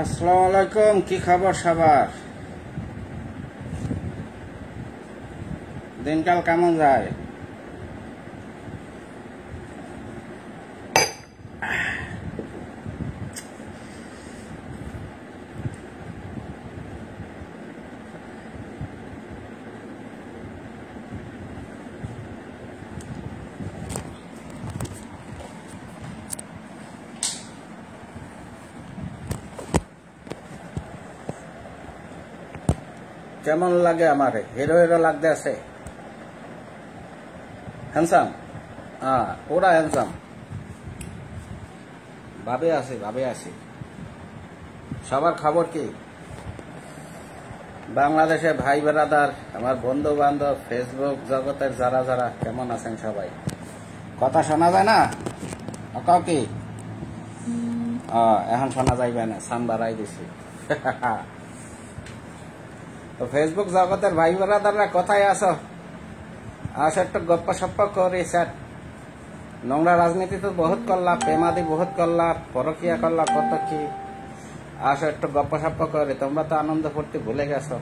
আসসালামু আলাইকুম। কি খবর সবার? দিনকাল কেমন যায়? কেমন লাগে আমারে? হিরো হিরো লাগতে আছে। হ্যান্ডসাম, পুরা হ্যান্ডসাম। ভাবে আছি। সবার খবর কি? বাংলাদেশে ভাই বেড়াদার, আমার বন্ধু বান্ধব, ফেসবুক জগতের যারা যারা কেমন আছেন সবাই? কথা শোনা যায় না? কাউ কি এখন শোনা যাইবে না, সান বাড়াই দিছি। তো ফেসবুক জগতের ভাই বেড়াদাররা কোথায় আছো? একটু গপ্প সপ্প করি স্যার। নোংরা রাজনীতি তো বহুত করলা, প্রেমাদি বহুত করলা, পরকিয়া করলা, কত কি। একটু গপ্প সপ্প করি। তোমরা তো আনন্দ ফুর্তি ভুলে গেছো।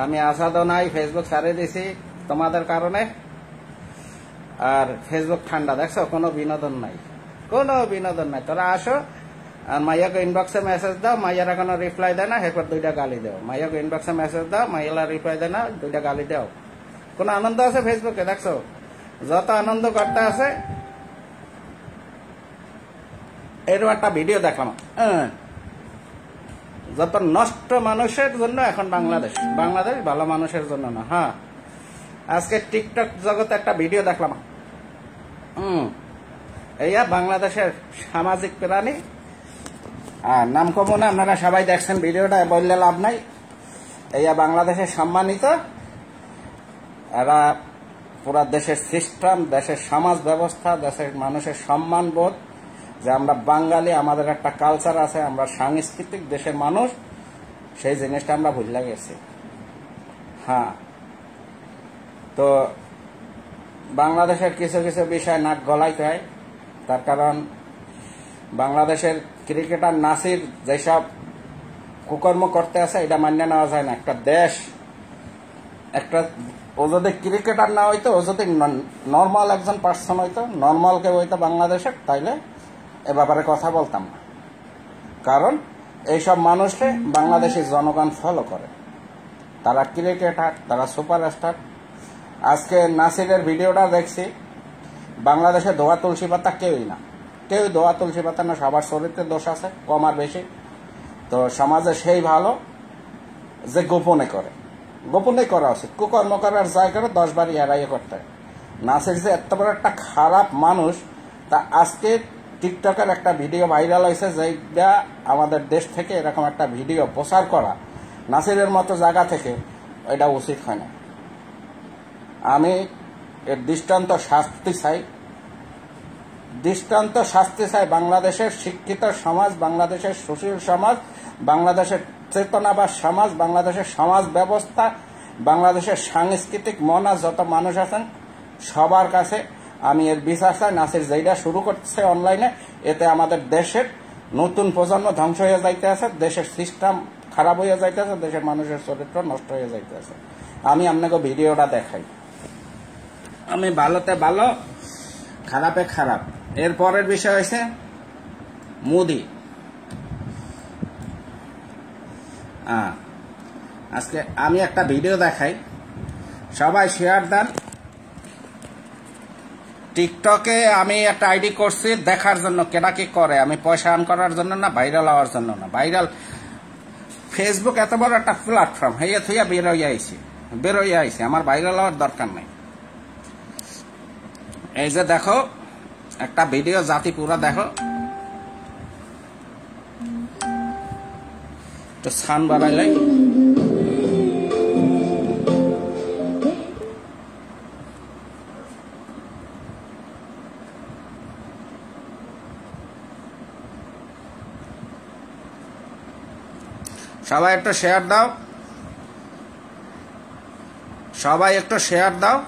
আমি আসাদও নাই, ফেসবুক ছাড়িয়ে দিছি তোমাদের কারণে। আর ফেসবুক ঠান্ডা, দেখছো? কোনো বিনোদন নাই। তোরা আসো আর মাইয়াকে ইনবক্সে মেসেজ দাও, মাইয়ার এখনো রিপ্লাই দেয় না, এরপর 2টা গালি দাও। মাইয়াকে ইনবক্সে মেসেজ দাও, মাইয়ালা রিপ্লাই দেয় না, 2টা গালি দাও। কোন আনন্দ আছে ফেসবুকে? দেখছো যত আনন্দ করতে আছে। এরকম একটা ভিডিও দেখলাম, যত নষ্ট মানুষের জন্য এখন বাংলাদেশ ভালো মানুষের জন্য না। আজকে টিকটক জগতে একটা ভিডিও দেখলাম। এইয়া বাংলাদেশের সামাজিক প্রাণী, নাম কম না, আপনারা সবাই দেখছেন ভিডিওটা, বললে লাভ নাই। এইয়া বাংলাদেশের সম্মানিত, এরা পুরা দেশের সিস্টেম, দেশের সমাজ ব্যবস্থা, দেশের মানুষের সম্মান বোধ, যে আমরা বাঙালি, আমাদের একটা কালচার আছে, আমরা সাংস্কৃতিক দেশের মানুষ, সেই জিনিসটা আমরা ভুলে গেছি। তো বাংলাদেশের কিছু কিছু বিষয় নাক গলাইতে হয়। তার কারণ বাংলাদেশের ক্রিকেটার নাসির যেসব কুকর্ম করতে আছে, এটা মান্য নেওয়া যায় না। একটা দেশ, ও যদি ক্রিকেটার না হইতো, ও যদি নর্মাল একজন পার্সন হইতো, নর্মাল কেউ হইতো বাংলাদেশের, তাইলে এ ব্যাপারে কথা বলতাম না। কারণ এইসব মানুষকে বাংলাদেশি জনগণ ফলো করে। তারা ক্রিকেটার, তারা সুপারস্টার। আজকে নাসিরের ভিডিওটা দেখছি, বাংলাদেশে ধোয়া তুলসী পাতা কেউই না, কেউ ধোয়া তুলসী পাতা না। সবার চরিত্রের দোষ আছে, কম আর বেশি। তো সমাজে সেই ভালো যে গোপনে করা উচিত। কুকর্ম করার জায়গায় 10 বার এড়াইয়ে করতে হয়। নাসির যে এত বড় একটা খারাপ মানুষ, তা আজকে টিকটকের একটা ভিডিও ভাইরাল হয়েছে, যেটা আমাদের দেশ থেকে এরকম একটা ভিডিও প্রচার করা নাসিরের মতো জায়গা থেকে, এটা উচিত হয় না। আমি এর দৃষ্টান্ত শাস্তি চাই। বাংলাদেশের শিক্ষিত সমাজ, বাংলাদেশের সুশীল সমাজ, বাংলাদেশের চেতনাবাদ সমাজ, বাংলাদেশের সমাজ ব্যবস্থা, বাংলাদেশের সাংস্কৃতিক মনা যত মানুষ আছেন, সবার কাছে আমি এর বিচার চাই। নাসির যেটা শুরু করছে অনলাইনে, এতে আমাদের দেশের নতুন প্রজন্ম ধ্বংস হয়ে যাইতে আছে, দেশের সিস্টেম খারাপ হয়ে যাইতে আছে, দেশের মানুষের চরিত্র নষ্ট হয়ে যাইতে আছে। আমি আপনাকে ভিডিওটা দেখাই। আমি ভালোতে ভালো, খারাপে খারাপ। এরপরের বিষয় হয়েছে মোদি। আজকে আমি একটা ভিডিও দেখাই, সবাই শেয়ার দেন। টিকটকে আমি একটা আইডি করছি দেখার জন্য কেটা কি করে। আমি পয়সা আর্ন করার জন্য না, ভাইরাল হওয়ার জন্য না। ভাইরাল ফেসবুক এত বড় একটা প্ল্যাটফর্ম, হইয়া থইয়া বেরোইয়া আইছি। আমার ভাইরাল হওয়ার দরকার নেই। এই যে দেখো একটা ভিডিও, জাতি পুরা দেখো। তো সান বাড়াইলাই, সবাই একটু শেয়ার দাও।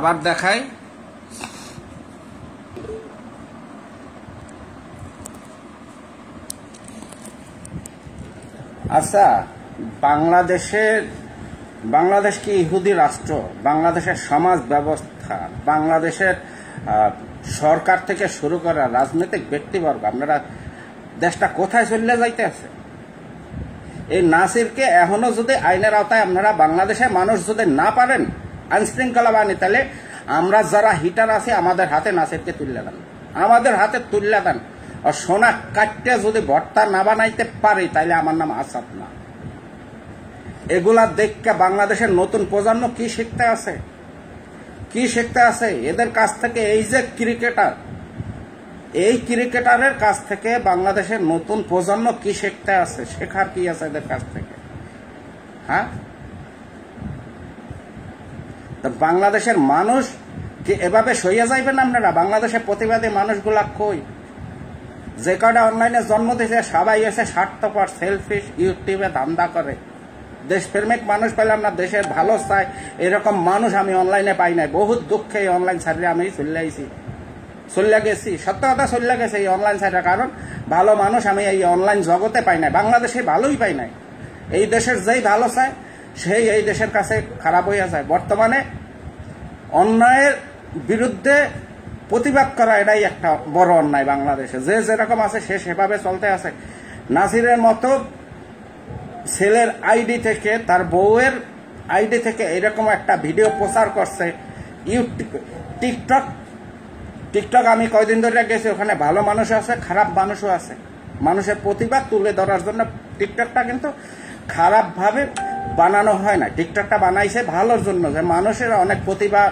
আবার দেখাই। আচ্ছা, বাংলাদেশ কি ইহুদি রাষ্ট্র? বাংলাদেশের সমাজ ব্যবস্থা, বাংলাদেশের সরকার থেকে শুরু করা রাজনৈতিক ব্যক্তিবর্গ, আপনারা দেশটা কোথায় চলে যাইতে আছে? এই নাসিরকে এখনো যদি আইনের আওতায় আপনারা বাংলাদেশের মানুষ যদি না পারেন আইন শৃঙ্খলা বাহিনী, তাহলে আমরা যারা হিটার আছি আমাদের হাতে নাসিরকে তুলে দেন, আমাদের হাতে তুলে দেন। আর সোনা কাটতে যদি ভর্তা না বানাইতে পারি তাইলে আমার নাম আসাদ না। এগুলা দেখে বাংলাদেশের নতুন প্রজন্ম কি শিখতে আছে, কি শিখতে আছে এদের কাছ থেকে? এই যে ক্রিকেটার, এই ক্রিকেটারের কাছ থেকে বাংলাদেশের নতুন প্রজন্ম কি শিখতে আছে? শেখার কি আছে এদের কাছ থেকে? হ্যাঁ, বাংলাদেশের মানুষ কি এভাবে সইয়া যাইবেন আপনারা? বাংলাদেশের প্রতিবাদী মানুষগুলা কই? যে কটা অনলাইনে জন্ম দিয়েছে সবাই এসে স্বার্থপর, সেলফিশ, ইউটিউবে ধান্দা করে। দেশপ্রেমিক মানুষ পেলাম না, দেশের ভালো চাই, এরকম মানুষ আমি অনলাইনে পাই নাই। বহুত দুঃখে এই অনলাইন ছাড়লে আমি চলে গেছি, সত্য কথা চলে গেছে এই অনলাইন ছাড়ার কারণ ভালো মানুষ আমি এই অনলাইন জগতে পাই নাই, বাংলাদেশে ভালোই পাই নাই। এই দেশের যেই ভালো চায় সেই এই দেশের কাছে খারাপ হইয়া যায়। বর্তমানে অন্যায়ের বিরুদ্ধে প্রতিবাদ করা এটাই একটা বড় অন্যায়। বাংলাদেশে যে যেরকম আছে সে সেভাবে চলতে আছে। নাসিরের মতো ছেলের আইডি থেকে, তার বউয়ের আইডি থেকে এরকম একটা ভিডিও প্রচার করছে ইউটিউব, টিকটক আমি কয়দিন ধরে গেছি, ওখানে ভালো মানুষ আছে, খারাপ মানুষও আছে। মানুষের প্রতিবাদ তুলে ধরার জন্য টিকটকটা কিন্তু খারাপভাবে বানানো হয় না, টিকটকটা বানাইছে ভালোর জন্য, যে মানুষের অনেক প্রতিভা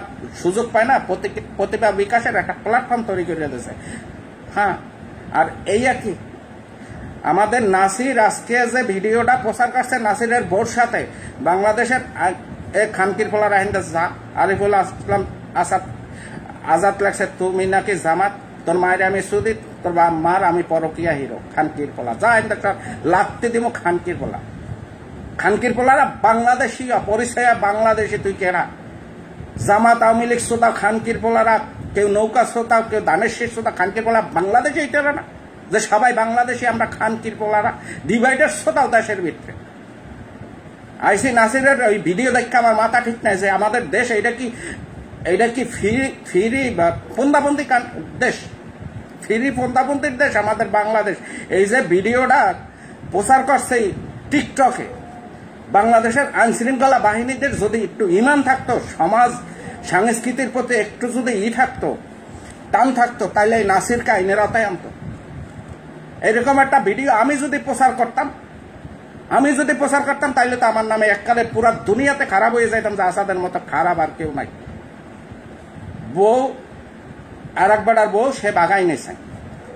সুযোগ পায় না, প্রতিভা বিকাশের একটা প্ল্যাটফর্ম তৈরি করে দিয়েছে। হ্যাঁ, আর এই আর কি আমাদের নাসির আজকে যে ভিডিওটা প্রচার করছে নাসিরের বোর সাথে বাংলাদেশের খানকির পোলা রাহিন্দা আরিফুল আসলাম আজাদ লাগছে, তুমি নাকি জামাত, তোর মায়ের আমি সুদি, তোর মার আমি পরকিয়া হিরো, খানকির পোলা যা লাগতে দিব। খানকির পোলারা বাংলাদেশি, পরিচয় বাংলাদেশি, তুই কেরা? জামাত আওয়ামী লীগ শ্রোতা খানকির পোলারা, কেউ নৌকা শ্রোতা, কেউ ধানের শীষ শ্রোতা, খানকির পোলা বাংলাদেশি এটা না যে সবাই বাংলাদেশি, আমরা খানকির পোলারা ডিভাইডার শ্রোতাও দেশের ভিতরে। আইসি নাসিরের ওই ভিডিও দেখে আমার মাথা ঠিক নাই যে আমাদের দেশ এইটা কি ফ্রি বা পন্দাবন্দি দেশ, ফ্রি পন্দাবন্দির দেশ আমাদের বাংলাদেশ। এই যে ভিডিওটা প্রচার করছে টিকটকে, বাংলাদেশের আইন শৃঙ্খলা বাহিনীদের যদি একটু ইমান থাকতো, সমাজ সংস্কৃতির প্রতি একটু যদি থাকতো, টান থাকতো, তাইলে নাসিরকে আইনের আওতায় আনতো। এরকম একটা ভিডিও আমি যদি প্রচার করতাম তাইলে তো আমার নামে এককালে পুরা দুনিয়াতে খারাপ হয়ে যাইতাম, যে আসাদের মতো খারাপ আর কেউ নাই। বউ আর একবার বউ সে বাগাই নেছে,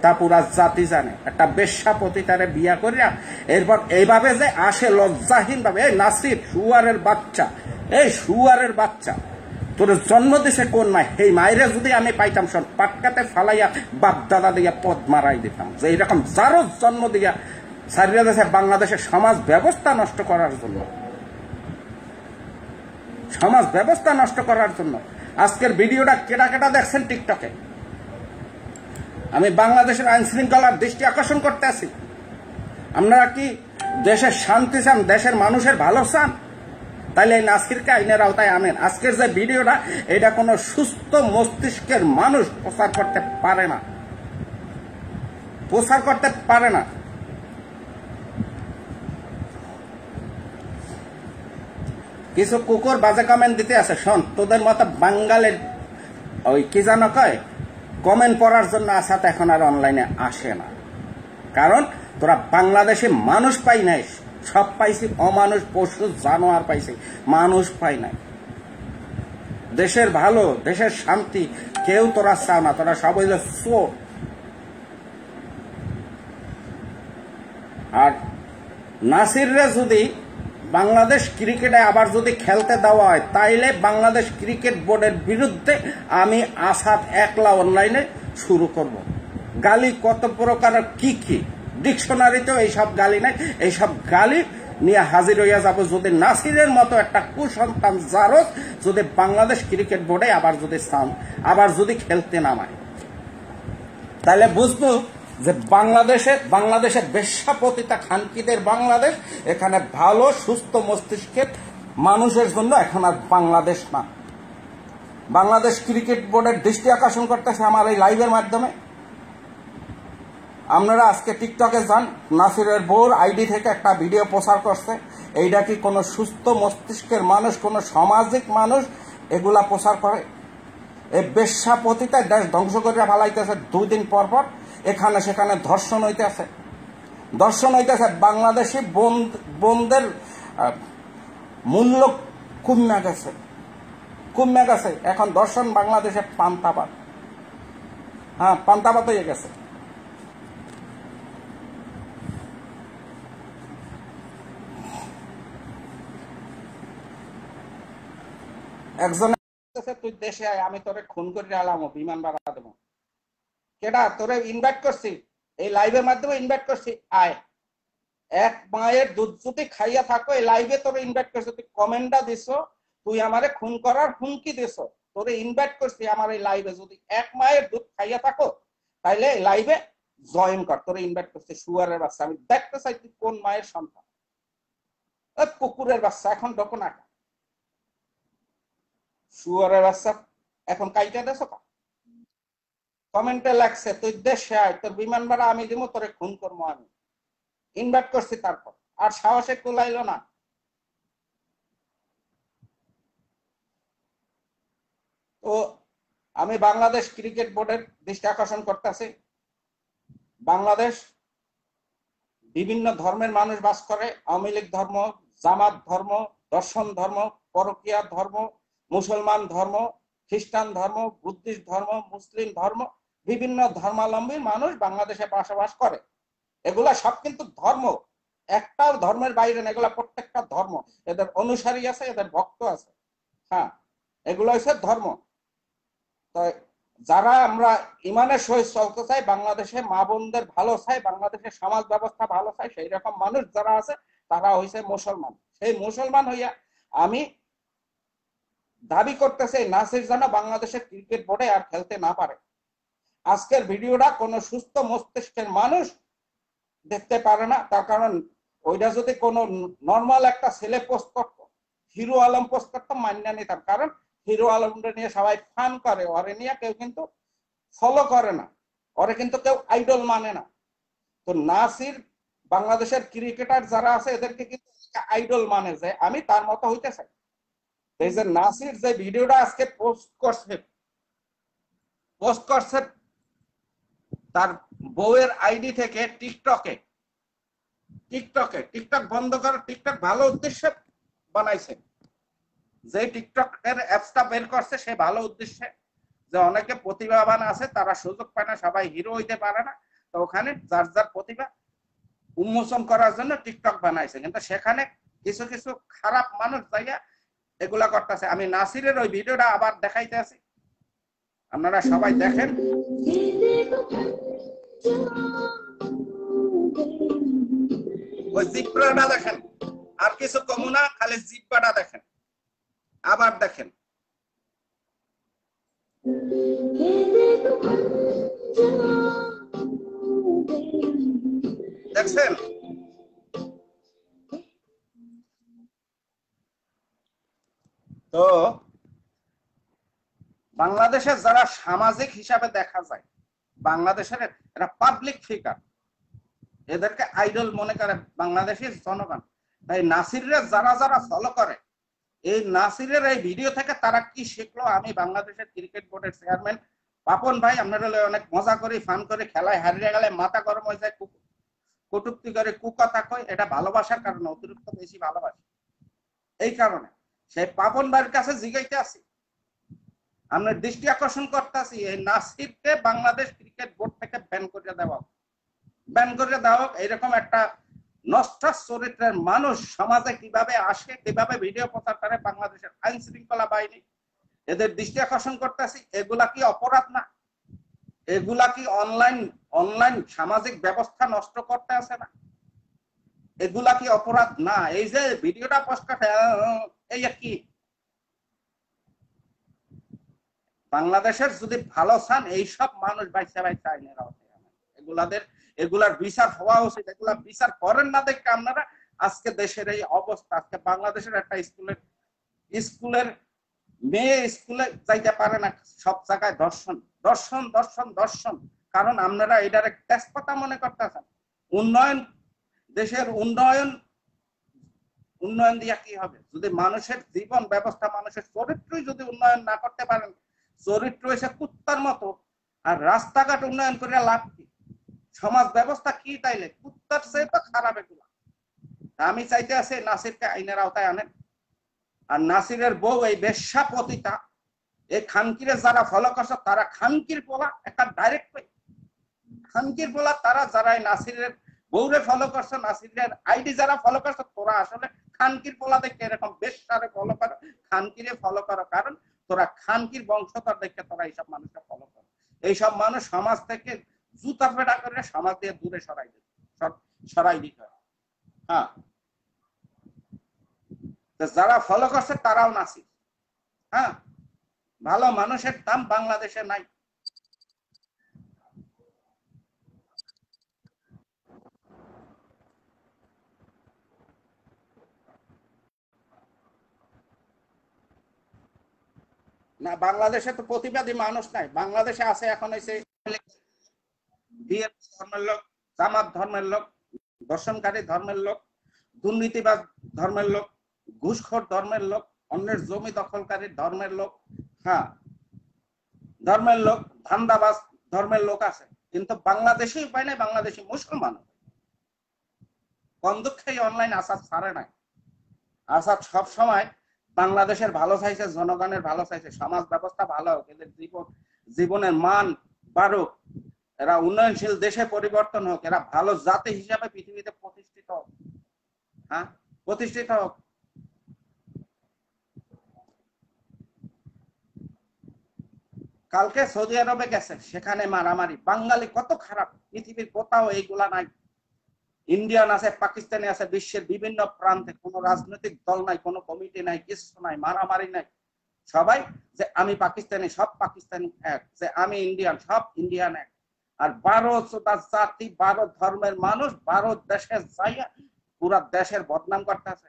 তা পুরা জাতি জানে। একটা বেশ্যা পতিতারে বিয়া করিয়া এরপর এইভাবে যে আসে লজ্জাহীন ভাবে, এই নাসির শুয়ারের বাচ্চা, তোর জন্ম দিছে কোন মায়? এই মায়েরে যদি আমি পাইতাম সব পাটকাতে ফালাইয়া বাপ দাদা দিয়া পদ মারাই দিতাম। যে এইরকম যারও জন্ম দিয়া সারিয়া দেশে বাংলাদেশের সমাজ ব্যবস্থা নষ্ট করার জন্য আজকের ভিডিওটা কেটা দেখছেন টিকটকে। আমি বাংলাদেশের আইন শৃঙ্খলার দৃষ্টি আকর্ষণ করতে আছি। আপনারা কি দেশের শান্তি চান, দেশের মানুষের ভালো চান? তাইলে এই নাসিরকে আইনের আওতায় আনেন। আজকের যে ভিডিওটা, এটা কোনো সুস্থ মস্তিষ্কের মানুষ প্রচার করতে পারে না। কিছু কুকুর বাজে কমেন্ট দিতে আছে, শোন, তোদের মতো বাঙালির ওই কি জানো কয়, কমেন্ট পড়ার জন্য আসাতে এখন আর অনলাইনে আসে না। কারণ তোরা বাংলাদেশে মানুষ পাই নাই, সব পাইছি অমানুষ, পশু জানোয়ার পাইছি, মানুষ পাই নাই। দেশের ভালো, দেশের শান্তি কেউ তোরা চাও না, তোরা সব হইল চোর। আর নাসিররে যদি বাংলাদেশ ক্রিকেটে আবার যদি খেলতে দেওয়া হয়, তাইলে বাংলাদেশ ক্রিকেট বোর্ডের বিরুদ্ধে আমি আসাদ একলা অনলাইনে শুরু করব। গালি কত প্রকার, কি ডিকশনারিতেও এইসব গালি নাই। এইসব গালি নিয়ে হাজির হইয়া যাব যদি নাসিরের মতো একটা কুসন্তান জারজ যদি বাংলাদেশ ক্রিকেট বোর্ডে আবার যদি খেলতে নামায়, তাহলে বুঝবো যে বাংলাদেশের বেশ্যাপতিতা খানকিদের বাংলাদেশ, এখানে ভালো সুস্থ মস্তিষ্কের মানুষের জন্য এখন আর বাংলাদেশ না। বাংলাদেশ ক্রিকেট বোর্ডের দৃষ্টি আকর্ষণ করতেছে আমার এই লাইভের মাধ্যমে। আপনারা আজকে টিকটকে যান, নাসিরের বউর আইডি থেকে একটা ভিডিও প্রচার করছে। এইটা কি কোনো সুস্থ মস্তিষ্কের মানুষ, কোনো সামাজিক মানুষ এগুলা প্রচার করে? এই বেশ্যাপতিতা দেশ ধ্বংস করে ফেলাইতেছে। 2 দিন পর পর এখানে সেখানে ধর্ষণ হইতেছে। বাংলাদেশি বোনদের মূল্য কমে গেছে। এখন দর্শন বাংলাদেশে পান্তাবাদ, পান্তাবাদ হয়ে গেছে। একজনে তুই দেশে আয়, আমি তোরে খুন করে আলাম, বিমান ভাড়া দেবো। কেডা তোরে ইনভাইট করছি, এই লাইভের মাধ্যমে ইনভাইট করছি, আয়। এক মায়ের দুধ যদি খাইয়া থাকো, এই লাইভে তোরে ইনভাইট করছি, তুই কমেন্টটা দিছো, তুই আমারে খুন করার হুমকি দিছো, তোরে ইনভাইট করছি আমার এই লাইভে। যদি এক মায়ের দুধ খাইয়া থাকো তাইলে লাইভে জয়েন কর, তোরে ইনভাইট করছি। শুয়ারের বাচ্চা, আমি দেখতে চাই তুই কোন মায়ের সন্তান। কুকুরের বাচ্চা, এখন ডকো না, শুয়ারের বাচ্চা এখন কাইটা দেছো কা? কমেন্টে লাগছে তুই দেশে আয়, তোর বিমান ভাড়া আমি দিব, তোরে খুন করবো আমি। ইনভাইট করছি, তারপর আর সাহসে কুলাইলো না। তো আমি বাংলাদেশ ক্রিকেট বোর্ডের দৃষ্টি আকর্ষণ করতেছি। বাংলাদেশ বিভিন্ন ধর্মের মানুষ বাস করে। আওয়ামী লীগ ধর্ম, জামাত ধর্ম, দর্শন ধর্ম, পরকীয়া ধর্ম, মুসলমান ধর্ম, খ্রিস্টান ধর্ম, বুদ্ধিস্ট ধর্ম, মুসলিম ধর্ম, বিভিন্ন ধর্মাবলম্বী মানুষ বাংলাদেশে বসবাস করে। এগুলা সব কিন্তু ধর্ম, একটাও ধর্মের বাইরে না, এগুলা প্রত্যেকটা ধর্ম। এদের অনুসারী আছে, এদের ভক্ত আছে। এগুলো হচ্ছে ধর্ম। তো যারা আমরা ইমানের সহিত চলতে চাই, বাংলাদেশে মা বোনদের ভালো চাই, বাংলাদেশের সমাজ ব্যবস্থা ভালো চাই, সেই রকম মানুষ যারা আছে তারা হইছে মুসলমান। সেই মুসলমান হইয়া আমি দাবি করতেছে নাসির যেন বাংলাদেশের ক্রিকেট বোর্ডে আর খেলতে না পারে। আজকের ভিডিওটা কোনো সুস্থ মস্তিষ্কের মানুষ দেখতে পারে না, তার কারণ ওইটা যদি কোনো নর্মাল একটা ছেলে পোস্ট করতো, হিরো আলম পোস্ট করতো, মান্য নিতাম। কারণ হিরো আলমটা নিয়ে সবাই ফান করে, ওরে নিয়ে কেউ কিন্তু ফলো করে না, ওরে কিন্তু কেউ আইডল মানে না। তো নাসির বাংলাদেশের ক্রিকেটার যারা আছে এদেরকে কিন্তু আইডল মানে, যে আমি তার মতো হইতে চাই। এই যে নাসির যে ভিডিওটা আজকে পোস্ট করছে তার বউয়ের আইডি থেকে টিকটক বন্ধ করে, টিকটক ভালো উদ্দেশ্যে বানাইছে। যে টিকটক এর অ্যাপসটা বের করছে সে ভালো উদ্দেশ্যে, যে অনেকে প্রতিভাবান আছে তারা সুযোগ পায় না, সবাই হিরো হইতে পারে না, তো ওখানে যার যার প্রতিভা উন্মোচন করার জন্য টিকটক বানাইছে। কিন্তু সেখানে কিছু কিছু খারাপ মানুষ জায়গা এগুলা করতেছে। আমি নাসিরের ওই ভিডিওটা আবার দেখাইতে আছি, আপনারা সবাই দেখেন। ওই জিব্বাটা দেখেন, আর কিছু কমু না, খালি জিব্বাটা দেখেন, আবার দেখেন। দেখছেন? তো বাংলাদেশের যারা সামাজিক হিসাবে দেখা যায়, বাংলাদেশের একটা পাবলিক ফিগার, এদেরকে আইডল মনে করে বাংলাদেশের জনগণ। তাই নাসিররা যারা যারা ফলো করে, এই নাসিরের এই ভিডিও থেকে তারা কি শিখলো? আমি বাংলাদেশের ক্রিকেট বোর্ডের চেয়ারম্যান পাপন ভাই, আপনারা অনেক মজা করে ফান করে খেলায় হারিয়ে গেলে মাথা গরম হয়ে যায়, কটূক্তি করে, কুকথা কয়, এটা ভালোবাসার কারণে, অতিরিক্ত বেশি ভালোবাসে। এই কারণে সেই পাপন ভাইয়ের কাছে জিগাইতে আসি, আমরা দৃষ্টি আকর্ষণ করতেছি, এই নাসিরকে বাংলাদেশ ক্রিকেট বোর্ড থেকে ব্যান করে দেওয়া হোক। এইরকম একটা নষ্ট চরিত্রের মানুষ সমাজে কিভাবে আসে, কিভাবে ভিডিও প্রচার করে বাংলাদেশের আইন শৃঙ্খলা বাহিনী, এদের দৃষ্টি আকর্ষণ করতেছি। এগুলা কি অপরাধ না? এগুলা কি অনলাইন সামাজিক ব্যবস্থা নষ্ট করতে আছে না? এগুলা কি অপরাধ না? এই যে ভিডিওটা পোস্ট করে এই কি বাংলাদেশের যদি ভালো চান এইসব মানুষ বাইসা বাইসা আইনের আওতায় আনেন। এগুলার বিচার হওয়া উচিত। এগুলা বিচার করেন না দেখে আপনারা আজকে দেশের এই অবস্থা। আজকে বাংলাদেশের একটা স্কুলের মেয়ে স্কুলে যাইতে পারে না, সব জায়গায় দর্শন দর্শন দর্শন দর্শন। কারণ আপনারা এটার তেজপাতা মনে করতেছেন। উন্নয়ন, দেশের উন্নয়ন দিয়া কি হবে যদি মানুষের জীবন ব্যবস্থা, মানুষের চরিত্রই যদি উন্নয়ন না করতে পারেন? চরিত্র এসে কুত্তার মতো, আর রাস্তাঘাট উন্নয়ন করে লাভ কি? সমাজ ব্যবস্থা কি তাইলে? কুত্তার চেয়ে তো খারাপ এগুলা। আমি চাইতে আছি নাসিরকে আইনের আওতায় আনেন। আর নাসিরের বউ এই বেশ্যাপতিতা, এই খানকিরে যারা ফলো করছে তারা খানকির পোলা, একটা ডাইরেক্ট খানকির পোলা তারা, যারা নাসিরের বউরে ফলো করছে, নাসিরের আইডি যারা ফলো করছে, তোরা আসলে খানকির পোলা দেখে এরকম বেশ্যারে ফলো করো, খানকিরে ফলো করো। কারণ তোরা খানকির বংশধর দেখে তোরা এইসব মানুষকে ফলো করো। এইসব মানুষ সমাজ থেকে জুতা পেটা করে সমাজ দিয়ে দূরে সরাই দিতে। হ্যাঁ, যারা ফলো করছে তারাও নাসির। হ্যাঁ, ভালো মানুষের দাম বাংলাদেশে নাই। না, বাংলাদেশে তো প্রতিবাদী মানুষ নাই। বাংলাদেশে আছে এখন হয়েছে বিএনপি ধর্মের লোক, জামাত ধর্মের লোক, দর্শনকারী ধর্মের লোক, দুর্নীতিবাদ ধর্মের লোক, ঘুষখোর ধর্মের লোক, অন্যের জমি দখলকারী ধর্মের লোক। হ্যাঁ, ধর্মের লোক, ধান্দাবাজ ধর্মের লোক আছে। কিন্তু বাংলাদেশেই উপায় নাই, বাংলাদেশি মুসলমান কম দুঃখে অনলাইন আসাদ ছাড়ে নাই। আসাদ সব সময় বাংলাদেশের ভালো চাইছে, জনগণের ভালো চাইছে, সমাজ ব্যবস্থা ভালো হোক, এদের জীবনের মান বাড়ুক, এরা উন্নয়নশীল দেশে পরিবর্তন হোক, এরা ভালো জাতি হিসাবে পৃথিবীতে প্রতিষ্ঠিত হোক। হ্যাঁ, প্রতিষ্ঠিত হোক। কালকে সৌদি আরবে গেছে, সেখানে মারামারি। বাঙালি কত খারাপ, পৃথিবীর কোথাও এইগুলা নাই। ইন্ডিয়ান আছে, পাকিস্তানি আছে, বিশ্বের বিভিন্ন প্রান্তে কোনো রাজনৈতিক দল নাই, কোনো কমিটি নাই, কিছু নাই, মারামারি নাই। সবাই যে আমি পাকিস্তানি, সব পাকিস্তানি এক, যে আমি ইন্ডিয়ান, সব ইন্ডিয়ান এক। আর 12 জাতি, 12 ধর্মের মানুষ 12 দেশে যাইয়া পুরা দেশের বদনাম করতেছে।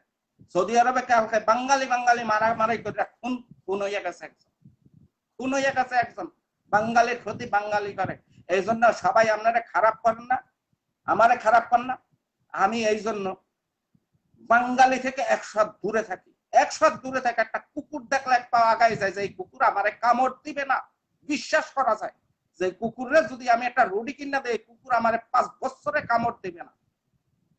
সৌদি আরবে কালকে বাঙালি মারামারি করে খুন হইয়া গেছে একজন, খুন হইয়া গেছে একজন। বাঙালির ক্ষতি বাঙালি করে। এই জন্য সবাই আপনারা খারাপ করেন না, আমারে খারাপ করেন না। আমি এই জন্য বাঙালি থেকে 100 দূরে থাকি, 100 দূরে থাকে। একটা কুকুর দেখলে এক পা আগায় যায়, যে এই কুকুর আমারে কামড় দিবে না, বিশ্বাস করা যায় যে কুকুরে যদি আমি একটা রুটি কিনা দেই, কুকুর আমারে 5 বছরে কামড় দিবে না।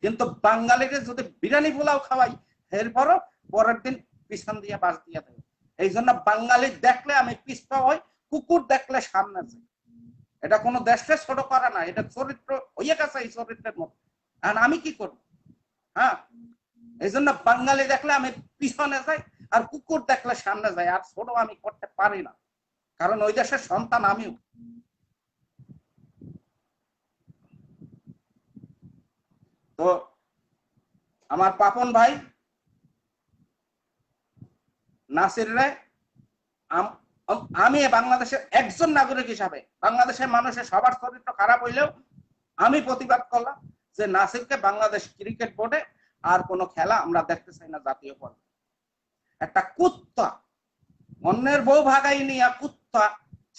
কিন্তু বাঙালিকে যদি বিরিয়ানি পোলাও খাওয়াই, এরপরও পরের দিন পিছন দিয়ে বাস দিয়ে দেবে। এই জন্য বাঙালি দেখলে আমি পিছপা হই, কুকুর দেখলে সামনে যাই। এটা কোনো দেশকে ছোট করা না, এটা চরিত্র হইয়া গেছে এই চরিত্রের মতো। আর আমি কি করব? হ্যাঁ, এই জন্য বাঙালি দেখলে আমি পিছনে যাই, আর কুকুর দেখলে সামনে যাই। আর ছোট আমি করতে পারি না, কারণ ওই দেশের সন্তান আমিও। তো আমার পাপন ভাই নাসির রে, আমি বাংলাদেশের একজন নাগরিক হিসাবে, বাংলাদেশের মানুষের সবার চরিত্র খারাপ হইলেও আমি প্রতিবাদ করলাম যে নাসিরকে বাংলাদেশ ক্রিকেট বোর্ডে আর কোন খেলা আমরা দেখতে চাই না জাতীয় পর্যায়ে। একটা কুত্তা, অন্যের বউ ভাগাই নিয়ে কুত্তা,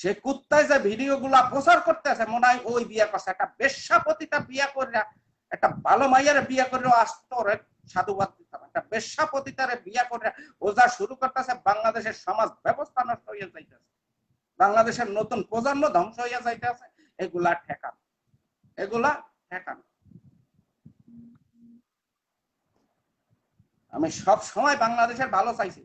সে কুত্তায় যে ভিডিও গুলা প্রচার করতে আছে, মনে হয় ওই বিয়ে করছে। একটা বেশ্যাপতিতা বিয়ে করে, একটা ভালো মাইয়ারে বিয়ে করে আস্তরে সাধুবাদ দিতাম। একটা বেশ্যাপতিতারে বিয়ে করে ও যা শুরু করতেছে, বাংলাদেশের সমাজ ব্যবস্থা নষ্ট হয়ে যাইতেছে, বাংলাদেশের নতুন প্রজন্ম ধ্বংস হইয়া যাইতেছে। এগুলা ঠেকান, এগুলা ঠেকান। আমি সব সময় বাংলাদেশের ভালো চাইছি।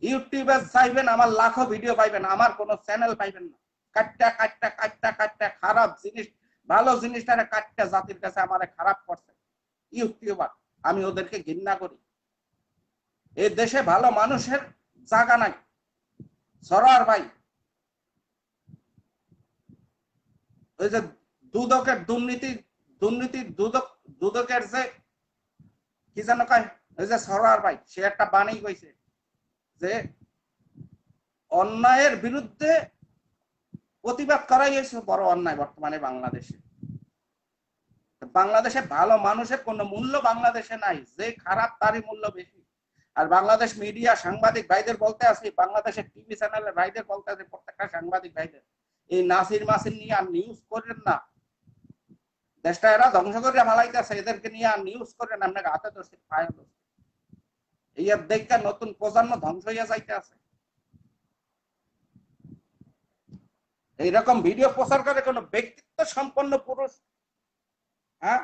ইউটিউবে চাইবেন, আমার লাখো ভিডিও পাইবেন, আমার কোনো চ্যানেল পাইবেন না। কাটটা কাটটা কাটটা কাটটা খারাপ জিনিস, ভালো জিনিসটারে কাটটা জাতির কাছে আমারে খারাপ করছে ইউটিউবার। আমি ওদেরকে ঘৃণা করি। এই দেশে ভালো মানুষের জায়গা নাই। সরার ভাই, ওই যে দুদকের দুর্নীতি, দুদকের যে কি যেন কয়, ওই যে সরার ভাই সে একটা বাণী কইছে যে অন্যায়ের বিরুদ্ধে প্রতিবাদ করাই হয়েছে বড় অন্যায় বর্তমানে বাংলাদেশে। বাংলাদেশে ভালো মানুষের কোনো মূল্য বাংলাদেশে নাই, যে খারাপ তারই মূল্য বেশি। আর বাংলাদেশ মিডিয়া সাংবাদিক ভাইদের বলতে আছি, বাংলাদেশের টিভি চ্যানেলের ভাইদের বলতে আছি, প্রত্যেকটা সাংবাদিক ভাইদের এই নাসির মাসির নিয়ে আর নিউজ করেন না। দেশটা এরা ধ্বংস করে মালাইতেছে, এদেরকে নিয়ে আর নিউজ করেন আপনাকে হাতে ধরছে পায়ে ধরছে। এই আর দেখে নতুন প্রজন্ম ধ্বংস হইয়া যাইতে আছে। এইরকম ভিডিও প্রচার করে কোন ব্যক্তিত্ব সম্পন্ন পুরুষ, হ্যাঁ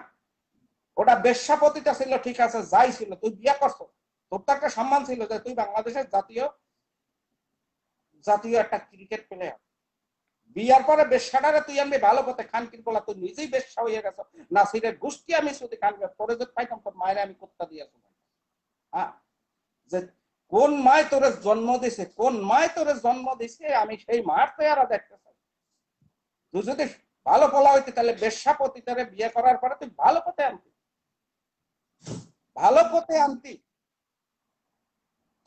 ওটা বেশ্যাপতিটা ছিল ঠিক আছে, যাই ছিল, তুই বিয়ে করছো, তোর তো একটা সম্মান ছিল যে তুই বাংলাদেশের জাতীয় জাতীয় একটা ক্রিকেট প্লেয়ার। বিয়ার পরে বেশ্যাটারে তুই আনবি ভালো পথে, খানকির বলা তুই নিজেই বেশ্যা হয়ে গেছো। নাসিরের গোষ্ঠী আমি শুধু খানকে তোরে যদি পাইতাম তোর মায়ের আমি কুত্তা দিয়েছি। হ্যাঁ, যে কোন মায় তোরে জন্ম দিছে, কোন মায় তোরে জন্ম দিছে, আমি সেই মার পেয়ারা দেখতে চাই। তুই যদি ভালো বলা হইতে তাহলে বেশ্যাপতি তোরে বিয়ে করার পরে তুই ভালো পথে আনতি, ভালো পথে আনতি।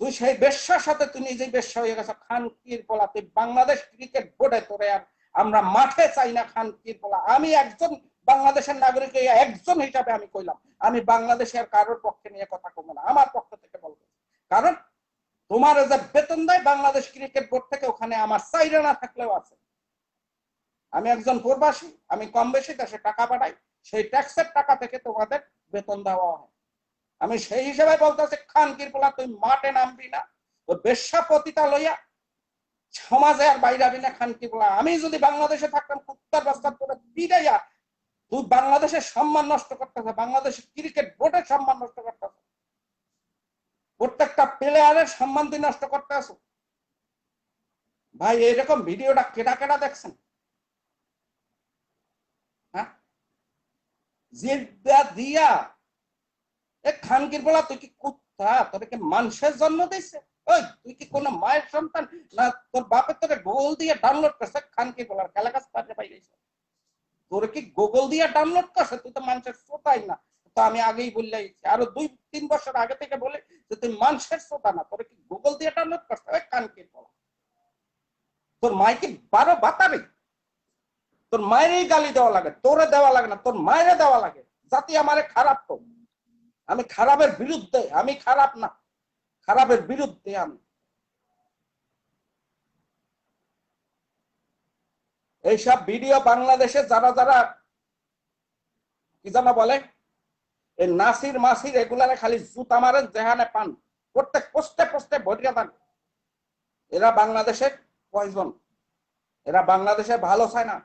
তুই সেই বেশ্যার সাথে তুই নিজেই বেশ্যা হয়ে গেছো। খানকির বলা তুই বাংলাদেশ ক্রিকেট বোর্ডে তোরে আর আমরা মাঠে চাই না। খানকির বলা আমি একজন বাংলাদেশের নাগরিক একজন হিসাবে আমি কইলাম, আমি বাংলাদেশের কারোর পক্ষে নিয়ে কথা কব না, আমার পক্ষ থেকে বলবো। কারণ তোমার যে বেতন দেয় বাংলাদেশ ক্রিকেট বোর্ড থেকে, ওখানে আমার চাইরে না থাকলেও আছে। আমি একজন প্রবাসী, আমি কম বেশি দেশে টাকা পাঠাই, সেই ট্যাক্সের টাকা থেকে তোমাদের বেতন দেওয়া হয়। আমি সেই হিসেবে বলতেছি খানকির পোলা তুই মাঠে নামবি না, তোর বেশ্যাপতিতা লইয়া সমাজে আর বাইরাবি না। খানকির পোলা আমি যদি বাংলাদেশে থাকতাম কুত্তার বাস্তার করে পিড়াইয়া, তুই বাংলাদেশের সম্মান নষ্ট করতেছে, বাংলাদেশের ক্রিকেট বোর্ডের সম্মান নষ্ট করতেছে, প্রত্যেকটা প্লেয়ারের সম্মান তুই নষ্ট করতে আসো। ভাই এইরকম ভিডিওটা কেটা কেটা দেখছেন? হ্যাঁ, জিদ্দা দিয়া এ খানকির বলা তুই কি কুত্তা, তোর কি মানুষের জন্ম দিছে? ওই তুই কি কোন মায়ের সন্তান না তোর বাপের তোকে গুগল দিয়ে ডাউনলোড করছে? খানকির বলার খেলা কাজ পাঠে পাই গেছে, তোর কি গুগল দিয়ে ডাউনলোড করছে? তুই তো মানুষের শ্রোতাই না। তো আমি আগেই বললে আরো 2-3 বছর আগে থেকে বলে যে তুই মানুষের শ্রোতা না, তোর কি গুগল দিয়ে ডাউনলোড করছে? ওই খানকির বলা তোর মাই কি 12 বাতারে? তোর মায়েরই গালি দেওয়া লাগে, তোরে দেওয়া লাগে না, তোর মায়েরে দেওয়া লাগে। জাতি আমারে খারাপ তো, আমি খারাপের বিরুদ্ধে, আমি খারাপ না, খারাপের বিরুদ্ধে আমি। এইসব ভিডিও বাংলাদেশে যারা যারা কি যেন বলে এই নাসির মাসির এগুলারে খালি জুতা মারেন যেখানে পান, প্রত্যেক পোস্টে পোস্টে ভরিয়া দেন। এরা বাংলাদেশের পয়জন, এরা বাংলাদেশে ভালো চায় না।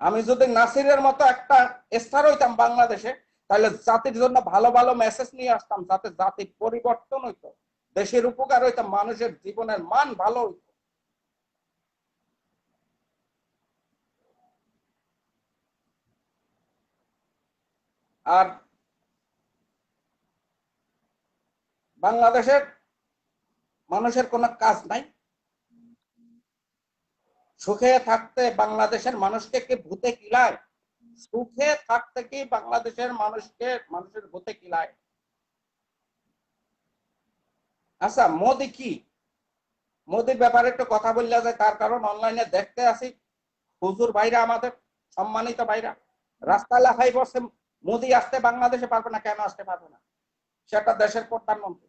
আমি যদি নাসিরের মতো একটা স্টার হইতাম বাংলাদেশে, তাহলে জাতির জন্য ভালো ভালো মেসেজ নিয়ে আসতাম, যাতে জাতির পরিবর্তন হইতো, দেশের উপকার হইতো, মানুষের জীবনের মান ভালো হইতো। আর বাংলাদেশের মানুষের কোনো কাজ নাই, সুখে থাকতে বাংলাদেশের মানুষকে কি ভূতে কিলায়? সুখে থাকতে কি বাংলাদেশের মানুষের ভূতে কিলায়? আচ্ছা মোদি কি, মোদির ব্যাপারে একটু কথা বললে যায়, তার কারণ অনলাইনে দেখতে আসি হুজুর ভাইরা, আমাদের সম্মানিত ভাইরা রাস্তায় লেখাই বসে মোদি আসতে বাংলাদেশে পারবে না। কেন আসতে পারবে না? সেটা দেশের প্রধানমন্ত্রী।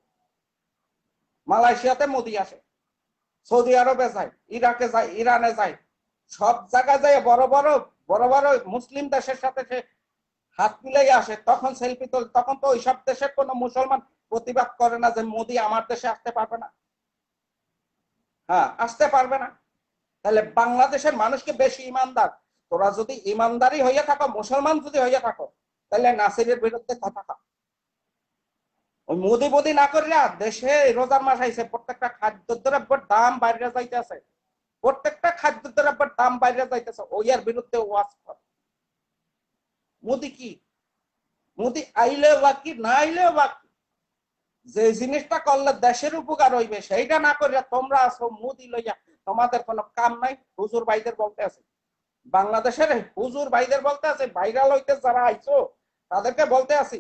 মালয়েশিয়াতে মোদি আসে, সৌদি আরবে যায়, ইরাকে যায়, ইরানে যায়, সব জায়গায় যায়, বড় বড় বড় বড় মুসলিম দেশের সাথে সে হাত মিলাই আসে। তখন সেলফি তোলে, তখন তো ওইসব দেশের কোন মুসলমান প্রতিবাদ করে না যে মোদি আমার দেশে আসতে পারবে না। হ্যাঁ, আসতে পারবে না। তাহলে বাংলাদেশের মানুষকে বেশি ইমানদার। তোরা যদি ইমানদারি হইয়া থাকো, মুসলমান যদি হইয়া থাকো, তাহলে নাসিরের বিরুদ্ধে কথা কও। ওই মোদি মোদি না করিয়া, দেশে রোজার মাস আইছে, প্রত্যেকটা খাদ্য দ্রব্যের দাম বাইরে যাইতেছে, প্রত্যেকটা খাদ্য দ্রব্যের দাম বাইরে যাইতেছে, ওইয়ার বিরুদ্ধে ওয়াজ কর। মোদি কি, মোদি আইলে বাকি না আইলেও বাকি, যে জিনিসটা করলে দেশের উপকার হইবে সেইটা না করিয়া তোমরা আসো মোদি লইয়া, তোমাদের কোনো কাম নাই। হুজুর ভাইদের বলতে আছে, বাংলাদেশের হুজুর ভাইদের বলতে আছে, ভাইরাল হইতে যারা আইছো তাদেরকে বলতে আছি,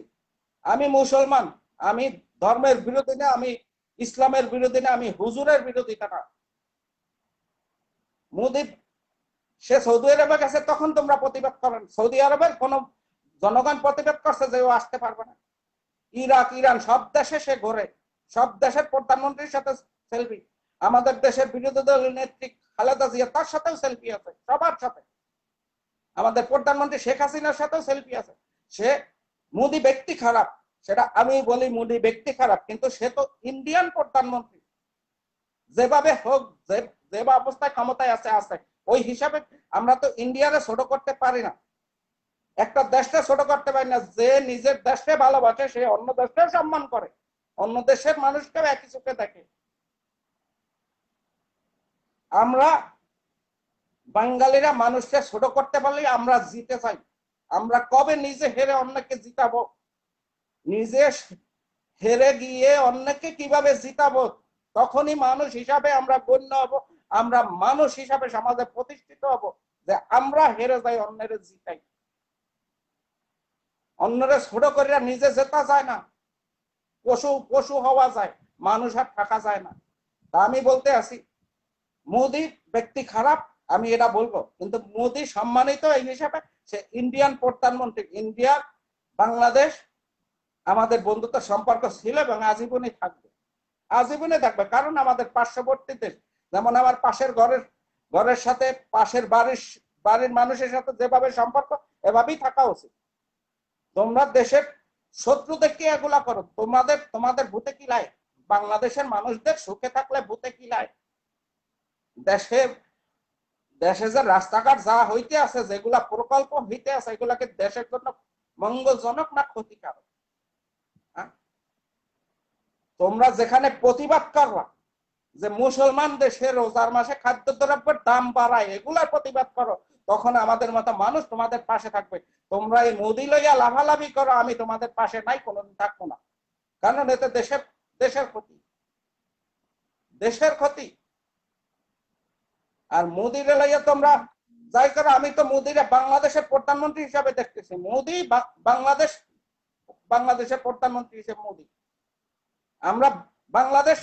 আমি মুসলমান, আমি ধর্মের বিরোধী না, আমি ইসলামের বিরোধী না, আমি হুজুরের বিরোধিতা না। মোদী সে সৌদি আরবে গেছে তখন তোমরা প্রতিবাদ করেন, সৌদি আরবের কোন জনগণ প্রতিবাদ করছে যে ও আসতে পারবে না? ইরাক, ইরান সব দেশে সে ঘোরে, সব দেশের প্রধানমন্ত্রীর সাথে সেলফি। আমাদের দেশের বিরোধী দলের নেত্রী খালেদা জিয়া, তার সাথেও সেলফি আছে, সবার সাথে। আমাদের প্রধানমন্ত্রী শেখ হাসিনার সাথেও সেলফি আছে। সে মোদী ব্যক্তি খারাপ, সেটা আমি বলি মোদী ব্যক্তি খারাপ, কিন্তু সে তো ইন্ডিয়ান প্রধানমন্ত্রী। যেভাবে হোক, যে অবস্থায় ক্ষমতায় আছে আছে, ওই হিসাবে আমরা তো ইন্ডিয়ারে ছোট করতে পারি না, একটা দেশকে ছোট করতে পারি না। যে নিজের দেশকে ভালোবাসে সে অন্য দেশকে সম্মান করে, অন্য দেশের মানুষকে একই চোখে দেখে। আমরা বাঙালিরা মানুষকে ছোট করতে পারলে আমরা জিতে চাই। আমরা কবে নিজে হেরে অন্যকে জিতাবো, নিজে হেরে গিয়ে অন্যকে কিভাবে জিতাবো, তখনই মানুষ হিসাবে আমরা গণ্য হব, আমরা মানুষ হিসাবে সমাজে প্রতিষ্ঠিত হব, যে আমরা হেরে যাই অন্যের জিতাই। অন্যরা ছোট করিয়া নিজে জেতা যায় না, পশু পশু হওয়া যায়, মানুষ আর থাকা যায় না। তা আমি বলতে আছি মোদী ব্যক্তি খারাপ, আমি এটা বলবো, কিন্তু মোদী সম্মানিত এই হিসাবে সে ইন্ডিয়ান প্রধানমন্ত্রী। ইন্ডিয়া বাংলাদেশ আমাদের বন্ধুত্ব সম্পর্ক ছিল এবং আজীবনই থাকবে, আজীবনে থাকবে। কারণ আমাদের পার্শ্ববর্তী দেশ, যেমন আমার পাশের ঘরের সাথে পাশের বাড়ির মানুষের সাথে যেভাবে সম্পর্ক, এভাবেই থাকা উচিত। তোমরা দেশের শত্রু দেখে এগুলা করো, তোমাদের ভূতে কি লাই? বাংলাদেশের মানুষদের সুখে থাকলে ভূতে কি লাই? দেশে দেশে যে রাস্তাঘাট যা হইতে আছে, যেগুলা প্রকল্প হইতে আছে, এগুলাকে দেশের জন্য মঙ্গলজনক না ক্ষতিকারক? তোমরা যেখানে প্রতিবাদ করবা যে মুসলমান দেশে রোজার মাসে খাদ্যদ্রব্যের দাম বাড়ায়, এগুলার প্রতিবাদ করো, তখন আমাদের মতো মানুষ তোমাদের পাশে থাকবে। তোমরা এই মোদি লইয়া লাভালাভি করো, আমি তোমাদের পাশে নাই, কোনোদিন থাকবো না। কারণ এতে দেশের ক্ষতি, দেশের ক্ষতি। আর মোদিরে লইয়া তোমরা যাই করো, আমি তো মোদিরে বাংলাদেশের প্রধানমন্ত্রী হিসাবে দেখতেছি। মোদি বাংলাদেশের প্রধানমন্ত্রী হিসেবে মোদি। আমরা বাংলাদেশ,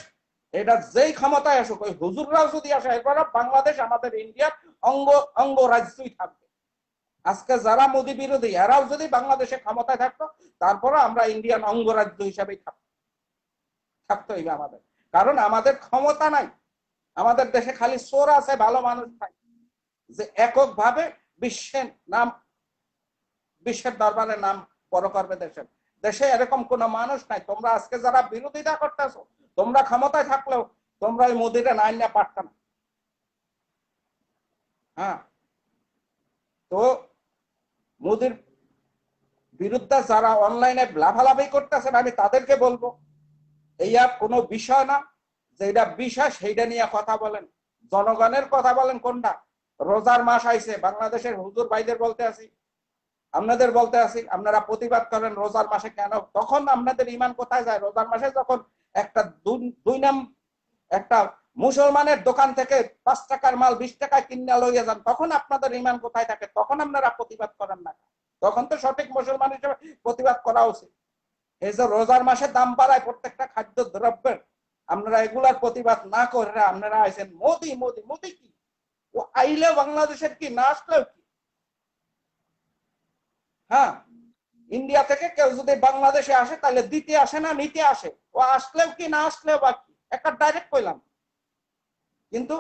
এটা যেই ক্ষমতায় আসুক, ওই হুজুররাও যদি আসে, এরপর বাংলাদেশ আমাদের ইন্ডিয়ার অঙ্গরাজ্যই থাকবে। আজকে যারা মোদী বিরোধী, এরাও যদি বাংলাদেশে ক্ষমতায় থাকতো, তারপরে আমরা ইন্ডিয়ান অঙ্গরাজ্য হিসাবেই থাকতো আমাদের। কারণ আমাদের ক্ষমতা নাই, আমাদের দেশে খালি চোর আছে, ভালো মানুষ নাই, যে এককভাবে বিশ্বের দরবারে নাম বড় করবে। দেশে এরকম কোন মানুষ নাই। তোমরা আজকে যারা বিরোধিতা করতেছো, তোমরা ক্ষমতায় থাকলেও তোমরা এই মোদিরে নাই না পারত না। হ্যাঁ, তো মোদির বিরুদ্ধে যারা অনলাইনে লাভালাভি করতেছেন, আমি তাদেরকে বলবো এই আর কোনো বিষয় না, যেটা বিষয় সেইটা নিয়ে কথা বলেন, জনগণের কথা বলেন। কোনটা? রোজার মাস আইছে, বাংলাদেশের হুজুর ভাইদের বলতে আছি, আপনাদের বলতে আছি, আপনারা প্রতিবাদ করেন রোজার মাসে কেন? তখন আপনাদের ইমান কোথায় যায়? রোজার মাসে যখন একটা একটা মুসলমানের দোকান থেকে 5 টাকার মাল 20 টাকায় কিনে লইয়া যান, তখন আপনাদের ইমান কোথায় থাকে? তখন আপনারা প্রতিবাদ করেন না। তখন তো সঠিক মুসলমান হিসেবে প্রতিবাদ করা উচিত। এই যে রোজার মাসে দাম বাড়ায় প্রত্যেকটা খাদ্য দ্রব্যের, আপনারা এগুলার প্রতিবাদ না করে আপনারা আইছেন মোদি মোদি মোদি। কি ও আইলে বাংলাদেশের কি, না আসলেও কি? হ্যাঁ, ইন্ডিয়া থেকে কেউ যদি বাংলাদেশে আসে, তাহলে দিতে আসে না নিতে আসে? ও আসলেও কি, না আসলেও বা কি? একটা ডাইরেক্ট কইলাম। কিন্তু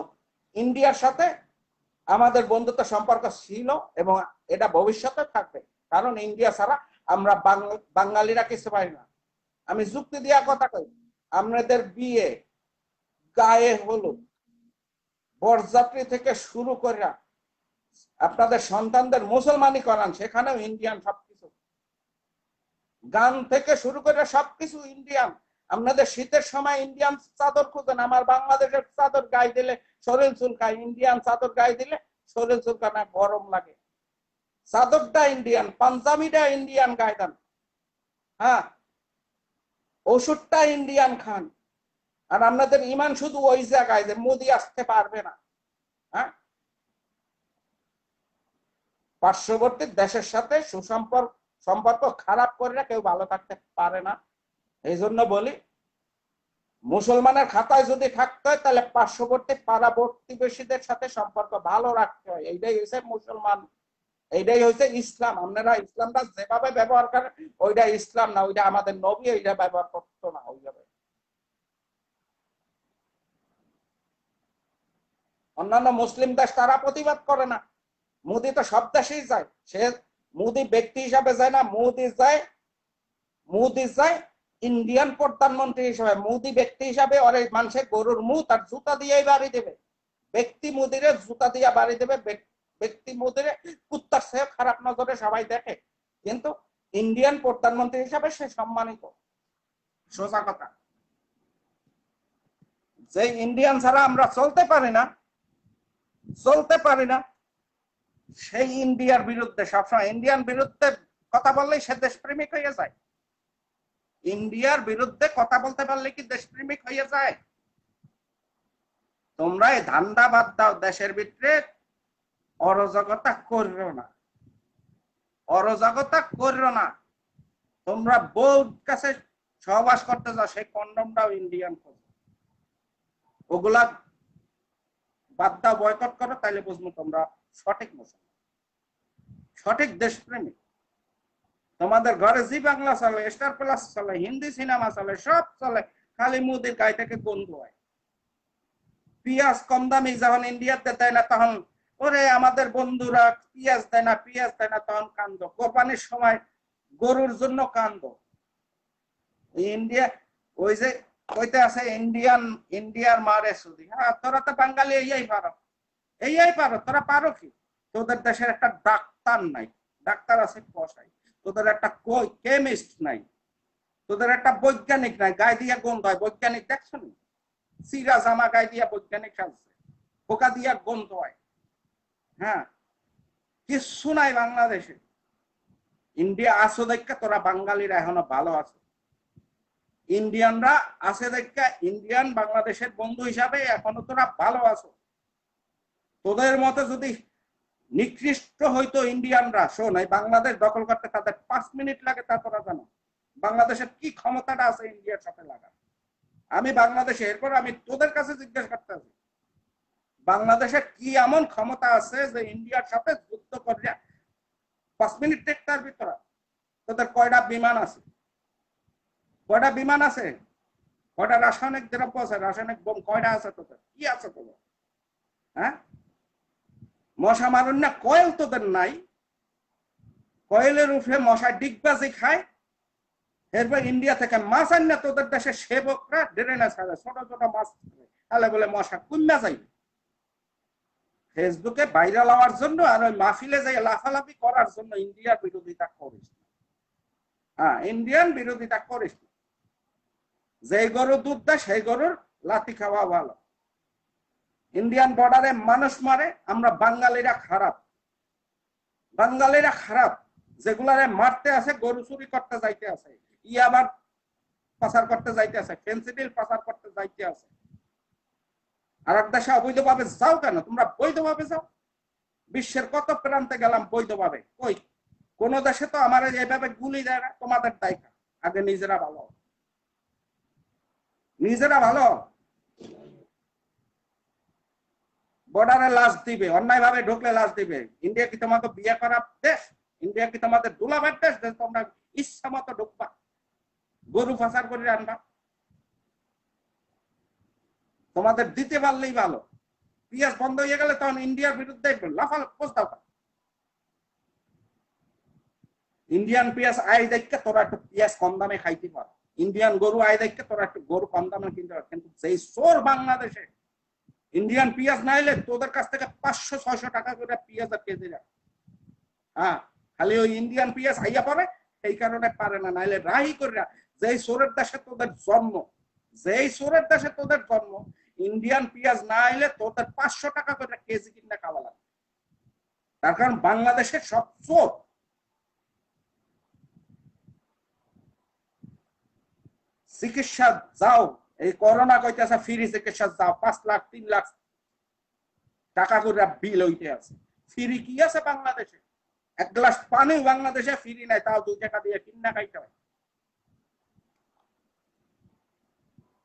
ইন্ডিয়ার সাথে আমাদের বন্ধুত্ব সম্পর্ক ছিল এবং এটা ভবিষ্যতে থাকবে। কারণ ইন্ডিয়া ছাড়া আমরা বাঙালিরা কিছু পাই না। আমি যুক্তি দিয়া কথা কই, আপনাদের বিয়ে, গায়ে হলুদ, বরযাত্রী থেকে শুরু করে আপনাদের সন্তানদের মুসলমানি করান, সেখানেও ইন্ডিয়ান সবকিছু। গান থেকে শুরু করে সবকিছু ইন্ডিয়ান। আপনাদের শীতের সময় ইন্ডিয়ান চাদর খুঁজেন, আমার বাংলাদেশের চাদর গায়ে দিলে শরীর চুলকায়, ইন্ডিয়ান চাদর গায়ে দিলে শরীর চুলকায় না, গরম লাগে। চাদরটা ইন্ডিয়ান, পাঞ্জাবিটা ইন্ডিয়ান গায়ে দেন। হ্যাঁ, ওষুধটা ইন্ডিয়ান খান। আর আপনাদের ইমান শুধু ওই জায়গায় যে মোদি আসতে পারবে না। হ্যাঁ, পার্শ্ববর্তী দেশের সাথে সম্পর্ক খারাপ করে কেউ ভালো থাকতে পারে না। এই জন্য বলি, মুসলমানের খাতায় যদি থাকতে হয় তাহলে পার্শ্ববর্তী পাড়া প্রতিবেশীদের সাথে সম্পর্ক ভালো রাখতে হয়। এইটাই হচ্ছে মুসলমান, এইটাই হচ্ছে ইসলাম। আপনারা ইসলামটা যেভাবে ব্যবহার করেন ওইটা ইসলাম না, ওইটা আমাদের নবী ওইটা ব্যবহার করতো না ওইভাবে। অন্যান্য মুসলিম দেশ তারা প্রতিবাদ করে না। মোদি তো সব দেশেই যায়, সে মোদি ব্যক্তি হিসাবে যায় না, মোদি যায় ইন্ডিয়ান প্রধানমন্ত্রী হিসাবে। মোদি ব্যক্তি হিসাবে ওর মানুষের গরুর মুখ তার জুতা দিয়েই বাড়ি দেবে, ব্যক্তি মোদিরে জুতা দিয়ে বাড়ি দেবে, ব্যক্তি মোদিরে কুত্তার চেয়ে খারাপ নজরে সবাই দেখে, কিন্তু ইন্ডিয়ান প্রধানমন্ত্রী হিসাবে সে সম্মানিত। সোজা কথা, যে ইন্ডিয়ান ছাড়া আমরা চলতে পারি না সেই ইন্ডিয়ার বিরুদ্ধে সবসময়, ইন্ডিয়ান বিরুদ্ধে কথা বললেই সে দেশপ্রেমিক হয়ে যায়। ইন্ডিয়ার বিরুদ্ধে কথা বলতে পারলে কি দেশপ্রেমিক হয়ে যায়? তোমরা এই ধান্দা বাদ দাও, দেশের ভিতরে অরাজকতা করো না, অরাজকতা করো না। তোমরা বউর কাছে সহবাস করতে যাও, সেই কন্ডমটাও ইন্ডিয়ান করো, ওগুলা বাদ দাও, বয়কট করো, তাইলে বুঝবো তোমরা সঠিক মুসলমান, সঠিক দেশপ্রেমিক। তোমাদের ঘরে জি বাংলা চলে, স্টার প্লাস চলে, হিন্দি সিনেমা চলে, সব চলে, খালি মোদির গায়ে থেকে গন্ধ হয়। পেঁয়াজ কম দামি যখন ইন্ডিয়াতে দেয় না তখন ওরে আমাদের বন্ধুরা পেঁয়াজ দেয় না, তখন কান্দ। কোরবানির সময় গরুর জন্য কান্দ। ইন্ডিয়া ওই যে কইতে আছে ইন্ডিয়ার মারে সুদি। হ্যাঁ, তোরা তো বাঙালি এই পারো, তোরা পারো কি? তোদের দেশের একটা ডাক্তার নাই, ডাক্তার আছে কসাই। তোদের একটা কেমিস্ট নাই, তোদের একটা বৈজ্ঞানিক নাই, গায়ে দিয়ে গন্ধ হয়। বৈজ্ঞানিক দেখছো না? সিরা জামা গায়ে দিয়ে বৈজ্ঞানিক আসছে, পোকা দিয়া গন্ধ হয়। হ্যাঁ, কিচ্ছু নাই বাংলাদেশে। ইন্ডিয়া আসো দেখা তোরা বাঙালিরা এখনো ভালো আছে, ইন্ডিয়ানরা আছে দেখা ইন্ডিয়ান বাংলাদেশের বন্ধু হিসাবে এখনো তোরা ভালো আছো। তোদের মতো যদি নিকৃষ্ট হইতো ইন্ডিয়ানরা, শোন, এই বাংলাদেশ দখল করতে তাদের 5 মিনিট লাগে, তা তোরা জানো বাংলাদেশের কি ক্ষমতাটা আছে ইন্ডিয়ার সাথে লাগা। আমি বাংলাদেশে, এরপর আমি তোদের কাছে জিজ্ঞেস করতে আছি, বাংলাদেশের কি এমন ক্ষমতা আছে যে ইন্ডিয়ার সাথে যুদ্ধ করিয়া 5 মিনিট টেকটার ভিতরে? তোদের কয়টা বিমান আছে? কয়টা রাসায়নিক দ্রব্য আছে? রাসায়নিক বোম কয়টা আছে তোদের? কি আছে তোদের? হ্যাঁ, মশা মারুন না কয়েল তোদের নাই? কয়েলের উপরে মশা ডিগবাজি খায়। এরপর ইন্ডিয়া থেকে মাছ আন না তোদের দেশের সেবকরা ড্রেনে ছাড়ে, ছোট ছোট মাছ, তাহলে বলে মশা কমা যাইবে। ফেসবুকে ভাইরাল হওয়ার জন্য আর ওই মাহফিলে যাই লাফালাফি করার জন্য ইন্ডিয়ার বিরোধিতা করিস না। হ্যাঁ, ইন্ডিয়ান বিরোধিতা করিস না। যে গরু দুধ দেয় সেই গরুর লাথি খাওয়া ভালো। ইন্ডিয়ান বর্ডারে মানুষ মারে, আমরা বাঙালিরা খারাপ, যেগুলারে মারতে আছে, গরু চুরি করতে যাইতে আছে, ইয়াবার পাচার করতে যাইতে আছে, ফেন্সিডিল পাচার করতে যাইতে আছে। আর এক দেশে অবৈধভাবে যাও কেন? তোমরা বৈধভাবে যাও। বিশ্বের কত প্রান্তে গেলাম বৈধভাবে, কই কোন দেশে তো আমার এইভাবে গুলি দেয় না। তোমাদের দায়িত্ব, আগে নিজেরা ভালো, বর্ডারে লাশ দিবে, অন্যায় ভাবে ঢুকলে লাশ দিবে। ইন্ডিয়া কি তোমাকে বিয়ে করার দেশ? ইন্ডিয়া কি তোমাদের দুলাভাইয়ের দেশ যে তোমরা ইচ্ছা মতো ঢুকবা, গরু পাচার করে আনবা? তোমাদের দিতে পারলেই ভালো। পেঁয়াজ বন্ধ হয়ে গেলে তখন ইন্ডিয়ার বিরুদ্ধে লাফাল প্রস্তাব। ইন্ডিয়ান পেঁয়াজ আয় দেখতে তোরা একটু পেঁয়াজ কম দামে খাইতে পারো, ইন্ডিয়ান গরু আয় দেখতে তোরা একটু গরু কম দামে কিনতে পারো। কিন্তু যেই চোর বাংলাদেশে, ইন্ডিয়ান পেঁয়াজ না এলে তোদের কাছ থেকে 500-600 টাকা করে পেঁয়াজের কেজি রাখ। হ্যাঁ, খালি ওই ইন্ডিয়ান পেঁয়াজ আইয়া পড়ে, এই কারণে পারে না, নাইলে রাহি করে। যেই চোরের দেশে তোদের জন্ম, ইন্ডিয়ান পেঁয়াজ না এলে তোদের 500 টাকা করে কেজি কিনে খাওয়া লাগে। তার কারণ বাংলাদেশের সব চোর। চিকিৎসা যাও, এই করোনা কইতেছে ফ্রি চিকিৎসা যাও, 5 লাখ 3 লাখ টাকা করে বিল হইতে আছে। ফ্রি কি আছে বাংলাদেশে? এক গ্লাস পানি বাংলাদেশে ফ্রি নাই, তাও 2 টাকা দিয়ে কিনা খাইতে হয়।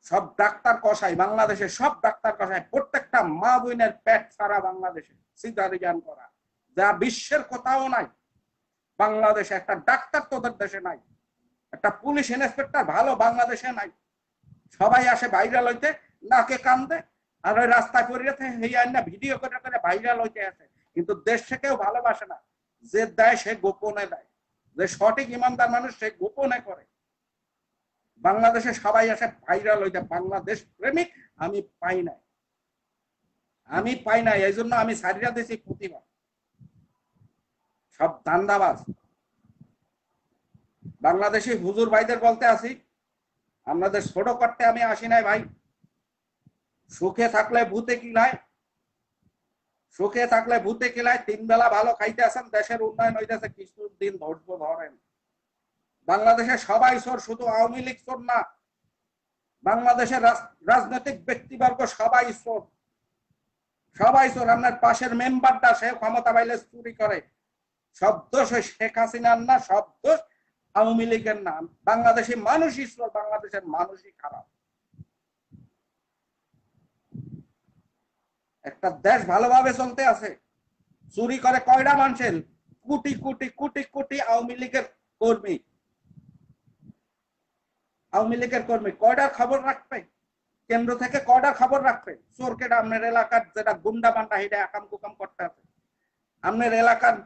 সব ডাক্তার কষাই বাংলাদেশে, সব ডাক্তার কষাই, প্রত্যেকটা মা বোনের পেট সারা বাংলাদেশে সিজারিয়ান করা, যা বিশ্বের কোথাও নাই। বাংলাদেশে একটা ডাক্তার তোদের দেশে নাই, একটা পুলিশ ইন্সপেক্টর ভালো বাংলাদেশে নাই। সবাই আসে ভাইরাল হইতে, নাকে কান্দে, আর ওই রাস্তায় পড়িয়েছে না ভিডিও করে করে ভাইরাল হইতে আছে, কিন্তু দেশ থেকেও ভালোবাসে না। যে দেয় সে গোপনে দেয়, যে সঠিক ইমানদার মানুষ সে গোপনে করে। বাংলাদেশে সবাই আসে ভাইরাল হইতে, বাংলাদেশ প্রেমিক আমি পাই নাই, আমি পাই নাই, এই জন্য আমি সারিয়া দিয়েছি প্রতিভা। সব দান্দাবাজ। বাংলাদেশি হুজুর ভাইদের বলতে আসি, আপনাদের ছোট করতে আমি আসি নাই ভাই। সুখে থাকলে ভূতে কিলায়, সুখে থাকলে ভূতে কিলায়। 3 বেলা ভালো খাইতে আছেন, দেশের উন্নয়ন হইতেছে, কিছুদিন ধৈর্য ধরেন। বাংলাদেশে সবাই চোর, শুধু আওয়ামী লীগ চোর না, বাংলাদেশের রাজনৈতিক ব্যক্তিবর্গ সবাই চোর, সবাই চোর। আপনার পাশের মেম্বারটা সে ক্ষমতা পাইলে চুরি করে, সব দোষ শেখ হাসিনার না, সব দোষ আওয়ামী লীগের না। বাংলাদেশি মানুষই চোর, বাংলাদেশের মানুষই খারাপ। একটা দেশ ভালোভাবে চলতে আছে, চুরি করে কয়টা মানুষের? কোটি কোটি কোটি কোটি আওয়ামী লীগের কর্মী, আওয়ামী লীগের কর্মী কয়টার খবর রাখবে? কেন্দ্র থেকে কয়টার খবর রাখবে? চোরকে আপনার এলাকার যেটা গুন্ডা বান্ডা হেঁটে আকাম কুকাম করতে আছে, আপনার এলাকার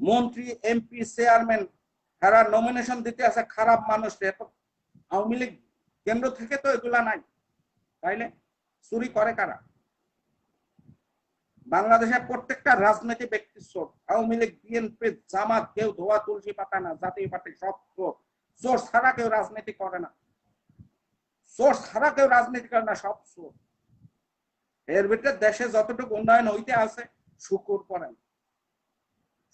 মন্ত্রী এমপি চেয়ারম্যান তারা নমিনেশন দিতে আছে খারাপ মানুষ। আওয়ামী লীগ কেন্দ্র থেকে তো এগুলা নাই, তাইলে চুরি করে কারা? বাংলাদেশের প্রত্যেকটা রাজনীতি ব্যক্তি চোর। আওয়ামী লীগ, বিএনপি, জামাত, কেউ ধোয়া তুলসী পাতা না, জাতীয় পার্টি সব চোর। চোর ছাড়া কেউ রাজনীতি করে না, চোর ছাড়া কেউ রাজনীতি করে না, সব চোর। এর ভিতরে দেশে যতটুকু উন্নয়ন হইতে আছে শুকুর করেন,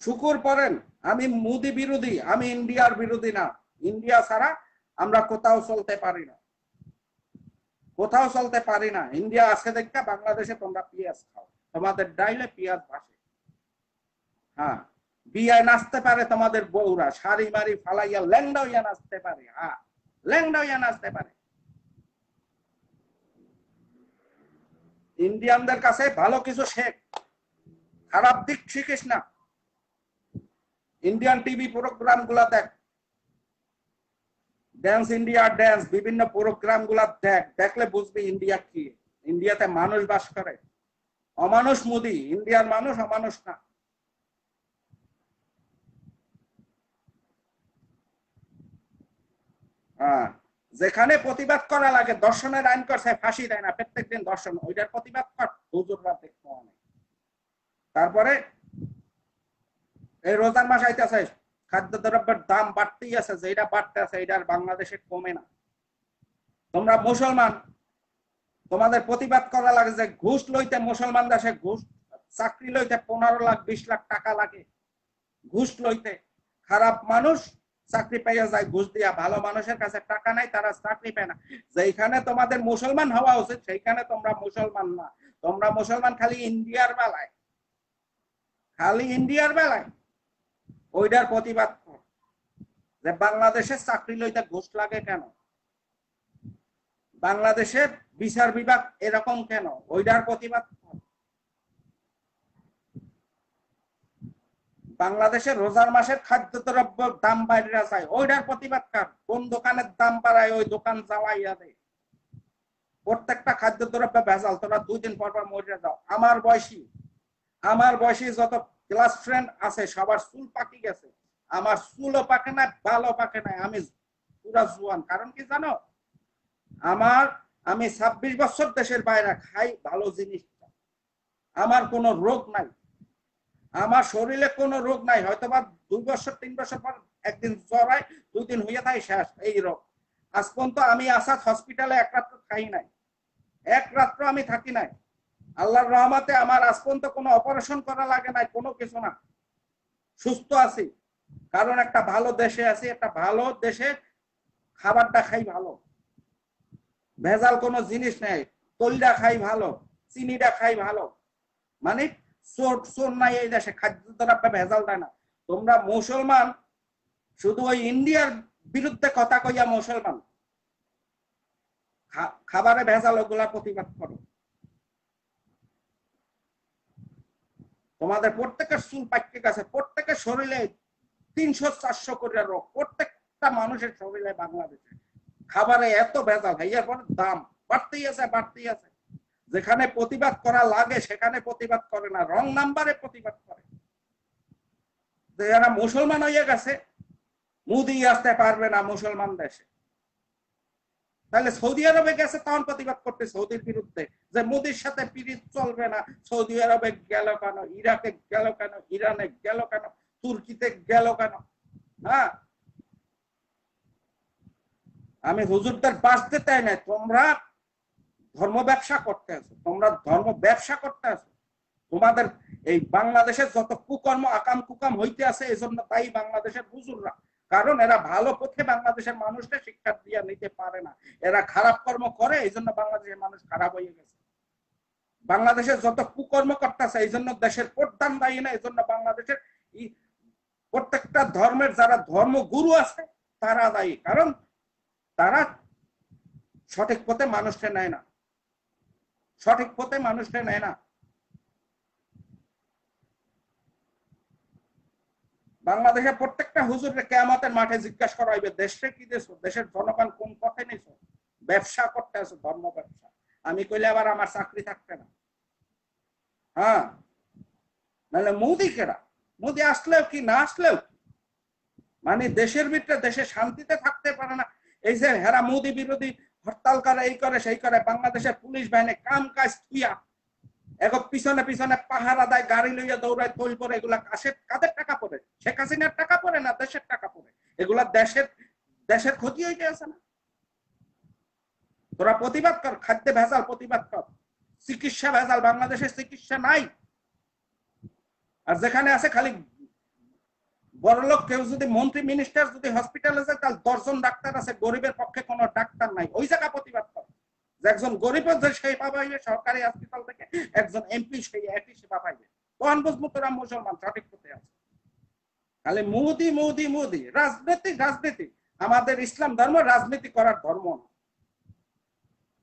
শুকুর করেন। আমি মোদি বিরোধী, আমি ইন্ডিয়ার বিরোধী না। ইন্ডিয়া ছাড়া আমরা কোথাও চলতে পারি না, কোথাও চলতে পারি না। ইন্ডিয়া আছে দেখা বাংলাদেশে তোমরা পেঁয়াজ খাও, তোমাদের ডাইলে পেঁয়াজ ভাসে। হ্যাঁ, বিয়ায় নাচতে পারে তোমাদের বউরা, শাড়ি মারি ফালাইয়া ল্যাংডা হইয়া নাচতে পারে। হ্যাঁ, ল্যাংডা হইয়া নাচতে পারে। ইন্ডিয়ানদের কাছে ভালো কিছু শেখ, খারাপ দিক শিখিস না। ইন্ডিয়ান টিভি প্রোগ্রাম গুলা দেখ, ড্যান্স ইন্ডিয়া ড্যান্স, বিভিন্ন প্রোগ্রাম গুলা দেখ, দেখলে বুঝবি ইন্ডিয়া কি। ইন্ডিয়াতে মানুষ বাস করে, অমানুষ মোদি। ইন্ডিয়ার মানুষ অমানুষ না। হ্যাঁ, যেখানে প্রতিবাদ করা লাগে, দর্শনের আইন করছে, ফাঁসি দেয় না, প্রত্যেকদিন দর্শন, ওইটার প্রতিবাদ কর, হুজুররা দেখতে অনেক। তারপরে এই রোজার মাস আইতেছে, খাদ্যদ্রব্যের দাম বাড়তেই আছে, যেটা বাড়তে আছে এটা বাংলাদেশে কমে না। তোমরা মুসলমান, তোমাদের প্রতিবাদ করা লাগে যে ঘুষ লইতে মুসলমান দেশে ঘুষ, চাকরি লইতে 15 লাখ 20 লাখ টাকা লাগে ঘুষ লইতে। খারাপ মানুষ চাকরি পাইয়া যায় ঘুষ দিয়া, ভালো মানুষের কাছে টাকা নাই, তারা চাকরি পায় না। যেখানে তোমাদের মুসলমান হওয়া উচিত সেইখানে তোমরা মুসলমান না, তোমরা মুসলমান খালি ইন্ডিয়ার বেলায়, খালি ইন্ডিয়ার বেলায়। ওইটার প্রতিবাদ কর যে বাংলাদেশে চাকরি লইতে ঘুষ লাগে কেন, বাংলাদেশে বিচার বিভাগ এরকম কেন, ওইটার প্রতিবাদ কর। বাংলাদেশে রোজার মাসের খাদ্যদ্রব্য দাম বাইরে যায়, ওইটার প্রতিবাদ কর। কোন দোকানের দাম বাড়ায় ওই দোকান যাওয়াইয়া দেয়। প্রত্যেকটা খাদ্যদ্রব্য ভেজাল, তোরা 2 দিন পর পর মরে যাও। আমার বয়সী যত ক্লাস ফ্রেন্ড আছে সবার চুল পাকি গেছে, আমার চুলও পাকে না, ভালো পাকে না, আমি পুরা জুয়ান। কারণ কি জানো, আমি 26 বছর দেশের বাইরে খাই ভালো জিনিস, আমার কোনো রোগ নাই, আমার শরীরে কোনো রোগ নাই। হয়তোবা 2 বছর 3 বছর পর একদিন জ্বর হয়, 2 দিন হইয়া থাকে শেষ এই রোগ। আজ পর্যন্ত আমি আসাদ হসপিটালে এক রাত্র খাই নাই, এক রাত্র আমি থাকি নাই। আল্লাহর রহমতে আমার আজ পর্যন্ত কোনো অপারেশন করা লাগে নাই, কোনো কিছু না, সুস্থ আছি। কারণ একটা ভালো দেশে আছি, একটা ভালো দেশে খাবারটা খাই ভালো, ভেজাল কোনো জিনিস নেই, তৈলটা খাই ভালো, চিনিটা খাই ভালো। মানে চোর নাই এই দেশে, খাদ্য দ্রব্যে ভেজাল দেয় না। তোমরা মুসলমান শুধু ওই ইন্ডিয়ার বিরুদ্ধে কথা কইয়া মুসলমান, খাবারে ভেজাল ওগুলা প্রতিবাদ করো। তোমাদের প্রত্যেকের চুল পাইকে গেছে, প্রত্যেকের শরীরে 300-400 করে রোগ, প্রত্যেকটা মানুষের শরীরে বাংলাদেশে খাবারে এত ভেজাল, ভাইয়ার পর দাম বাড়তেই আছে বাড়তেই আছে। যেখানে প্রতিবাদ করা লাগে সেখানে প্রতিবাদ করে না, রং নাম্বারে প্রতিবাদ করে। যারা মুসলমান হয়ে গেছে, মোদি আসতে পারবে না মুসলমান দেশে, তাহলে সৌদি আরবে গেছে তখন প্রতিবাদ করতে সৌদির বিরুদ্ধে, যে মোদির সাথে পিরিত চলবে না। সৌদি আরবে গেল কেন, ইরাকে গেল কেন, ইরানে গেল কেন, তুর্কিতে গেল কেন? হ্যাঁ, আমি হুজুরদের বাঁচতে চাই না, তোমরা ধর্ম ব্যবসা করতে আছো, তোমরা ধর্ম ব্যবসা করতে আছো। তোমাদের এই বাংলাদেশের যত কুকর্ম আকাম কুকাম হইতে আছে, এই জন্য তাই বাংলাদেশের হুজুররা, কারণ এরা ভালো পথে বাংলাদেশের মানুষকে শিক্ষা দিয়ে নিতে পারে না, এরা খারাপ কর্ম করে, এই জন্য বাংলাদেশের মানুষ খারাপ হয়ে গেছে। বাংলাদেশের যত কুকর্ম করতেছে এই জন্য দেশের প্রধান দায়ী না, এই জন্য বাংলাদেশের প্রত্যেকটা ধর্মের যারা ধর্মগুরু আছে তারা দায়ী, কারণ তারা সঠিক পথে মানুষকে নেয় না, সঠিক পথে মানুষকে নেয় না। বাংলাদেশের প্রত্যেকটা হুজুরকে কিয়ামতের মাঠে জিজ্ঞাসা করা হইবে, দেশে কি দেশ, দেশের জনগণ কোন পথে নিছো, ব্যবসা করতে আছো, ধর্ম ব্যবসা। আমি কইলে আবার আমার চাকরি থাকবে না। হ্যাঁ, নাহলে মোদি কেরা, মোদি আসলেও কি না আসলেও মানে দেশের ভিতরে দেশে শান্তিতে থাকতে পারে না। এই যে হেরা মোদি বিরোধী হরতাল করে, এই করে সেই করে, বাংলাদেশের পুলিশ বাহিনী কাম কাজ থুইয়া এখন পিছনে পিছনে পাহারা দেয়, গাড়ি লইয়া দৌড়ায়, তৈল পরে, এগুলা কাদের টাকা পড়ে? শেখ হাসিনার টাকা পড়ে না দেশের টাকা পড়ে? এগুলা দেশের ক্ষতি হইতে আছে না? তোরা প্রতিবাদ কর, খাদ্যে ভেজাল প্রতিবাদ কর, চিকিৎসা ভেজাল, বাংলাদেশের চিকিৎসা নাই। আর যেখানে আছে খালি বড়লোক, কেউ যদি মন্ত্রী মিনিস্টার যদি হসপিটালে যায় তাহলে 10 জন ডাক্তার আছে, গরিবের পক্ষে কোনো ডাক্তার নাই, ওই জায়গা প্রতিবাদ কর। একজন গরিব সেই পাইবে সরকারি হসপিটাল থেকে, একজন এমপি সেই একই সেবা পাইবে, তখন বুঝবো তোরা মুসলমান সঠিক পথে আছে। খালি মোদি মোদি মোদি, রাজনীতি রাজনীতি। আমাদের ইসলাম ধর্ম রাজনীতি করার ধর্ম না।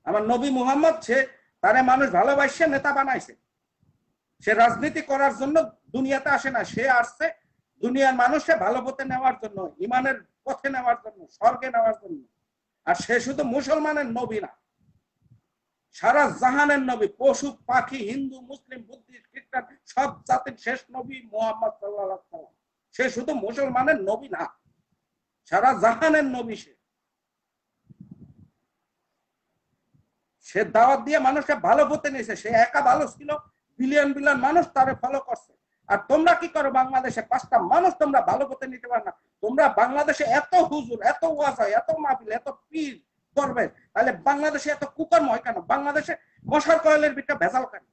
আমার নবী মুহাম্মদ, সে তারে মানুষ ভালোবাসে নেতা বানাইছে, সে রাজনীতি করার জন্য দুনিয়াতে আসে না, সে আসছে দুনিয়ার মানুষকে ভালো পথে নেওয়ার জন্য, ইমানের পথে নেওয়ার জন্য, স্বর্গে নেওয়ার জন্য। আর সে শুধু মুসলমানের নবী না, সারা জাহানের নবী, পশু পাখি, হিন্দু মুসলিম বুদ্ধিস্ট খ্রিস্টান সব জাতির শেষ নবী মুহাম্মদ সাল্লাল্লাহু আলাইহি ওয়াসাল্লাম। সে শুধু মুসলমানের নবী না, সারা জাহানের নবী। সে দাওয়াত দিয়ে মানুষকে ভালো পথে নিয়েছে, সে একা ভালো ছিল, বিলিয়ন বিলিয়ন মানুষ তারে ফলো করছে। আর তোমরা কি করো, বাংলাদেশে 5টা মানুষ তোমরা ভালো পথে নিতে পারো না। তোমরা বাংলাদেশে এত হুজুর, এত ওয়াজ হয়, এত মাহফিল, এত পীর করবে, তাহলে বাংলাদেশে এত কুকর্ম হয় কেন? বাংলাদেশে মশার কয়েলের ভিতরে ভেজাল কেন?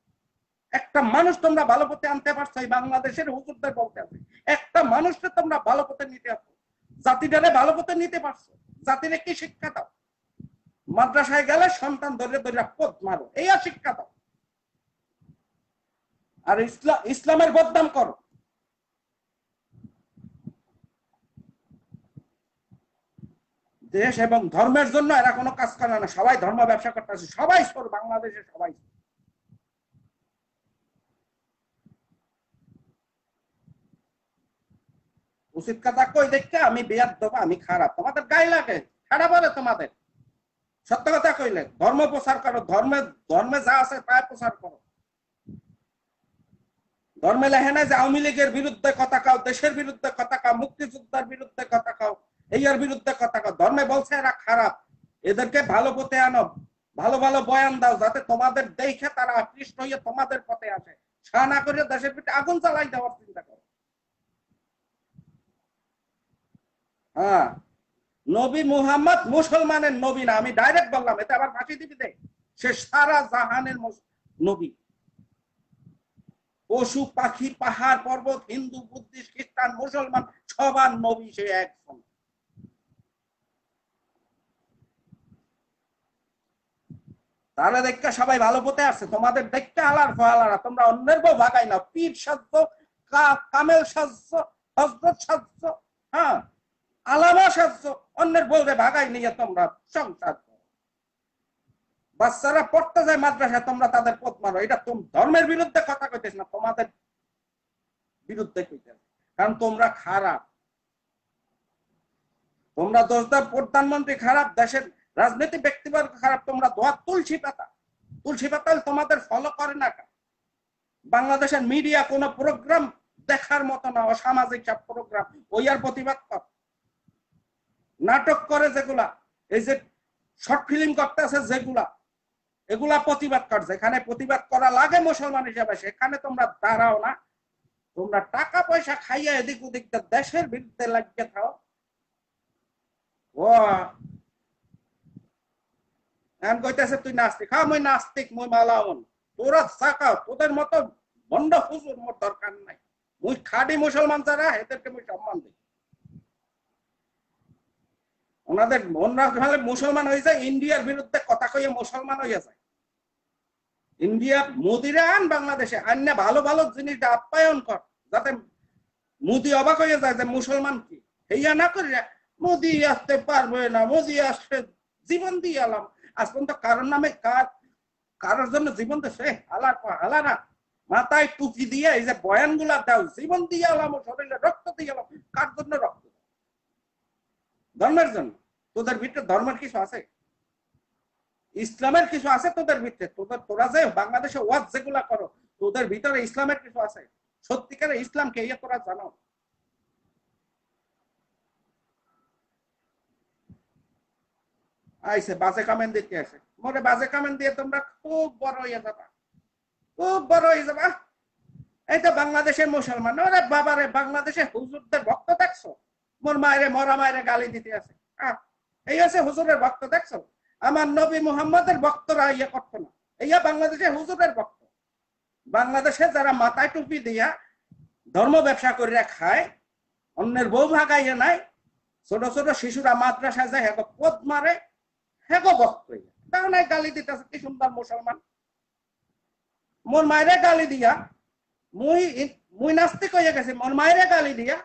একটা মানুষ তোমরা ভালো পথে আনতে পারছো, এই বাংলাদেশের হুজুরদের বলতে আছে, একটা মানুষকে তোমরা ভালো পথে নিতে পারছো, জাতিটারে ভালো পথে নিতে পারছো। জাতিরে কি শিক্ষা দাও? মাদ্রাসায় গেলে সন্তান ধরে ধরে পথ মারো, এই শিক্ষা দাও। আর ইসলামের বদনাম করো। দেশ এবং ধর্মের জন্য এরা কোনো কাজ করে না, সবাই ধর্ম ব্যবসা করতে আছে, সবাই সর, বাংলাদেশে সবাই। উচিত কথা কই দেখতে আমি বিয়ার দেবো, আমি খারাপ, তোমাদের গায়ে লাগে, খারাপ বলে তোমাদের। সত্য কথা কইলে ধর্ম প্রচার করো, ধর্মে যা আছে তাই প্রচার করো। ধর্মে লেখে না যে আওয়ামী লীগের বিরুদ্ধে কথা কাও, দেশের বিরুদ্ধে কথা কাও, মুক্তিযোদ্ধার বিরুদ্ধে কথা কাও, এর বিরুদ্ধে কথা কাও। ধর্মে বলছে এরা খারাপ, এদেরকে ভালো পথে আনো, ভালো ভালো বয়ান দাও, যাতে তোমাদের দেখে তারা আকৃষ্ট হয়ে তোমাদের পথে আসে। সা না করে দেশের ভিতরে আগুন জ্বালাই দেওয়ার চিন্তা করো। হ্যাঁ, নবী মুহাম্মদ মুসলমানের নবী না, আমি ডাইরেক্ট বললাম, এতে আবার ফাঁসি দিবি দে। সে সারা জাহানের নবী। পশু পাখি পাহাড় পর্বত হিন্দু বুদ্ধিস্ট খ্রিস্টান মুসলমান সবার নবী সে একজন। তাহলে দেখতে সবাই ভালো পথে আসছে, তোমাদের দেখতে আলার ফলারা, তোমরা অন্যের বউ ভাগাই না, পীর সাজছো, কামেল সাজছো, হজরত সাজছো, হ্যাঁ আলামা সাজছো, অন্যের বউরে ভাগাই নিয়ে তোমরা সংসার করো। বাচ্চারা পড়তে যায় মাদ্রাসায়, তোমরা তাদের পথ মারো। এটা ধর্মের বিরুদ্ধে কথা কইতেছ না, তোমাদের বিরুদ্ধে কইতেছ, কারণ তোমরা খারাপ। তোমরা দোষদার প্রধানমন্ত্রী খারাপ, দেশের রাজনীতি ব্যক্তিবর্গ খারাপ, তোমরা দোয়া তুলসী পাতা। তুলসী পাতা তোমাদের ফলো করে না। বাংলাদেশের মিডিয়া কোন প্রোগ্রাম দেখার মতো না, অসামাজিক সব প্রোগ্রাম, ওই আর প্রতিবাদ কর। নাটক করে যেগুলা, এই যে শর্ট ফিল্ম করতেছে যেগুলা, এগুলা প্রতিবাদ কর। যেখানে প্রতিবাদ করা লাগে মুসলমান হিসাবে, সেখানে তোমরা দাঁড়াও না। তোমরা টাকা পয়সা খাইয়া এদিক ওদিক দেশের বিরুদ্ধে লাগিয়ে থাও। ও এখন কইতেছে তুই নাস্তিক। হ্যাঁ মুই নাস্তিক, মুই মালামন। তোরা চাকাও, তোদের মতো বন্ড হুজুর মোর দরকার নাই। মুই খাঁটি মুসলমান যারা, এদেরকে মুই সম্মান দিই। ওনাদের মনরা হলে মুসলমান হয়ে যায়, ইন্ডিয়ার বিরুদ্ধে কথা কইয়ে মুসলমান হয়ে যায়। ইন্ডিয়া মোদিরা আন বাংলাদেশে, আন্যা ভালো ভালো জিনিসটা আপ্যায়ন কর, যাতে মোদি অবাক হয়ে যায় যে মুসলমান কি। হেয়া না করি মোদি আসতে পারবে না, মোদি আসতে জীবন দিয়ে এলাম। আজ পর্যন্ত কারোর নামে কারোর জন্য জীবন দেশে হালারা মাথায় টুপি দিয়ে এই যে বয়ান গুলা দাও, জীবন দিয়ে এলাম, শরীরে রক্ত দিয়ে এলাম। কার জন্য রক্ত? ধর্মের জন্য। তোদের ভিতরে ধর্মের কিছু আছে? ইসলামের কিছু আছে তোদের ভিতরে? তোরা যে বাংলাদেশে ওয়াজ যেগুলা করো, তোদের ভিতরে ইসলামের কিছু আছে? সত্যিকারের ইসলামকে ইয়ে তোরা জানো? আইসে বাজে কমেন্ট দিতে আসে, মোরে বাজে কমেন্ট দিয়ে তোমরা খুব বড় হয়ে যাবা, খুব বড় হয়ে যাবা। এই তো বাংলাদেশের মুসলমান, ওরে বাবারে, বাংলাদেশে হুজুরদের ভক্ত দেখছো? মোর মায়েরে, মরা মায়েরে গালি দিতে আছে। এই আছে হুজুরের ভক্ত দেখছো? আমার নবী মুহাম্মদের ভক্তরা ইয়ে করতো না, এইয়া বাংলাদেশের হুজুরের ভক্ত। বাংলাদেশে যারা মাথায় টুপি দিয়া ধর্ম ব্যবসা করে খায়, অন্যের বউ ভাগাইয়া নাই, ছোট ছোট শিশুরা মাদ্রাসায় যায়, হ্যাঁ পদ মারে, হ্যাঁ ভক্ত। তাও নাই গালি দিতেছে, কি সুন্দর মুসলমান। মোর মায়েরে গালি দিয়া মুই নাস্তিক হয়ে গেছি, মোর মায়েরে গালি দিয়া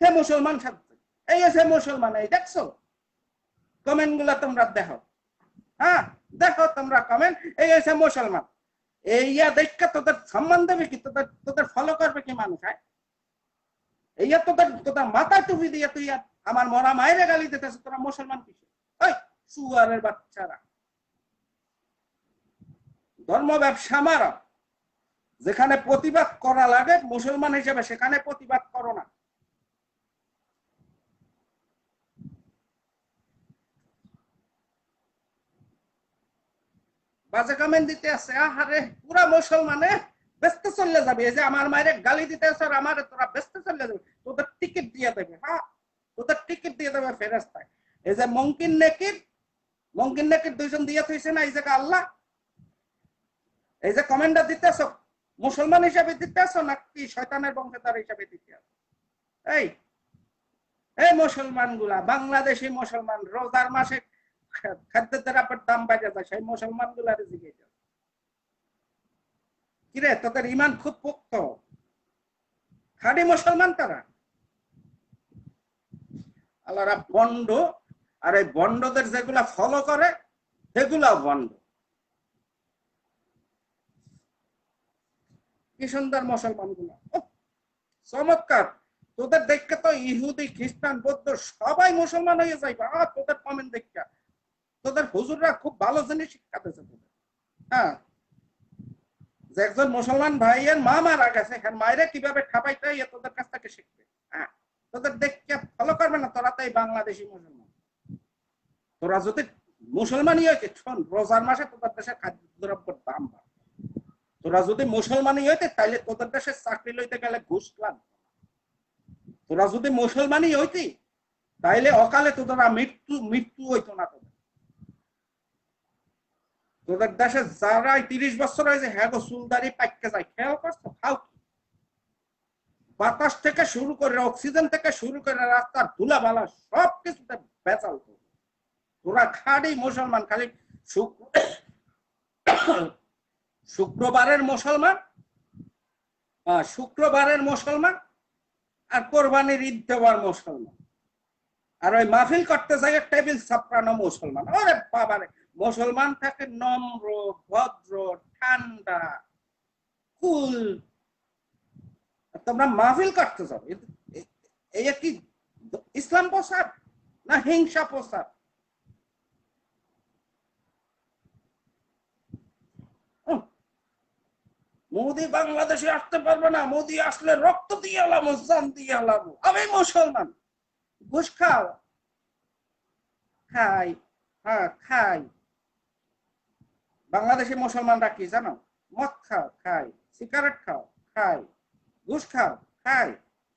হে মুসলমান থাকবে। এই আছে মুসলমান, এই দেখছো কমেন্ট গুলা তোমরা দেখো, হ্যাঁ দেখো তোমরা কমেন্ট, এই আছে মুসলমান। এইয়া দেখা তোদের সম্মান দেবে কি? তোদের ফলো করবে কি মানুষ? এইয়া তোদের মাথায় টুপি দিয়ে তুই আমার মরা মায়েরে গালি দিতেছ, তোরা মুসলমান কিসে? ওই সুয়ারের বাচ্চারা, ধর্ম ব্যবসা মারা। যেখানে প্রতিবাদ করা লাগে মুসলমান হিসেবে, সেখানে প্রতিবাদ করো না। বাজে কমেন্ট দিতে আছে, আহারে পুরা মুসলমানে ব্যস্ত চলে যাবে। এই যে আমার মায়ের গালি দিতে আছে, আর আমার তোরা ব্যস্ত চলে যাবে। তোদের টিকিট দিয়ে দেবে, হ্যাঁ তোদের টিকিট দিয়ে দেবে ফেরেশতায়। এই যে মঙ্কিন নেকির দুইজন দিয়ে থইছে না এই জায়গা আল্লাহ। এই যে কমেন্টটা দিতেছ, মুসলমান হিসাবে দিতেছ নাকি শয়তানের বংশধর হিসাবে দিতে? এই এই মুসলমান গুলা, বাংলাদেশি মুসলমান, রোজার মাসে খাদ্য দ্রব্যের দাম বাইরে যায়, সেই মুসলমান গুলার জিজ্ঞেস কিরে তোদের ইমান খুব পোক্ত, খাঁটি মুসলমান তারা। আল্লাহরা বন্ড, আর এই বন্ডদের যেগুলা ফলো করে সেগুলাও বন্ড। কি সুন্দর মুসলমান গুলা, চমৎকার। তোদের দেখে তো ইহুদি, খ্রিস্টান, বৌদ্ধ সবাই মুসলমান হয়ে যাইবা। তোদের কমেন্ট দেখা তোদের হুজুররা খুব ভালো জিনিস শিক্ষা দিয়েছে তোদের। হ্যাঁ, যে একজন মুসলমান ভাইয়ের মা মারা গেছে, হ্যাঁ মায়েরা কিভাবে ঠাপাইতে হয় তোদের কাছ থেকে শিখবে। হ্যাঁ, তোদের দেখে ফলো করবে না। তোরা তো এই বাংলাদেশি মুসলমান। তোরা যদি মুসলমানই হইতে, শোন, রোজার মাসে তোদের দেশের খাদ্য দ্রব্যের দাম বাড়ে। তোরা যদি মুসলমানই হইতে, তাহলে তোদের দেশের চাকরি লইতে গেলে ঘুষ লাগবে। তোরা যদি মুসলমানই হইতি, তাইলে অকালে তোরা মৃত্যু হইতো না। তোদের দেশে যারা 30 বছর হয়েছে, হ্যাঁ গো চুলদারি পাইকে যায়, খেয়াল করছো? খাও বাতাস থেকে শুরু করে, অক্সিজেন থেকে শুরু করে, রাস্তার ধুলাবালা সবকিছুতে বেচাল। তোরা খাড়ি মুসলমান, খালি শুক্রবারের মুসলমান, আর কোরবানির ঈদ দেওয়ার মুসলমান, আর ওই মাহফিল করতে যায় টেবিল চাপড়ানো মুসলমান। ওরে বাবারে, মুসলমান থাকে নম্র, ভদ্র, ঠান্ডা, কুল, তোমরা মাহফিল করতে যাও। এই কি ইসলাম প্রচার না হিংসা প্রচার? মোদি বাংলাদেশে আসতে পারবে না, মোদি আসলে রক্ত দিয়ে এলাম, জান দিয়ে এলাম। আমি মুসলমান, ঘুষ খাও, খাই, হ্যাঁ খাই। বাংলাদেশি মুসলমানরা কি জানো? মদ খাও, খাই, সিগারেট খাও, খাই, ঘুষ খাও, খাই,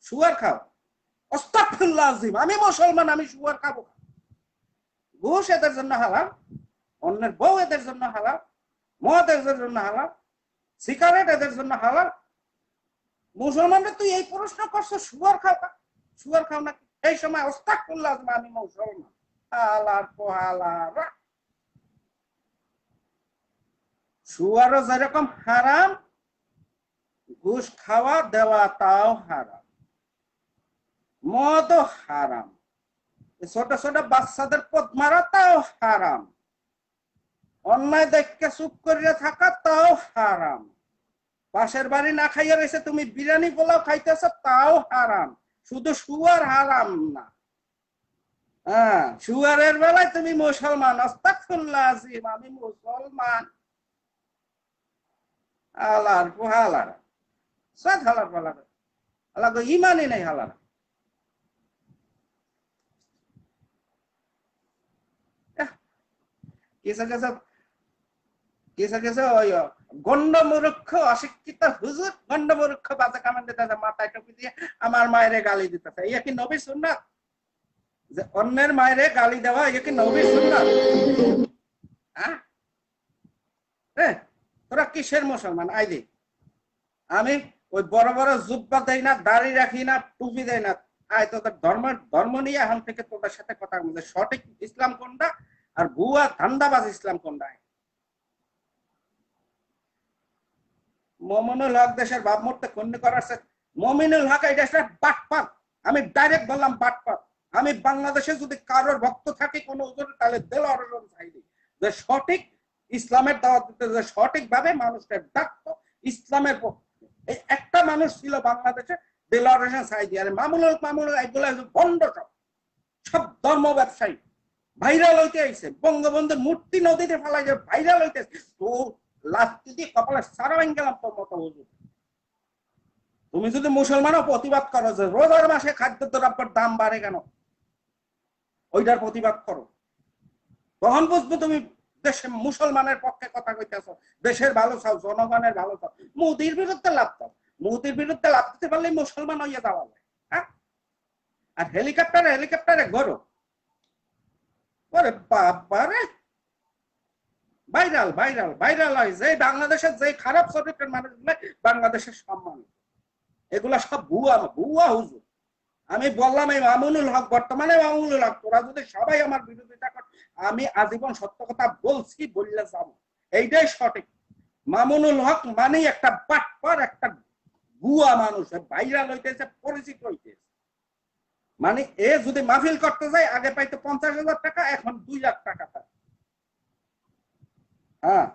শুয়ার খাও। আস্তাগফিরুল্লাহ আযীম, আমি মুসলমান, আমি শুয়ার খাবো? ঘুষ এদের জন্য হালাল, অন্যের বউ এদের জন্য হালাল, মদ এদের জন্য হালাল, সিগারেট এদের জন্য হালাল। মুসলমানরা তুই এই প্রশ্ন করছো শুয়ার খাও? শুয়ার খাও নাকি? এই সময় আস্তাগফিরুল্লাহ আযীম, আমি মুসলমান। হালার পোহালা, শুয়ারও যেরকম হারাম, ঘুষ খাওয়া দেওয়া তাও হারাম, মদও হারাম, ছোট ছোট বাচ্চাদের পদ মারা তাও হারাম, অন্যায় দেখে চুপ করিয়া থাকা তাও হারাম, পাশের বাড়ি না খাইয়া রয়েছে তুমি বিরিয়ানি পোলাও খাইতেছ তাও হারাম। শুধু শুয়ার হারাম না, হ্যাঁ শুয়ারের বেলায় তুমি মুসলমান। আস্তাগফিরুল্লাহ আযীম, আমি মুসলমান। আলার পোহালার সব হালার পালার, আল্লাহ ইমানই নেই হালার। কিছু কিছু কিছু কিছু ওই গন্ডমূর্খ অশিক্ষিত হুজুর, গন্ডমূর্খ বাজে কামান দিতেছে, মাথায় টুপি দিয়ে আমার মায়েরে গালি দিতেছে। ইয়ে কি নবীর সুন্নাত? যে অন্যের মায়েরে গালি দেওয়া, ইয়ে কি নবীর সুন্নাত? হ্যাঁ, তোরা কিসের মুসলমান? আইদি আমি ওই বড় বড় জুব্বা দেই না, দাড়ি রাখি না, টুপি দেই না। আয় তোদের ধর্ম নিয়ে এখন থেকে তোদের সাথে কথা বলতে, সঠিক ইসলাম কোনটা আর ভুয়া ধান্দাবাজ ইসলাম কোনটা। মমিনুল হক দেশের ভাবমূর্তি ক্ষুণ্ণ করার, মমিনুল হক এই দেশের বাটপাত। আমি ডাইরেক্ট বললাম বাটপাত। আমি বাংলাদেশে যদি কারোর ভক্ত থাকে কোনো হুজুর, তাহলে দেলোয়ার হোসেন সাঈদী, যে সঠিক ইসলামের দাওয়াত দিতে, যে সঠিক ভাবে মানুষকে ডাকতো ইসলামের পক্ষে। এই একটা মানুষ ছিল বাংলাদেশে, দেলোয়ার হোসেন সাঈদী। আর মামুনুল এগুলো বন্ড, সব ধর্ম ব্যবসায়ী ভাইরাল হইতে আইছে। বঙ্গবন্ধুর মূর্তি নদীতে ফেলাই যে ভাইরাল হইতেছে, তো লাস্ট দিয়ে কপালে সারা ভাঙ গেলাম তোর মতো হুজুর। তুমি যদি মুসলমানও প্রতিবাদ করো যে রোজার মাসে খাদ্য দ্রব্যের দাম বাড়ে কেন, ওইটার প্রতিবাদ করো, তখন বুঝবো তুমি দেশে মুসলমানের পক্ষে কথা কইতেছ, দেশের ভালো চাও, জনগণের ভালো চাও। মোদির বিরুদ্ধে লাভ দাও, মোদির বিরুদ্ধে লাভ দিতে পারলে মুসলমান হইয়া যাওয়া যায়। হ্যাঁ, আর হেলিকপ্টারে ঘোরো, ওরে বাবারে, ভাইরাল ভাইরাল ভাইরাল হয় যে বাংলাদেশের যে খারাপ চরিত্রের মানুষগুলো বাংলাদেশের সম্মান, এগুলা সব ভুয়া ভুয়া হুজুর। আমি বললাম এই মামুনুল হক, বর্তমানে মামুনুল হক, তোরা যদি সবাই আমার বিরোধিতা কর, আমি আজীবন সত্য কথা বলছি, বললে যাবো, এইটাই সঠিক। মামুনুল হক মানে একটা বাটপার, একটা ভুয়া মানুষ, ভাইরাল হইতেছে, পরিচিত হইতেছে। মানে এ যদি মাহফিল করতে যায় আগে পাইতো 50,000 টাকা, এখন 2 লাখ টাকা। হ্যাঁ,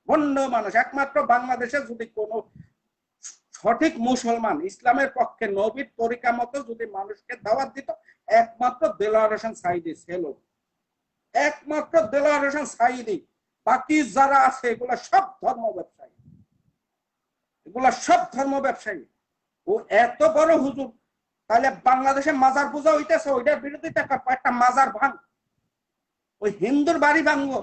বন্য মানুষ। একমাত্র বাংলাদেশে যদি কোন সঠিক মুসলমান ইসলামের পক্ষে নবীর তরিকা মতো যদি মানুষকে দাওয়াত দিত, একমাত্র দেলোয়ার হোসেন সাঈদী ছিল, একমাত্র দেলোয়ার হোসেন সাঈদী। বাকি যারা আছে এগুলা সব ধর্ম ব্যবসায়ী, এগুলা সব ধর্ম ব্যবসায়ী। ও এত বড় হুজুর, তাহলে বাংলাদেশে মাজার পূজা হইতেছে, ওইটার বিরোধিতা একটা মাজার ভাঙ, ওই হিন্দুর বাড়ি ভাঙবো।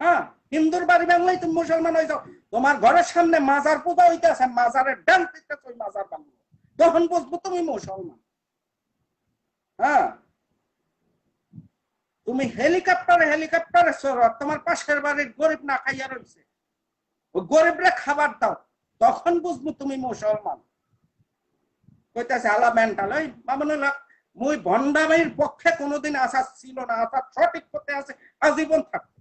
হ্যাঁ, হিন্দুর বাড়ি ভাঙলেই তুমি মুসলমান হয়ে যাও। তোমার ঘরের সামনে মাজার পূজা হইতেছে, মাজারের ডান দিতেছে, ওই মাজার ভাঙবো, তখন বুঝবো তুমি মুসলমান। হ্যাঁ, তুমি হেলিকপ্টারে চড়ো, তোমার পাশের বাড়ির গরিব না খাইয়া রয়েছে, ওই গরিবরা খাবার দাও, তখন বুঝবো তুমি মুসলমান। কইতেছে আলা মেন্টাল। ওই মামুনুল হক, মুই ভণ্ডামির পক্ষে কোনোদিন আসা ছিল না, আসা সঠিক পথে আছে, আজীবন থাকবে।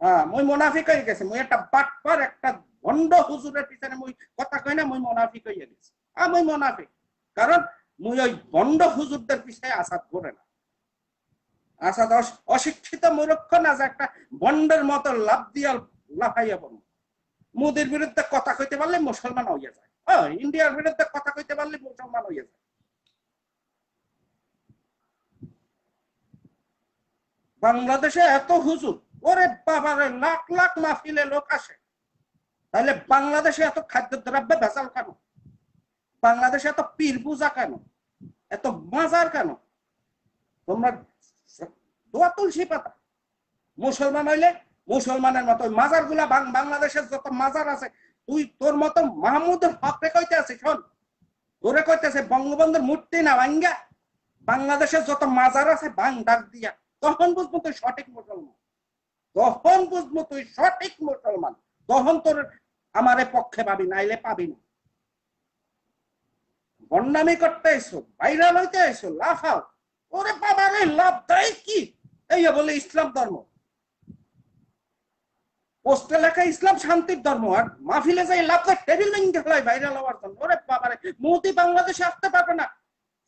হ্যাঁ, মুই মুনাফিক হয়ে গেছে, মুই একটা বাটপার, একটা ভণ্ড হুজুরের পিছনে মুই কথা কই না, মুই মুনাফিক হয়ে গেছি। মুই মুনাফিক। কারণ মুই ওই বন্ড হুজুরদের পিছনে আসাদ করে না। আসাদ অশিক্ষিত মূর্খ না যে একটা বন্ডের মতো লাভ দিয়া লাফাইয়া পড়ব। মোদির বিরুদ্ধে কথা কইতে পারলে মুসলমান হইয়া যায়, ইন্ডিয়ার বিরুদ্ধে কথা কইতে পারলে মুসলমান হইয়া যায়। বাংলাদেশে এত হুজুর, ওরে বাবারে লাখ লাখ মাহফিলে লোক আসে, তাহলে বাংলাদেশে এত খাদ্যদ্রব্যে ভেজাল কেন? বাংলাদেশে এত পীর পূজা কেন? এত মাজার কেন? তোমরা দোয়া তুলসী পাতা। মুসলমান হইলে মুসলমানের মতো মাজার গুলা, বাংলাদেশের যত মাজার আছে, তুই তোর মতো মাহমুদুল হক কইতে আছিস, শোন তোরে কইতেছে বঙ্গবন্ধুর মূর্তি না ভাঙ্গা বাংলাদেশের যত মাজার আছে ভাঙ ডাক দিয়া, তখন বুঝবো তুই সঠিক মুসলমান। তখন বুঝবো তুই সঠিক মুসলমান, তখন তোর আমারে পক্ষে পাবি, নাইলে পাবি না। বন্যামি করতে আইসো, ভাইরাল হইতে আইসো, লাফাও, ওরে বাবারে লাভ দেয় কি? এই বলে ইসলাম ধর্ম, পোস্টে লেখা ইসলাম শান্তির ধর্ম, আর মাহফিলে যাই লাভ দেয় টেবিল ভেঙে ফেলায় ভাইরাল হওয়ার জন্য। ওরে বাবারে, মোদি বাংলাদেশে আসতে পারবে না,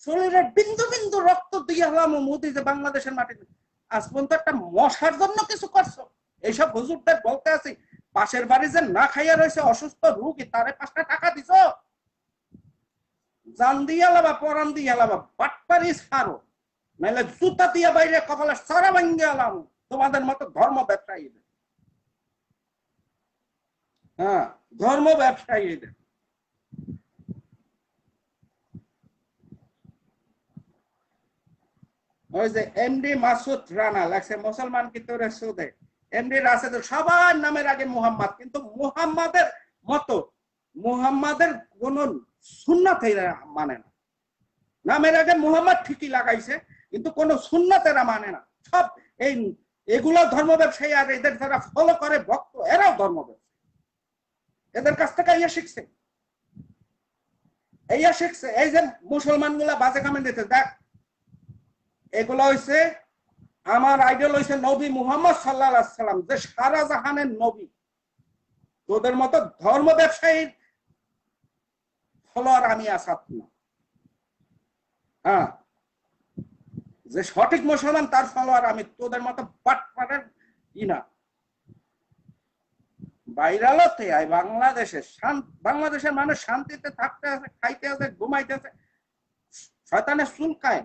শরীরের বিন্দু বিন্দু রক্ত দিয়ে হলাম মোদি যে বাংলাদেশের মাটিতে। আজ পর্যন্ত একটা মশার জন্য কিছু করছো? এইসব হুজুরদের বলতে আছি, পাশের বাড়ি যে না খাইয়া রয়েছে অসুস্থ রোগী, তারে 5টা টাকা দিছ? জান দিয়া লাবা, পরান দিয়া লাবা, বাটপারি ছাড়ো, নাহলে জুতা দিয়া বাইরে কপালে সারা ভাঙ্গে আলাম তোমাদের মতো ধর্ম ব্যবসায়ীদের। হ্যাঁ, ধর্ম ব্যবসায়ীদের। ওই যে এমডি মাসুদ রানা লাগছে মুসলমান কি তোরে সুদে, এমডি রাশেদ সবার নামের আগে মুহাম্মদ, কিন্তু মুহাম্মাদের মতো মুহাম্মাদের কোন সুন্নাত মানে না। নামের আগে মুহাম্মদ ঠিকই লাগাইছে, কিন্তু কোন সুন্নাত এরা মানে না। সব এই এগুলো ধর্ম ব্যবসায়ী, আর এদের যারা ফলো করে ভক্ত, এরাও ধর্ম ব্যবসায়ী। এদের কাছ থেকে ইয়া শিখছে, এই যে মুসলমান গুলা বাজে কামেন্ট দিতে, দেখ এগুলো হইছে আমার আইডল হইছে নবী মুহাম্মদ সাল্লাল্লাহু আলাইহি সাল্লাম, যে সারা জাহানের নবী। তোদের মতো ধর্ম ব্যবসায়ীর ফলোয়ার আমি আসাদ না। হ্যাঁ, যে সঠিক মুসলমান তার ফলোয়ার আমি, তোদের মতো বাটপাটের ই না। বাইরালতে আয় বাংলাদেশের মানুষ শান্তিতে থাকতে আছে, খাইতে আছে, ঘুমাইতে আছে, শয়তানের চুলকায়,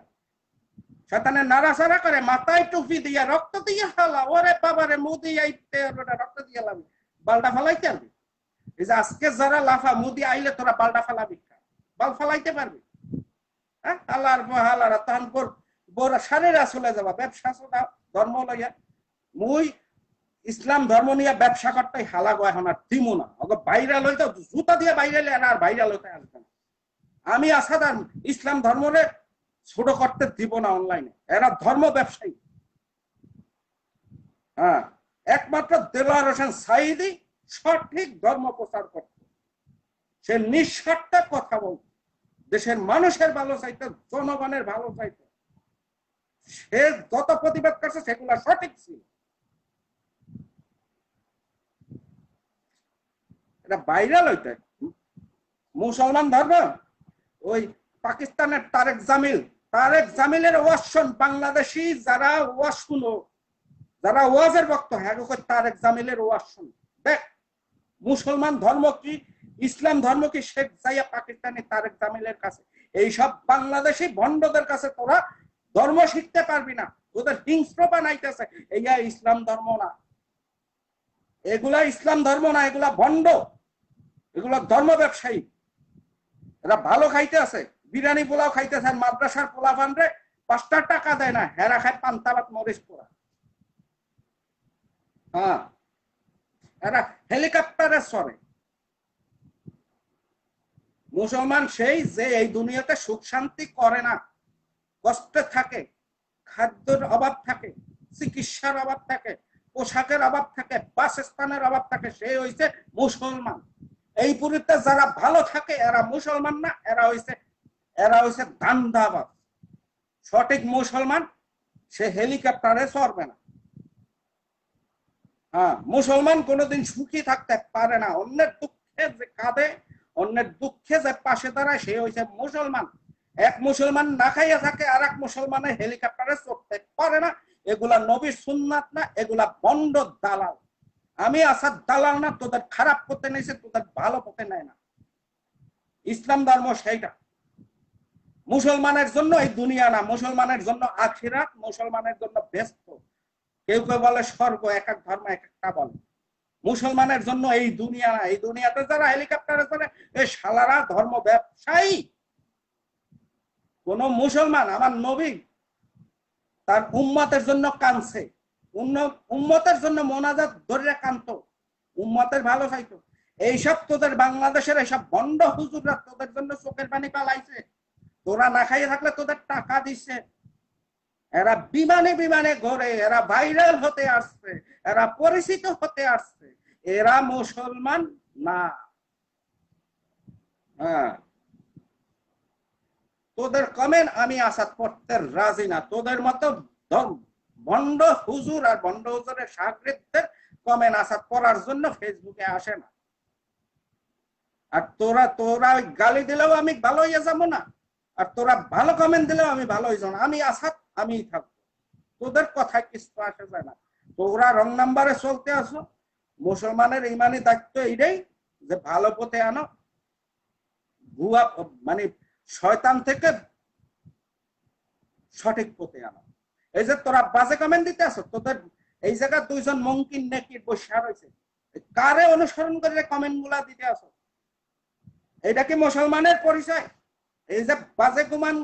শয়তানের নাড়াচাড়া করে, মাথায় টুপি দিয়া রক্ত দিয়ে ফেলা। ওরে বাবারে, মোদি আইতে রক্ত দিয়ে লাভ, বালটা ফেলাইতে পারবি? এই যে আজকে যারা লাফা, মোদি আইলে তোরা বালটা ফেলাবি, বাল ফেলাইতে পারবি? হ্যাঁ, আল্লাহর মহালারা তখন বোরা সারেরা চলে যাবা ব্যবসা চলা ধর্ম লইয়া। মুই ইসলাম ধর্ম নিয়ে ব্যবসা করতে হালাগো এখন আর দিমু না। ভাইরাল হইতে জুতা দিয়ে ভাইরাল, আর ভাইরাল হইতে আসবে না। আমি আসাদ আর ইসলাম ধর্মরে ছোট করতে দিব না অনলাইনে, এরা ধর্ম ব্যবসায়ী। হ্যাঁ, একমাত্র দেলোয়ার হোসেন সাঈদী সঠিক ধর্ম প্রচার করত, সে নিঃস্বার্থ কথা বলত, দেশের মানুষের ভালো চাইতো, জনগণের ভালো চাইতো। সে যত প্রতিবাদ করছে সেগুলা সঠিক ছিল। এটা ভাইরাল হইতে মুসলমান ধর্ম। ওই পাকিস্তানের তারেক জামিলের ওয়াজ শুন, বাংলাদেশি যারা ওয়াজ শুনো, যারা ওয়াজের ভক্ত, হ্যাঁ তারেক জামিলের ওয়াজ শুন, দেখ মুসলমান ধর্ম কি, ইসলাম ধর্ম কি, শেখ যাইয়া পাকিস্তানি তারেক জামিলের কাছে, এইসব বাংলাদেশি ভণ্ডদের কাছে তোরা ধর্ম শিখতে পারবি না। তোদের হিংস্র বানাইতেছে, এইয়া ইসলাম ধর্ম না, এগুলা ইসলাম ধর্ম না, এগুলা ভণ্ড, এগুলা ধর্ম ব্যবসায়ী। এরা ভালো খাইতে আছে, বিরিয়ানি পোলাও খাইতেছে, মাদ্রাসার পোলা ফান্ডে 5টা টাকা দেয় না, হেরা খায় পান্তা ভাত মরিচ পোড়া। হ্যাঁ, এরা হেলিকপ্টারে চড়ে। মুসলমান সেই যে এই দুনিয়াতে সুখ শান্তি করে না, কষ্টে থাকে, খাদ্যের অভাব থাকে, চিকিৎসার অভাব থাকে, পোশাকের অভাব থাকে, বাসস্থানের অভাব থাকে, সে হইছে মুসলমান। এই পুরীতে যারা ভালো থাকে এরা মুসলমান না, এরা হইছে ধান্দাবাজ। সঠিক মুসলমান সে হেলিকপ্টারে চড়বে না। হ্যাঁ, মুসলমান কোনোদিন সুখী থাকতে পারে না। অন্যের দুঃখে যে কাঁদে, অন্যের দুঃখে যে পাশে দাঁড়ায়, সে হইছে মুসলমান। এক মুসলমান না খাইয়া থাকে আর এক মুসলমানের হেলিকপ্টারে চড়তে পারে না, এগুলা নবীর সুন্নাত না, এগুলা বন্ড দালাল। আমি আসাদ দালাল না, তোদের খারাপ পথে নেইছে, তোদের ভালো পথে নেয় না। ইসলাম ধর্ম সেইটা, মুসলমানের জন্য এই দুনিয়া না, মুসলমানের জন্য আখিরাত, মুসলমানের জন্য ব্যস্ত। কেউ কেউ বলে স্বর্গ, এক এক ধর্ম এক একটা বলে। মুসলমানের জন্য এই দুনিয়া না, এই দুনিয়াতে যারা হেলিকপ্টারে চলে এই শালারা ধর্ম ব্যবসায়ী। কোন মুসলমান, আমার নবী তার উম্মতের জন্য কাঁদছে, উম্মতের জন্য মোনাজাত ধরে কাঁদতো, উম্মতের ভালো চাইতো। এইসব তোদের বাংলাদেশের এইসব বন্ড হুজুররা তোদের জন্য চোখের পানি পালাইছে। তোরা না খাইয়ে থাকলে তোদের টাকা দিচ্ছে, এরা বিমানে বিমানে ঘরে, এরা ভাইরাল হতে আসছে, এরা পরিচিত হতে আসছে, এরা মুসলমান না। হ্যাঁ, তোদের কমেন্ট আমি আসাদ পড়তে রাজি না। তোদের মতো ভণ্ড হুজুর আর ভণ্ড হুজুরের শাগরিদদের কমেন্ট আসাদ পড়ার জন্য ফেসবুকে আসে না। আর তোরা ওই গালি দিলেও আমি ভালো হইয়া যাবো না, আর তোরা ভালো কমেন্ট দিলেও আমি ভালো হয়ে যাবো না। আমি আসাদ আমিই থাকবো, তোদের কথায় কিছু আসে যায় না। তোরা রং নাম্বারে চলতে আসো। মুসলমানের ইমানি দায়িত্ব এইটাই যে ভালো পথে আনো, ভুয়া মানে শয়তান থেকে সঠিক পথে আনো। এই যে তোরা বাজে কমেন্ট দিতে আসো, তোদের এই জায়গায় দুইজন মঙ্কিন নেকির বসে রয়েছে, কারে অনুসরণ করে কমেন্ট গুলা দিতে আসো? এটা কি মুসলমানের পরিচয়? এই যে বাজে গুমান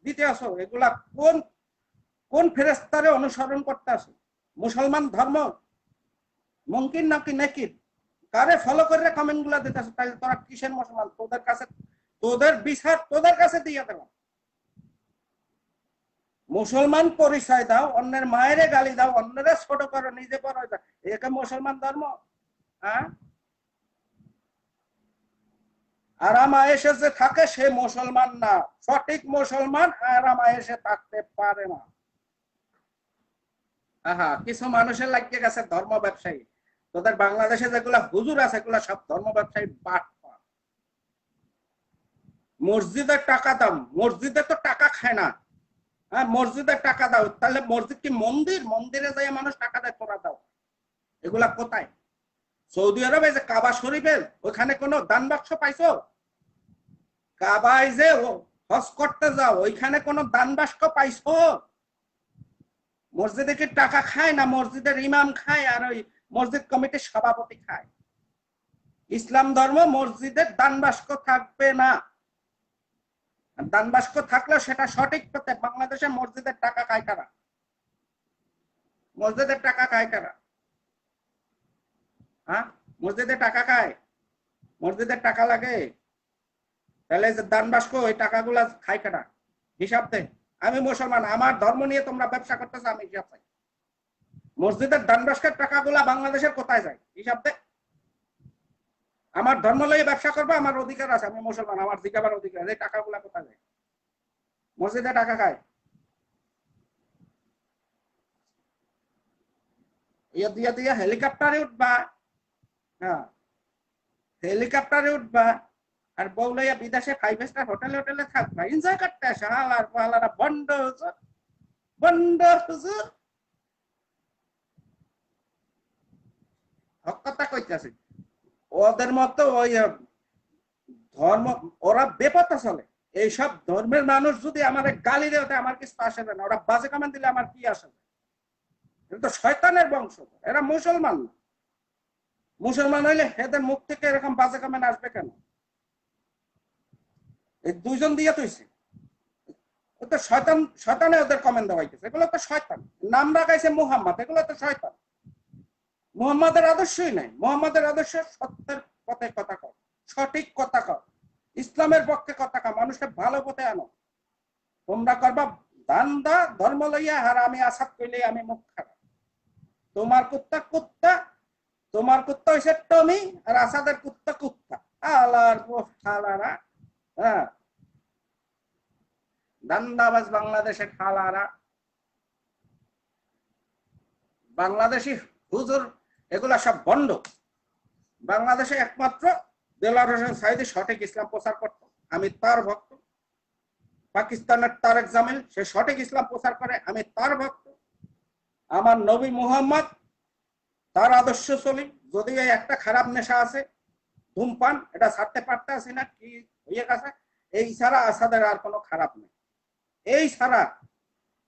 দিতে আসো, এগুলা কোন কোন ফেরেস্তারে অনুসরণ করতে আসো? মুসলমান ধর্ম মঙ্কিন নাকি নেকির? কারে ফলো করে কমেন্ট গুলা দিতে আসো? তাহলে তোরা কিসের মুসলমান? তোদের কাছে তোদের বিচার তোদের কাছে দিয়ে দেব। মুসলমান পরিচয় দাও, অন্যের মায়েরে গালি দাও, অন্যরা ছোট করো, নিজে বড় হয়ে যাও, একে মুসলমান ধর্ম? হ্যাঁ, আরাম আয়েশে যে থাকে সে মুসলমান না। সঠিক মুসলমান আরাম আয়েশে থাকতে পারে না। কিছু মানুষের লাগিয়ে গেছে ধর্ম ব্যবসায়ী। তোদের বাংলাদেশে যেগুলা হুজুর আছে এগুলা সব ধর্ম ব্যবসায়ী বাটপার। মসজিদের টাকা দাও, মসজিদে তো টাকা খায় না। হ্যাঁ, মসজিদের টাকা দাও, তাহলে মসজিদ কি মন্দির? মন্দিরে যাই মানুষ টাকা দেয়, তোরা দাও। এগুলা কোথায়? সৌদি আরবে যে কাবা শরীফের ওইখানে কোনো দান বাক্স পাইছো? কাবায় যে হজ করতে যাও ওইখানে কোনো দান বাক্স পাইছো? মসজিদে কি টাকা খায় না? মসজিদের ইমাম খায় আর ওই মসজিদ কমিটির সভাপতি খায়। ইসলাম ধর্ম মসজিদের দান বাক্স থাকবে না। দান বাক্স থাকলেও সেটা সঠিক পথে। বাংলাদেশে মসজিদের টাকা খায় কারা? মসজিদের টাকা খায় কারা? হ্যাঁ, মসজিদে টাকা খায়? মসজিদের টাকা লাগে? তাহলে যে দান বাক্স ওই টাকাগুলা খায় কারা? হিসাব দে। আমি মুসলমান, আমার ধর্ম নিয়ে তোমরা ব্যবসা করতেছো, আমি হিসাব চাই। মসজিদের দান বাক্সের টাকাগুলা বাংলাদেশের কোথায় যায়? হিসাব দে। আমার ধর্ম লইয়ে ব্যবসা করবো, আমার অধিকার আছে, আমি মুসলমান, আমার জিজ্ঞাবার অধিকার। এই টাকাগুলা কোথায় যায়? মসজিদে টাকা খায়? দিয়া দিয়া হেলিকপ্টারে উঠবা। হ্যাঁ, হেলিকপ্টারে উঠবা আর বউ লইয়া বিদেশে 5 স্টার হোটেলে হোটেলে থাকবা, এনজয় করতে আসা। হালার পালারা বন্ড হুজুর, বন্ড হুজুর। কথা কইতাছি ওদের মতো ওই ধর্ম, ওরা বেপথে চলে। এইসব ধর্মের মানুষ যদি আমার গালি দেয় আমার কিছু আসে না, ওরা বাজে কমেন্ট দিলে আমার কি আসে? এটা তো শয়তানের বংশ, এরা মুসলমান না। মুসলমান হইলে এদের মুখ থেকে এরকম বাজে কমেন্ট আসবে কেন? এই দুইজন দিয়ে তৈছে, তো শয়তান, শয়তানে ওদের কমেন্ট দেওয়াইতেছে। এগুলো তো শয়তান। নাম রাখাইছে মুহাম্মদ, এগুলো তো শয়তান। মুহাম্মাদের আদর্শই নাই। মুহাম্মাদের আদর্শ সত্যের পথে কথা কর, সঠিক কথা কর, ইসলামের পক্ষে কথা কর, মানুষকে ভালো পথে আনো। তোমরা করবা দান্দা ধর্ম লইয়া, আর আমি আসাদ কইলে আমি মুখ খারাপ। তোমার কুত্তা কুত্তা, তোমার কুত্তা হইছে টমি, আর আসাদের কুত্তা কুত্তা। আলার হালারা, হ্যাঁ, দান্দাবাজ বাংলাদেশের হালারা। বাংলাদেশি হুজুর এগুলা সব বন্ড। বাংলাদেশে একমাত্র দেলোয়ার হোসেন সাঈদী সঠিক ইসলাম প্রচার করত, আমি তার ভক্ত। পাকিস্তানের তারেক জামিল, সে সঠিক ইসলাম প্রচার করে, আমি তার ভক্ত। আমার নবী মুহাম্মদ, তার আদর্শ চলি। যদি একটা খারাপ নেশা আছে, ধূমপান, এটা ছাড়তে পারতে আছি না কি হয়ে গেছে। এই ছাড়া আসাদের আর কোনো খারাপ নেই। এই ছাড়া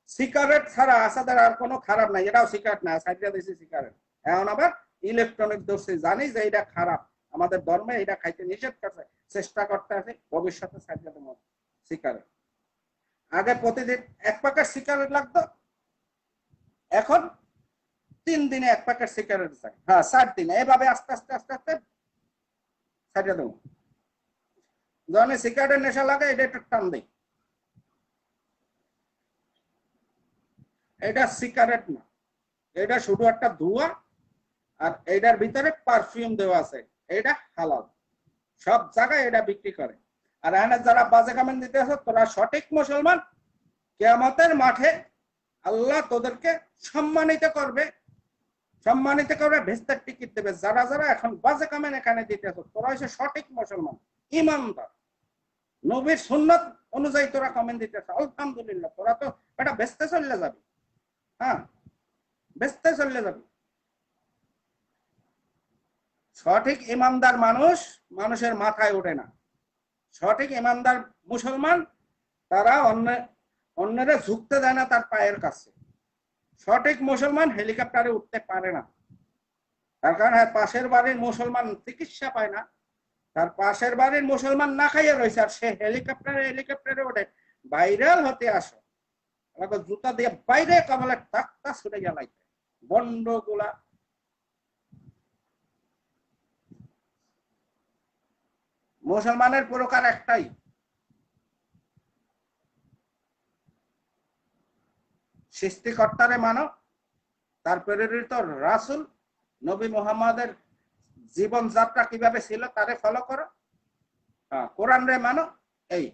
সিগারেট ছাড়া আসাদের আর কোনো খারাপ নাই। এটাও সিগারেট না, সাইডে দিয়েছি সিগারেট। এখন আবার ইলেকট্রনিক দোষী, জানি যে এটা খারাপ, আমাদের ধর্মে এটা খাইতে নিষেধ করছে, চেষ্টা করতে আছে ভবিষ্যতে সাইডে দেবো সিগারেট। আগে প্রতিদিন 1 প্যাকেট সিগারেট লাগতো, এখন 3 দিনে 1 প্যাকেট সিগারেট চাই। হ্যাঁ, 7 দিনে, এভাবে আস্তে আস্তে আস্তে আস্তে সাইডে দেবো। যখন সিগারেটের নেশা লাগে, এটা একটু টান দেয়। এটা সিগারেট না, এটা শুধু একটা ধোঁয়া, আর এটার ভিতরে পারফিউম দেওয়া আছে। এটা হালাল, সব জায়গায় এটা বিক্রি করে। আর এখানে যারা বাজে কমেন্ট দিতে আছে, তোরা সঠিক মুসলমান, কিয়ামতের মাঠে আল্লাহ তোদেরকে সম্মানিত করবে, সম্মানিত করে ভেস্তার টিকিট দেবে। যারা যারা এখন বাজে কমেন্ট এখানে দিতে আছে, তোরা হচ্ছে সঠিক মুসলমান, ইমানদার, নবীর সুন্নাত অনুযায়ী তোরা কমেন্ট দিতে আছে, আলহামদুলিল্লাহ। তোরা তো এটা বেচতে চলে যাবি। হ্যাঁ, বেচতে চলে যাবি। সঠিক ইমানদার মানুষ মানুষের মাথায় ওঠে না। সঠিক ইমানদার মুসলমান, তারা অন্যরা ঝুঁকতে দেয় না তার পায়ের কাছে। সঠিক মুসলমান হেলিকপ্টারে উঠতে পারে না, তার কারণ পাশের বাড়ির মুসলমান চিকিৎসা পায় না, তার পাশের বাড়ির মুসলমান না খাইয়ে রয়েছে, আর সে হেলিকপ্টারে ওঠে। ভাইরাল হতে আসো, জুতা দিয়ে বাইরে কমলের টাক্কা ছুটে গেলাইতে বন্ড গুলা। মুসলমানের প্রকার একটাই, সৃষ্টিকর্তারে মানো, তার প্রেরিত রাসূল নবী মুহাম্মাদের জীবনযাত্রা কিভাবে ছিল তারে ফলো করো, কোরআন রে মানো। এই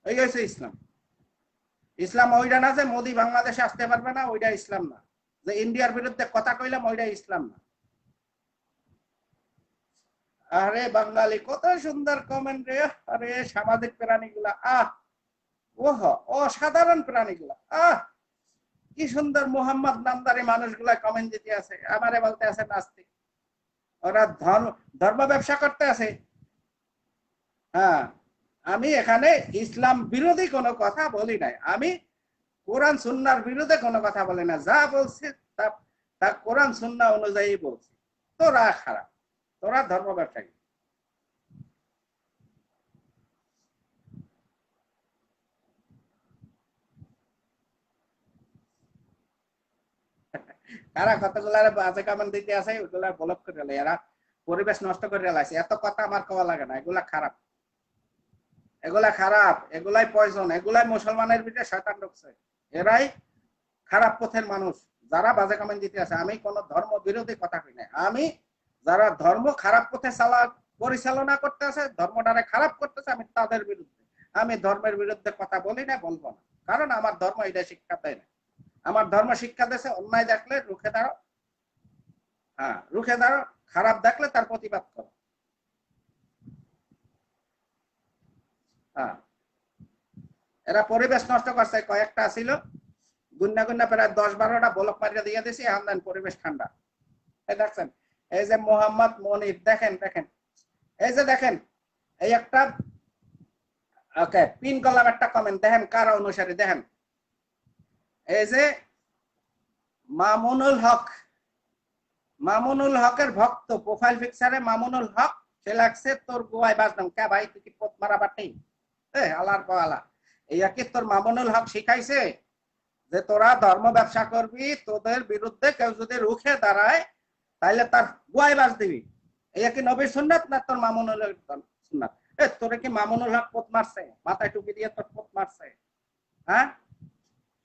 হয়েছে ইসলাম। ইসলাম ওইটা না যে মোদি বাংলাদেশে আসতে পারবে না, ওইটা ইসলাম না। যে ইন্ডিয়ার বিরুদ্ধে কথা কইলাম, ওইটা ইসলাম না। আরে বাঙালি, কত সুন্দর কমেন্ট রে। আরে সামাজিক প্রাণীগুলা, ওহ, অসাধারণ প্রাণীগুলা, কি সুন্দর মোহাম্মদ নামদারি মানুষগুলা কমেন্ট দিতে আছে, আমারে বলতে আছে নাস্তিক। ওরা ধর্ম ব্যবসা করতে আছে। হ্যাঁ, আমি এখানে ইসলাম বিরোধী কোনো কথা বলি নাই, আমি কোরআন সুন্নাহর বিরুদ্ধে কোনো কথা বলি না। যা বলছি তা কোরআন সুন্নাহ অনুযায়ী বলছি। তোরা খারাপ, তোরা ধর্ম ব্যবসায়ী। তারা কতগুলা বাজে কমেন্ট দিতে আছে, ওগুলা ব্লক করে লাই। এরা পরিবেশ নষ্ট করে লাইছে। এত কথা আমার কওয়া লাগে না, এগুলা খারাপ, এগুলা খারাপ, এগুলাই পয়জন, এগুলাই মুসলমানের ভিতরে শয়তান ঢুকছে। এরাই খারাপ পথের মানুষ, যারা বাজে কমেন্ট দিতে আছে। আমি কোন ধর্ম বিরোধী কথা কই না, আমি যারা ধর্ম খারাপ পথে পরিচালনা করতে আছে, ধর্মটারে খারাপ করতেছে, আমি তাদের বিরুদ্ধে। আমি ধর্মের বিরুদ্ধে কথা বলি না, বলবো না, কারণ আমার ধর্ম এটা শিক্ষা দেয় না। আমার ধর্ম শিক্ষা দিয়েছে অন্যায় দেখলে রুখে দাঁড়ো। হ্যাঁ, রুখে দাঁড়ো, খারাপ দেখলে তার প্রতিবাদ করো। হ্যাঁ, এরা পরিবেশ নষ্ট করছে। কয়েকটা ছিল গুন্না গুন্না প্রায় 10-12টা ব্লক মারিয়া দিয়ে দিয়েছি, এখন দেন পরিবেশ ঠান্ডা। এই দেখছেন, এই যে মোহাম্মদ মনির, দেখেন দেখেন, এই যে দেখেন, এই একটা ওকে পিন করলাম একটা কমেন্ট, দেখেন কারা অনুসারী, দেখেন এই যে মামুনুল হক, মামুনুল হকের ভক্ত, প্রোফাইল পিকচারে মামুনুল হক, সে লাগছে তোর গোয়ায় বাজলাম কে ভাই, তুই কি পথ মারা বাটি? আলার পালা, এইয়া কি তোর মামুনুল হক শিখাইছে যে তোরা ধর্ম ব্যবসা করবি, তোদের বিরুদ্ধে কেউ যদি রুখে দাঁড়ায় তাইলে তার গোয়ায় বাজ দিবি? এইয়া কি নবীর সুন্নাত না তোর মামুনুল সুন্নাত? তোরে কি মামুনুল হক পথ মারছে, মাথায় টুপি দিয়ে তোর পথ মারছে? হ্যাঁ,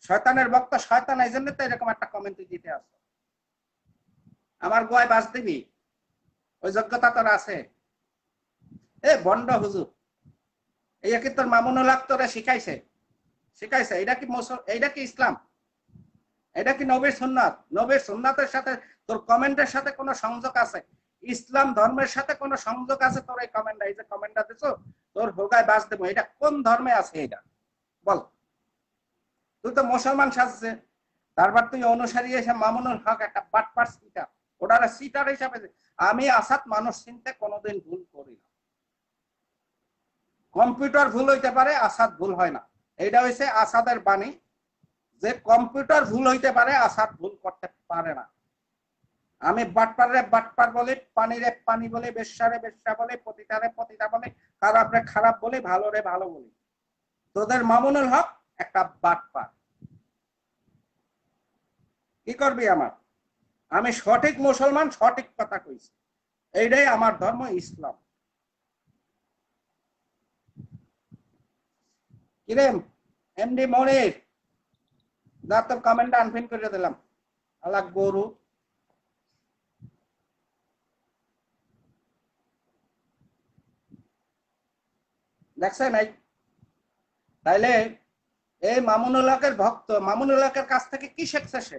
শয়তানের ভক্ত শয়তান, এই জন্য তো এরকম একটা কমেন্ট দিতে আসো। আমার গোয়ায় বাজ দিবি? ওই যোগ্যতা তোর আছে? বন্ড হুজুর, এই কি তোর মামুনুল হক তোরে শিখাইছে? শিখাইছে? এইটা কি ইসলাম? এটা কি নবীর সুন্নাত? নবীর সুন্নাতের সাথে তোর কমেন্টের সাথে কোনো সংযোগ আছে? ইসলাম ধর্মের সাথে কোনো সংযোগ আছে তোর এই কমেন্ট? এই যে কমেন্টটা দিছো, তোর হোগায় বাজ দেবো, এটা কোন ধর্মে আছে? এটা বল, তুই তো মুসলমান সাজছে, তারপর তুই অনুসারী এসে মামুনুল হক একটা বাটপার সিটার, ওটার সিটার হিসাবে। আমি আসাদ মানুষ চিনতে কোনোদিন ভুল করি না। কম্পিউটার ভুল হইতে পারে, আসাদ ভুল হয় না। এইটা হয়েছে আসাদের বাণী, যে কম্পিউটার ভুল হইতে পারে, আসাদ ভুল করতে পারে না। আমি বাটপারে বাটপার বলি, পানিরে পানি বলি, বেশ্যারে বেশ্যা বলি, পতিতারে পতিতা বলি, খারাপরে খারাপ বলি, ভালোরে ভালো বলি। তোদের মামুনুল হক একটা বাটপার। কি করবি আমার? আমি সঠিক মুসলমান, সঠিক কথা কইছি। এইটাই আমার ধর্ম, ইসলাম। কিরে এমডি মনির, যা তোর কমেন্ট আনপিন করে দিলাম। আলাক গরু। দেখছে নাই? তাইলে এই মামুনুল হকের ভক্ত, মামুনুল হকের কাছ থেকে কি শিখছে সে?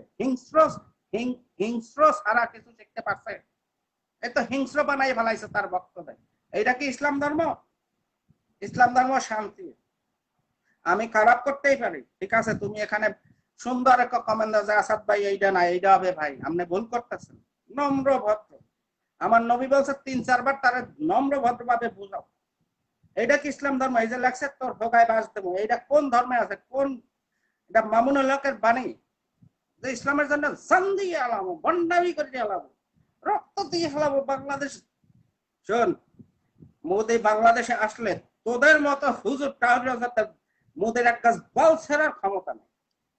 হিংস্র ছাড়া কিছু শিখতে পারছে? এই তো হিংস্র বানাই ফেলাইছে তার ভক্তদের। এইটা কি ইসলাম ধর্ম? ইসলাম ধর্ম শান্তি। আমি খারাপ করতেই পারি, ঠিক আছে, তুমি এখানে সুন্দর একটা কমেন্ট দাও যে আসাদ ভাই এইটা না, এইটা হবে ভাই, আপনি ভুল করতেছেন। নম্র ভদ্র, আমার নবী বলছে 3-4 বার তারা নম্র ভদ্র ভাবে বুঝাও। এইটা কি ইসলাম ধর্ম? এই যে লেখছে তোর ঢোকায় বাস দেবো, এইটা কোন ধর্মে আছে? কোন, এটা মামুনুল হকের বাণী যে ইসলামের জন্য জান দিয়ে আলামো, বন্ডামি করে আলামো, রক্ত দিয়ে ফেলাবো বাংলাদেশ। শোন, মোদি বাংলাদেশে আসলে তোদের মতো হুজুর মোদের এক গাছ বল ছেড়ার ক্ষমতা নেই,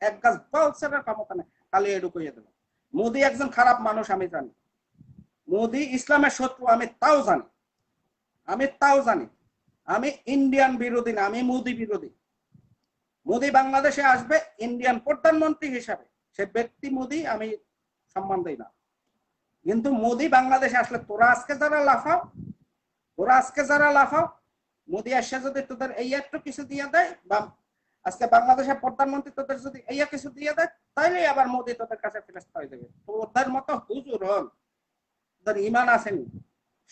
এক গাছ বল ছেড়ার ক্ষমতা নেই। খালি এটুকু দেব, মোদি একজন খারাপ মানুষ আমি জানি, মোদি ইসলামের শত্রু আমি তাও জানি, আমি তাও জানি। আমি ইন্ডিয়ান বিরোধী না, আমি মোদি বিরোধী। মোদি বাংলাদেশে আসবে ইন্ডিয়ান প্রধানমন্ত্রী হিসাবে, সে ব্যক্তি মোদি আমি সম্মান দিই না। কিন্তু মোদি বাংলাদেশে আসলে তোরা আজকে যারা লাফাও, তোরা আজকে যারা লাফাও, মোদি আসে যদি তোদের এই একটু কিছু দিয়ে দেয়, বা আজকে বাংলাদেশের প্রধানমন্ত্রী তোদের যদি এই কিছু দিয়ে দেয়, তাইলে আবার মোদি তোদের কাছে ফেরস্তা হয়ে যাবে। তোদের মতো হুজুর হন, তোদের ইমান আসেনি,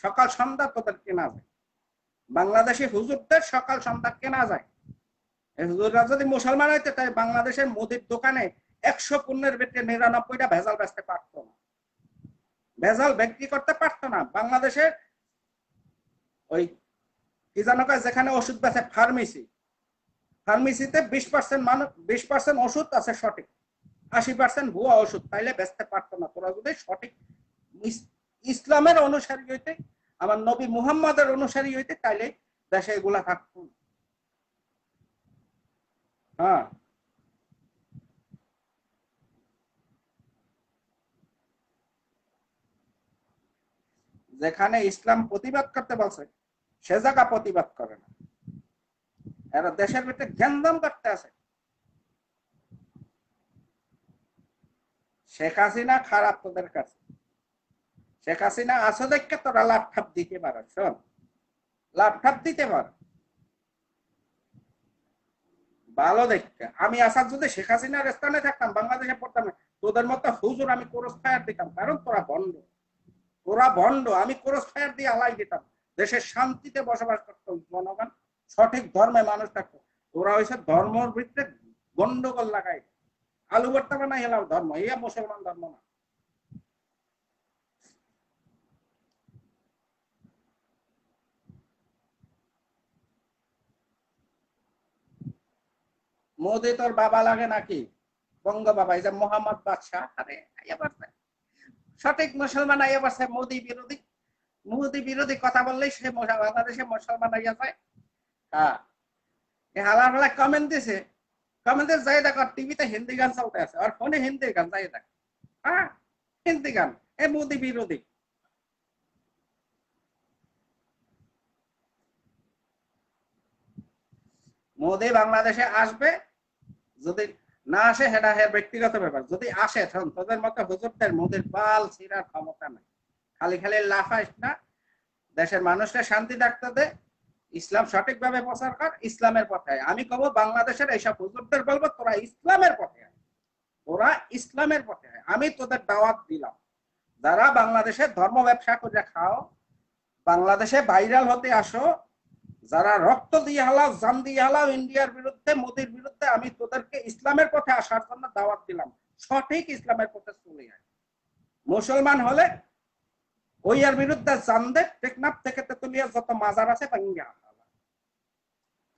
সকাল সন্ধ্যা তোদের কেনা যায়। বাংলাদেশে হুজুরদের সকাল সন্ধ্যা কেনা যায়। হুজুররা যদি মুসলমান হইতে, তাই বাংলাদেশের মোদির দোকানে 100 পণ্যের ভিতরে 99টা ভেজাল বেচতে পারত না, ভেজাল বিক্রি করতে পারতো না। বাংলাদেশের ওই কি জানো যেখানে ওষুধ বেচে ফার্মেসি, ফার্মেসিতে 20% মানুষ, 20% ওষুধ আছে সঠিক, 80% ভুয়া ওষুধ, তাইলে বেচতে পারতো না। তোরা যদি সঠিক ইসলামের অনুসারী হইতে, আমার নবী মুহাম্মদের অনুসারী হইতে, তাইলে দেশে এগুলা থাকতো। হ্যাঁ, যেখানে ইসলাম প্রতিবাদ করতে বলছে সে জায়গা প্রতিবাদ করে না, এরা দেশের ভিতরে জ্ঞানদাম করতে আছে। শেখ হাসিনা খারাপ তোদের কাছে, শেখ হাসিনা আসো দেখে তোরা লাপঠাপ দিতে পারো, শোন, লাপঠাপ দিতে পারো ভালো দেখতে। আমি আসাদ যদি শেখ হাসিনার স্থানে থাকতাম, বাংলাদেশে পড়তাম না, তোদের মতো হুজুর আমি ক্রস ফায়ার দিতাম, কারণ তোরা ভণ্ড, তোরা ভণ্ড। আমি ক্রস ফায়ার দিয়ে আলাই দিতাম, দেশের শান্তিতে বসবাস করতো জনগণ, সঠিক ধর্মে মানুষ থাকতো। তোরা হয়েছে ধর্মের ভিতরে গন্ডগোল লাগাই, আলু ভর্তা বানাই হেলাও ধর্ম, ইয়া মুসলমান ধর্ম না। মোদি তোর বাবা লাগে নাকি? বঙ্গ বাবা, এই যে মোহাম্মদ বাদশাহ, আরে আইয়া পারছে সঠিক মুসলমান, আইয়া পারছে মোদি বিরোধী। মোদি বিরোধী কথা বললেই সে বাংলাদেশে মুসলমান হইয়া যায়। হ্যাঁ, হালার হালা কমেন্ট দিছে, কমেন্টে যাই দেখো টিভিতে হিন্দি গান চলতে আছে, আর ফোনে হিন্দি গান যাই দেখ। হ্যাঁ, হিন্দি গান, এ মোদি বিরোধী। মোদি বাংলাদেশে আসবে, যদি না আসে সেটা ব্যক্তিগত ব্যাপার, যদি আসে তখন তোদের মতো হুজুরদের মোদির পাল ছিঁড়ার ক্ষমতা নাই। খালি খালি লাফাইস না, দেশের মানুষরা শান্তি থাকতে দে, ইসলাম সঠিকভাবে প্রচার কর, ইসলামের পথে। আমি কব বাংলাদেশের এইসব হুজুরদের বলবো তোরা ইসলামের পথে, তোরা ইসলামের পথে। আমি তোদের দাওয়াত দিলাম, যারা বাংলাদেশে ধর্ম ব্যবসা করে খাও, বাংলাদেশে ভাইরাল হতে আসো, যারা রক্ত দিয়ে হালাও, জান দিয়ে হালাও ইন্ডিয়ার বিরুদ্ধে, মোদির বিরুদ্ধে, আমি তোদেরকে ইসলামের পথে আসার জন্য দাওয়াত দিলাম, সঠিক ইসলামের পথে চলে আয়। মুসলমান হলে ওই এর বিরুদ্ধে জান দে, টেকনাফ থেকে তেতুলিয়া যত মাজার আছে ভাঙ্গা।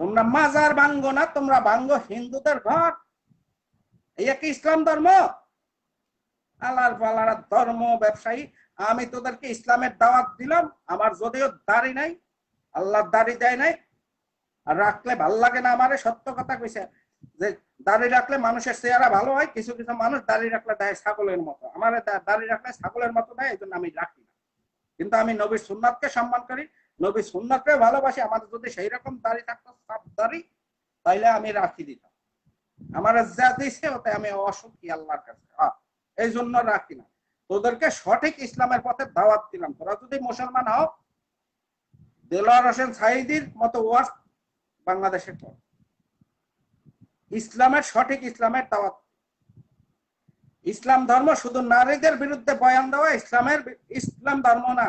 তোমরা মাজার ভাঙ্গো না, তোমরা ভাঙ্গো হিন্দুদের ঘর। এই কি ইসলাম ধর্ম? আল্লাহর পালার ধর্ম ব্যবসায়ী। আমি তোদেরকে ইসলামের দাওয়াত দিলাম। আমার যদিও দাড়ি নাই, আল্লাহ দাড়ি দেয় নাই, আর রাখলে ভাল লাগে না। আমারে সত্য কথা কইছে যে দাড়ি রাখলে মানুষের চেহারা ভালো হয়। কিছু কিছু মানুষ দাড়ি রাখলে দেয় ছাগলের মতো, আমার দাড়ি রাখলে ছাগলের মতো দেয়, এই জন্য আমি রাখি না। কিন্তু আমি নবীর সুন্নাতকে সম্মান করি, নবীর সুন্নাতকে ভালোবাসি। আমার যদি সেই রকম দাড়ি থাকতো, সাপ দাড়ি, তাইলে আমি রাখি দিতাম। আমার যা দিছে ওতে আমি অসুখী আল্লাহর কাছে, এই জন্য রাখি না। তোদেরকে সঠিক ইসলামের পথে দাওয়াত দিলাম। তোরা যদি মুসলমান হও, দেলোয়ার হোসেন সাইদির মতো ওয়াজ বাংলাদেশে কর, ইসলামের সঠিক ইসলামের দাওয়াত। ইসলাম ধর্ম শুধু নারীদের বিরুদ্ধে বয়ান দেওয়া ইসলাম ধর্ম না।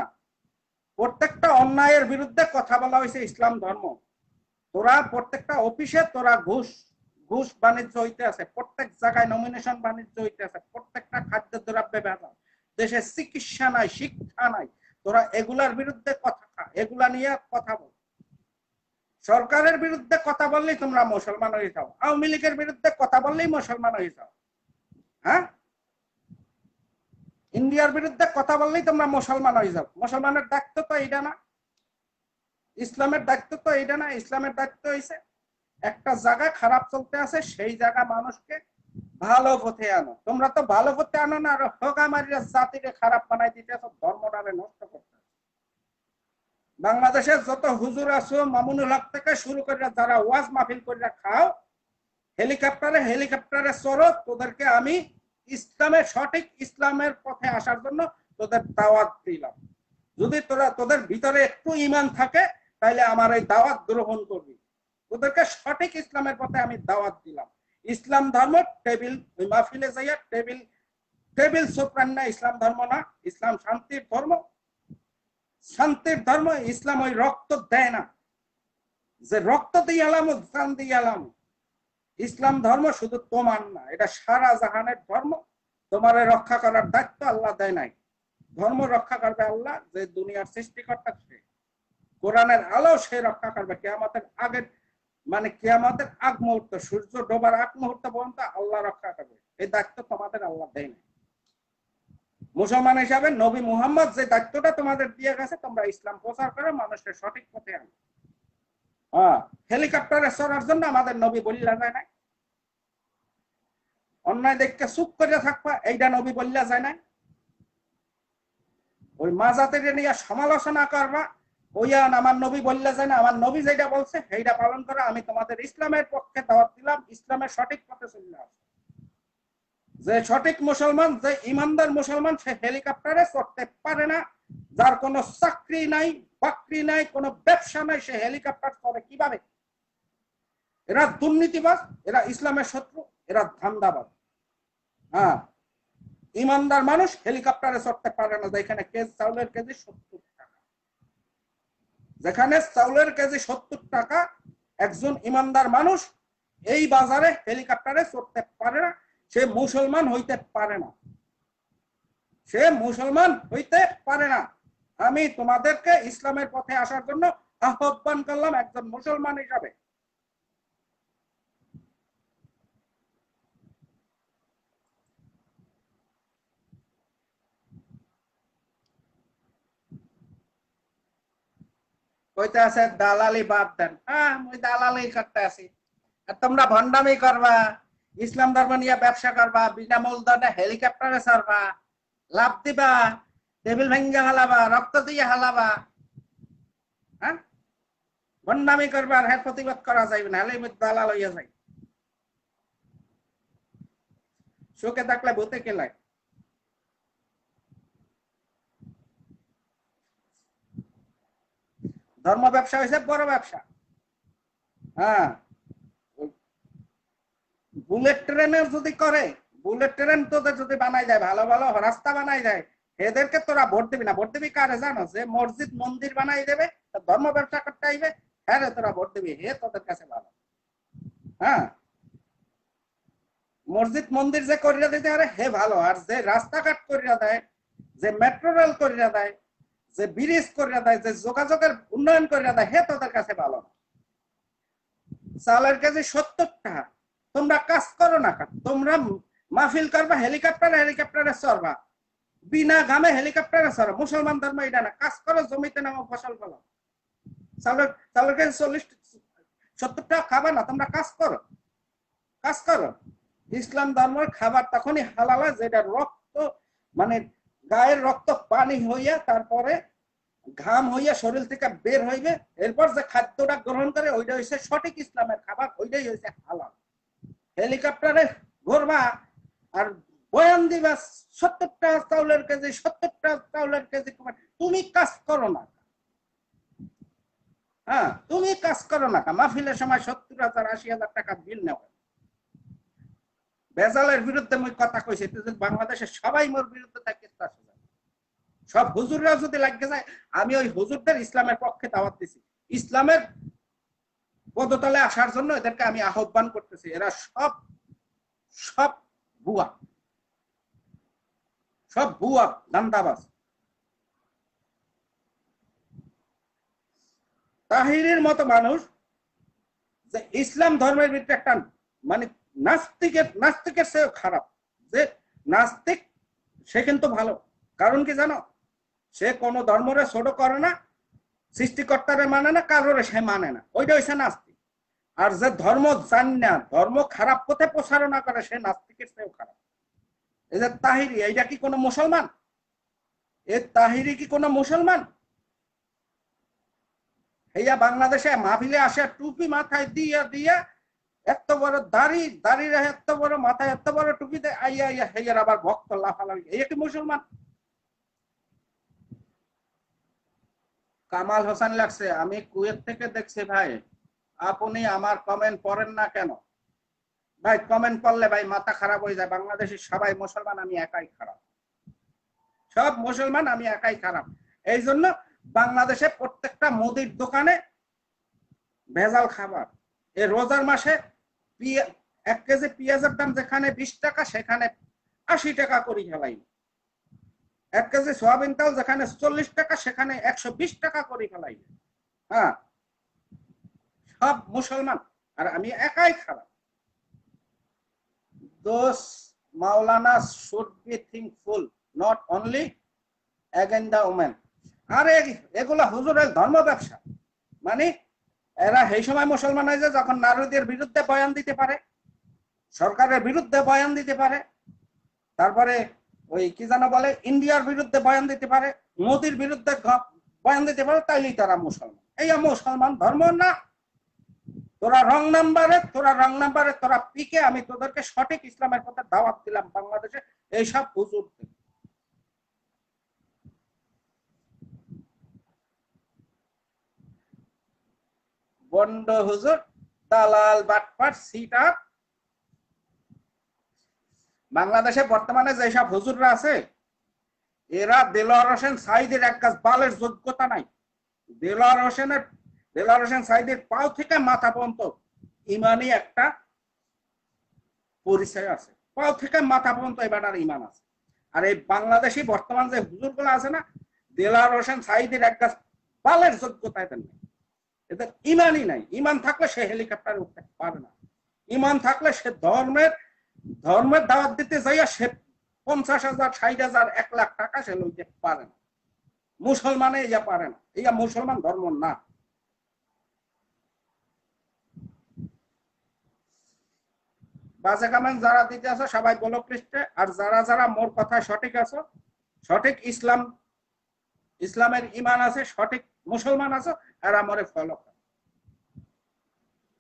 প্রত্যেকটা অন্যায়ের বিরুদ্ধে কথা বলা হয়েছে ইসলাম ধর্ম। তোরা প্রত্যেকটা অফিসে তোরা ঘুষ বাণিজ্য হইতে আছে, প্রত্যেক জায়গায় নমিনেশন বাণিজ্য হইতে আছে, প্রত্যেকটা খাদ্য দ্রব্যে ভেজাল, দেশে চিকিৎসা নাই, শিক্ষা নাই। তোরা এগুলার বিরুদ্ধে কথা খা, এগুলা নিয়ে কথা বল। সরকারের বিরুদ্ধে কথা বললেই তোমরা মুসলমান হয়ে যাও, আওয়ামী লীগের বিরুদ্ধে কথা বললেই মুসলমান হয়ে যাও। হ্যাঁ, ইন্ডিয়ার বিরুদ্ধে কথা বললেই তোমরা মুসলমান হয়ে যাও। মুসলমানের দায়িত্ব তো এইটা না, ইসলামের দায়িত্ব তো এইটা না। ইসলামের দায়িত্ব হইছে একটা জায়গা খারাপ চলতে আছে, সেই জায়গা মানুষকে ভালো পথে আনো। তোমরা তো ভালো পথে আনো না, আর হোগামারিরা জাতিকে খারাপ বানাই দিতে আছো, ধর্মটাকে নষ্ট করতে। বাংলাদেশের যত হুজুর আছো, মামুনুল হক থেকে শুরু করে যারা ওয়াজ মাহফিল করে খাও, হেলিকপ্টারে চড়ো, তোদেরকে আমি ইসলামের সঠিক ইসলামের পথে আসার জন্য তোদের দাওয়াত দিলাম। যদি তোদের ভিতরে একটু ঈমান থাকে, তাহলে আমার এই দাওয়াত গ্রহণ করবি। তোদেরকে সঠিক ইসলামের পথে আমি দাওয়াত দিলাম। ইসলাম ধর্ম টেবিল মাহফিলে যাইয়া টেবিল সোপ্রান্না ইসলাম ধর্ম না। ইসলাম শান্তির ধর্ম, শান্তির ধর্ম। ইসলাম ওই রক্ত দেয় না যে রক্ত দিয়ে এলাম, জান দিয়ে এলাম। ইসলাম ধর্ম শুধু তোমার না, এটা সারা জাহানের ধর্ম। তোমার রক্ষা করার দায়িত্ব আল্লাহ দেয় নাই। ধর্ম রক্ষা করবে আল্লাহ, যে দুনিয়ার সৃষ্টিকর্তা, সে কোরআনের আলো সে রক্ষা করবে। কিয়ামতের আগের মানে কিয়ামতের আগ মুহূর্ত, সূর্য ডোবার আগ মুহূর্ত পর্যন্ত আল্লাহ রক্ষা করবে। এই দায়িত্ব তোমাদের আল্লাহ দেয় নাই। মুসলমান হিসাবে নবী মুহাম্মদ যে দায়িত্বটা তোমাদের দিয়ে গেছে, তোমরা ইসলাম প্রচার করো, মানুষের সঠিক পথে আনো। হেলিকপ্টারে চড়ার জন্য আমাদের নবী বললা যায় না। অন্যায় দেখতে চুপ করে থাকবা, এইটা নবী বললা যায় না। ওই মাজাতের নিয়ে সমালোচনা করবা, ওইয়ান আমার নবী বললা যায় না। আমার নবী যেটা বলছে সেইটা পালন করা। আমি তোমাদের ইসলামের পক্ষে দাওয়াত দিলাম, ইসলামের সঠিক পথে চলে আসো। যে সঠিক মুসলমান, যে ইমানদার মুসলমান, সে হেলিকপ্টারে চড়তে পারে না। যার কোনো চাকরি নাই, বাকরি নাই, কোনো ব্যবসা নাই, সে হেলিকপ্টার চড়ে কিভাবে? এরা দুর্নীতিবাজ, এরা ইসলামের শত্রু, এরা ধান্দাবাজ। হ্যাঁ, ইমানদার মানুষ হেলিকপ্টারে চড়তে পারে না। যেখানে চাউলের কেজি 70 টাকা, যেখানে চাউলের কেজি 70 টাকা, একজন ইমানদার মানুষ এই বাজারে হেলিকপ্টারে চড়তে পারে না। সে মুসলমান হইতে পারে না, সে মুসলমান হইতে পারে না। আমি তোমাদেরকে ইসলামের পথে আসার জন্য আহ্বান করলাম একজন মুসলমান হিসাবে। কইতে আছে দালালি বাদ দেন। হ্যাঁ, মুই দালালি করতে আছি, আর তোমরা ভণ্ডামি করবা, ইসলাম ধর্ম নিয়ে ব্যবসা করবা, বিনা মূলধনে হেলিকপ্টারে চড়বা, লাভ দিবা, টেবিল ভেঙ্গে হালাবা, রক্ত দিয়ে হালাবা। হ্যাঁ, ভণ্ডামি করবা, আর হ্যাঁ প্রতিবাদ করা যাইবে না, হলে দালাল হইয়া যায়। সুখে থাকলে ভূতে কেলায়। ধর্ম ব্যবসা হয়েছে বড় ব্যবসা। হ্যাঁ, বুলেট ট্রেনের যদি করে, বুলেট ট্রেন তোদের যদি বানাই যায়, ভালো ভালো রাস্তা বানাই যায়, এদেরকে তোরা ভোট দিবি না। ভোট দিবি কারে জানো? যে মসজিদ মন্দির বানাই দেবে, ধর্ম ব্যবসা করতে আইবে, হ্যাঁ তোরা ভোট দিবি, হে তোদের কাছে ভালো। হ্যাঁ, মসজিদ মন্দির যে করিয়া দিতে পারে হে ভালো, আর যে রাস্তাঘাট করিয়া দেয়, যে মেট্রো রেল করিয়া দেয়, যে ব্রিজ করিয়া দেয়, যে যোগাযোগের উন্নয়ন করিয়া দেয়, হে তোদের কাছে ভালো না। চালের কেজি 70 টাকা, তোমরা কাজ করো না, তোমরা মাহফিল করবা, হেলিকপ্টারে চড়বা, বিনা ঘামে হেলিকপ্টারে চড়ো। মুসলমান ধর্ম এটা না, কাজ করো, জমিতে নামো, ফসল ফলো। চালের কেজি 70 টাকা খাবা না, তোমরা কাজ করো, কাজ করো। ইসলাম ধর্মের খাবার তখনই হালাল হয় যেটা রক্ত, মানে গায়ের রক্ত পানি হইয়া তারপরে ঘাম হইয়া শরীর থেকে বের হইবে, এরপর যে খাদ্যটা গ্রহণ করে ওইটা হচ্ছে সঠিক ইসলামের খাবার, ওইটাই হচ্ছে হালাল। হেলিকপ্টারে ঘুরবা আর বয়ান দিবা 70 টাকা চাউলের কেজি, 70 টাকা চাউলের কেজি, তুমি কাজ করো না। হ্যাঁ, তুমি কাজ করো না, মাহফিলের সময় 70,000 80,000 টাকা বিল নেওয়া। বেজালের বিরুদ্ধে মই কথা কইছি, বাংলাদেশের সবাই মোর বিরুদ্ধে থাকে, সব হুজুররা যদি লাগে যায়, আমি ওই হুজুরদের ইসলামের পক্ষে দাওয়াত দিছি, ইসলামের পদতলে আসার জন্য এদেরকে আমি আহ্বান করতেছি। এরা সব সব বুয়া, সব বুয়া দান্দাবাজ। তাহিরের মতো মানুষ যে ইসলাম ধর্মের ভিতরে একটা মানে নাস্তিকের চেয়েও খারাপ, যে নাস্তিক সে কিন্তু ভালো, কারণ কি জানো, সে কোন ধর্মরে ছোট করে না, সৃষ্টিকর্তারে মানে না, কারোরে সে মানে না, ওইটা হচ্ছে নাস্তিক। আর যে ধর্ম জান না, ধর্ম খারাপ পথে প্রসারণা করে, সে নাস্তিকের চেয়েও খারাপ। এই যে তাহিরি, এইটা কি কোনো মুসলমান? এ তাহিরি কি কোনো মুসলমান? হেয়া বাংলাদেশে মাহফিলে আসে টুপি মাথায় দিয়া দিয়া, এত বড় দাড়ি, দাড়ির এত বড়, মাথায় এত বড় টুপি দেয়, আইয়া আইয়া হেয়ার আবার ভক্ত লাফালাফি, এই কি মুসলমান? কামাল হোসেন লাগছে, আমি কুয়েত থেকে দেখছি ভাই, আপনি আমার কমেন্ট পড়েন না কেন ভাই? কমেন্ট করলে ভাই মাথা খারাপ হয়ে যায়। বাংলাদেশের সবাই মুসলমান, আমি একাই খারাপ, সব মুসলমান, আমি একাই খারাপ। এই জন্য বাংলাদেশে প্রত্যেকটা মুদির দোকানে ভেজাল খাবার। এই রোজার মাসে 1 কেজি পেঁয়াজের দাম যেখানে 20 টাকা, সেখানে 80 টাকা করে ফেলাই। 1 কেজি সয়াবিন তেল যেখানে 40 টাকা, সেখানে 120 টাকা করে ফেলাই। হ্যাঁ, সব মুসলমান, আর আমি একাই খারাপ। Those Maulanas should be thankful, not only against the women. আরে এগুলা হুজুরের ধর্ম ব্যবসা, মানে এরা সেই সময় মুসলমান হয়েছে যখন নারীদের বিরুদ্ধে বয়ান দিতে পারে, সরকারের বিরুদ্ধে বয়ান দিতে পারে, তারপরে ওই কি জানো বলে, ইন্ডিয়ার বিরুদ্ধে বয়ান দিতে পারে, মোদির বিরুদ্ধে বয়ান দিতে পারে, তাইলেই তারা মুসলমান। এই মুসলমান ধর্ম না। তোরা রং নাম্বারে তোরা পিকে, আমি তোদেরকে সঠিক ইসলামের পথে দাওয়াত দিলাম বাংলাদেশে এইসব হুজুর। বন্ড হুজুর, দালাল, বাটপাট, সিটার। বাংলাদেশে বর্তমানে যেসব হুজুররা আছে, এরা দেলোয়ার হোসেন সাইদের এক গাছ বালের যোগ্যতা নাই। দেলোয়ার হোসেন সাইদের পাও থেকে মাথা পর্যন্ত ইমানই একটা পরিচয় আছে, পাও থেকে মাথা পর্যন্ত এবার ইমান আছে। আর এই বাংলাদেশি বর্তমান যে হুজুর গুলো আছে না, দেলোয়ার হোসেন সাইদের এক গাছ বালের যোগ্যতা এদের নেই, এদের ইমানই নাই। ইমান থাকলে সে হেলিকপ্টারে উঠতে পারে না, ইমান থাকলে সে ধর্মের দাওয়াত দিতে যাইয়া সে 50,000 60,000 1 লাখ টাকা সে লইতে পারে না। মুসলমানে ইয়া পারে না, ইয়া মুসলমান ধর্ম না। বাজে কামেন্ট যারা দিতে আছো সবাই বলো পৃষ্ঠে, আর যারা মোর কথা সঠিক আছো, সঠিক ইসলামের ইমান আছে, সঠিক মুসলমান আছো, এরা মোরে ফলো কর।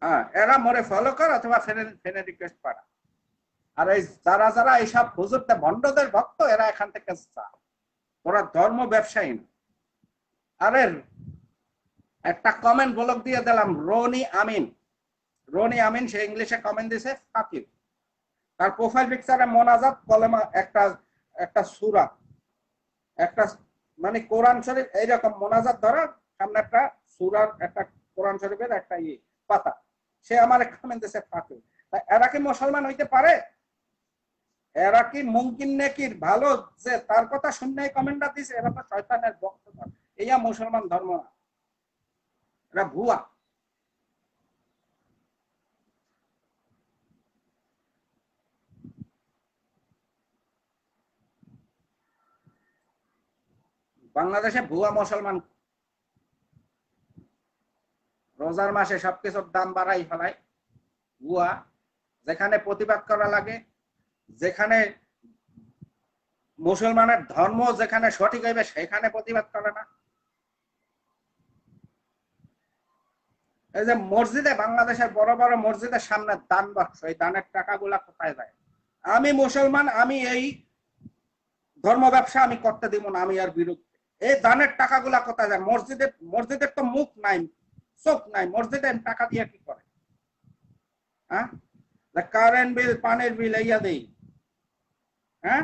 হ্যাঁ, এরা মোরে ফলো কর অথবা ফ্রেন্ড রিকোয়েস্ট পাঠা। আর এই যারা এইসব হুজুরদের ভণ্ডদের ভক্ত, এরা এখান থেকে যা, ওরা ধর্ম ব্যবসায়ী না। আরে একটা কমেন্ট ব্লক দিয়ে দিলাম, রনি আমিন, সে ইংলিশে কমেন্ট দিছে ফাকির। তার প্রোফাইল পিকচারে মোনাজাত কলেমা, একটা সূরা, একটা মানে কোরআন শরীফ এইরকম মোনাজাত ধরা, সামনে একটা সূরার একটা কোরআন শরীফের একটা পাতা, সে আমার কমেন্ট দিয়েছে ফাঁকে। এরা কি মুসলমান হইতে পারে? এরা কি মুমকিন নেকির ভালো যে তার কথা শুনে কমেন্টটা দিছে? এরা তো শয়তানের বক্তব্য, এইয়া মুসলমান ধর্ম না, এরা ভুয়া। বাংলাদেশে ভুয়া মুসলমান রোজার মাসে সবকিছুর দাম বাড়াই ফেলায়, ভুয়া। যেখানে প্রতিবাদ করা লাগে, যেখানে মুসলমানের ধর্ম যেখানে সঠিক হইবে সেখানে প্রতিবাদ করে না। এই যে মসজিদে, বাংলাদেশের বড় বড় মসজিদের সামনে দান বাক্স, এই দানের টাকাগুলা কোথায় যায়? আমি মুসলমান, আমি এই ধর্ম ব্যবসা আমি করতে দিব না, আমি এর বিরুদ্ধে। এই দানের টাকাগুলা কোথায় যায়? মসজিদের তো মুখ নাই, চোখ নাই, মসজিদের টাকা দিয়ে কি করে? হ্যাঁ, কারেন্ট বিল, পানির বিল ইয়া দেই, হ্যাঁ,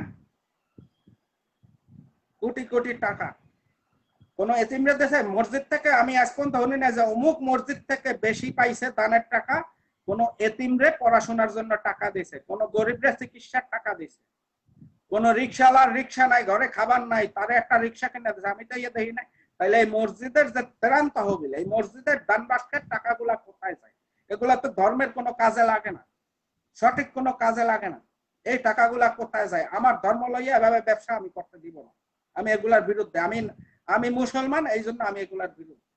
কোটি কোটি টাকা। কোন এতিমরে দেশে মসজিদ থেকে আমি আজ পর্যন্ত শুনি না যে অমুক মসজিদ থেকে বেশি পাইছে দানের টাকা, কোন এতিমরে পড়াশোনার জন্য টাকা দিছে, কোন গরিবরে চিকিৎসার টাকা দিছে, কোন রিক্সাওয়ালার রিক্সা নাই, ঘরে খাবার নাই, তারে একটা রিক্সা কিনে দিছে, আমি তো ইয়ে দেখি নাই। তাহলে এই মসজিদের যে ত্রাণ তহবিল, এই মসজিদের দান বাক্সের টাকাগুলা কোথায় যায়? এগুলা তো ধর্মের কোনো কাজে লাগে না, সঠিক কোনো কাজে লাগে না। এই টাকাগুলা কোথায় যায়? আমার ধর্ম লইয়া এভাবে ব্যবসা আমি করতে দিব না, আমি এগুলার বিরুদ্ধে। আমি মুসলমান, এই জন্য আমি এগুলার বিরুদ্ধে।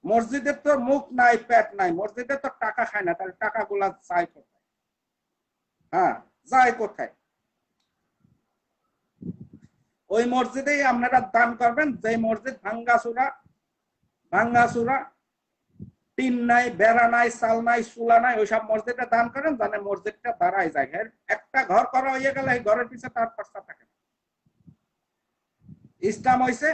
মসজিদের তো মুখ নাই, পেট নাই, মসজিদে তো টাকা খায় না, তাহলে টাকাগুলা যায় কোথায়? হ্যাঁ, যায় কোথায়? ওই মসজিদেই আপনারা দান করবেন যে মসজিদ ভাঙ্গাচুরা, টিন নাই, বেড়া নাই, চাল নাই, চুলা নাই, ওইসব মসজিদে দান করেন, জানে মসজিদটা দাঁড়ায় যায়। একটা ঘর করা হয়ে গেলে এই ঘরের পিছনে তার খরচা থাকে না। ইসলাম হইছে,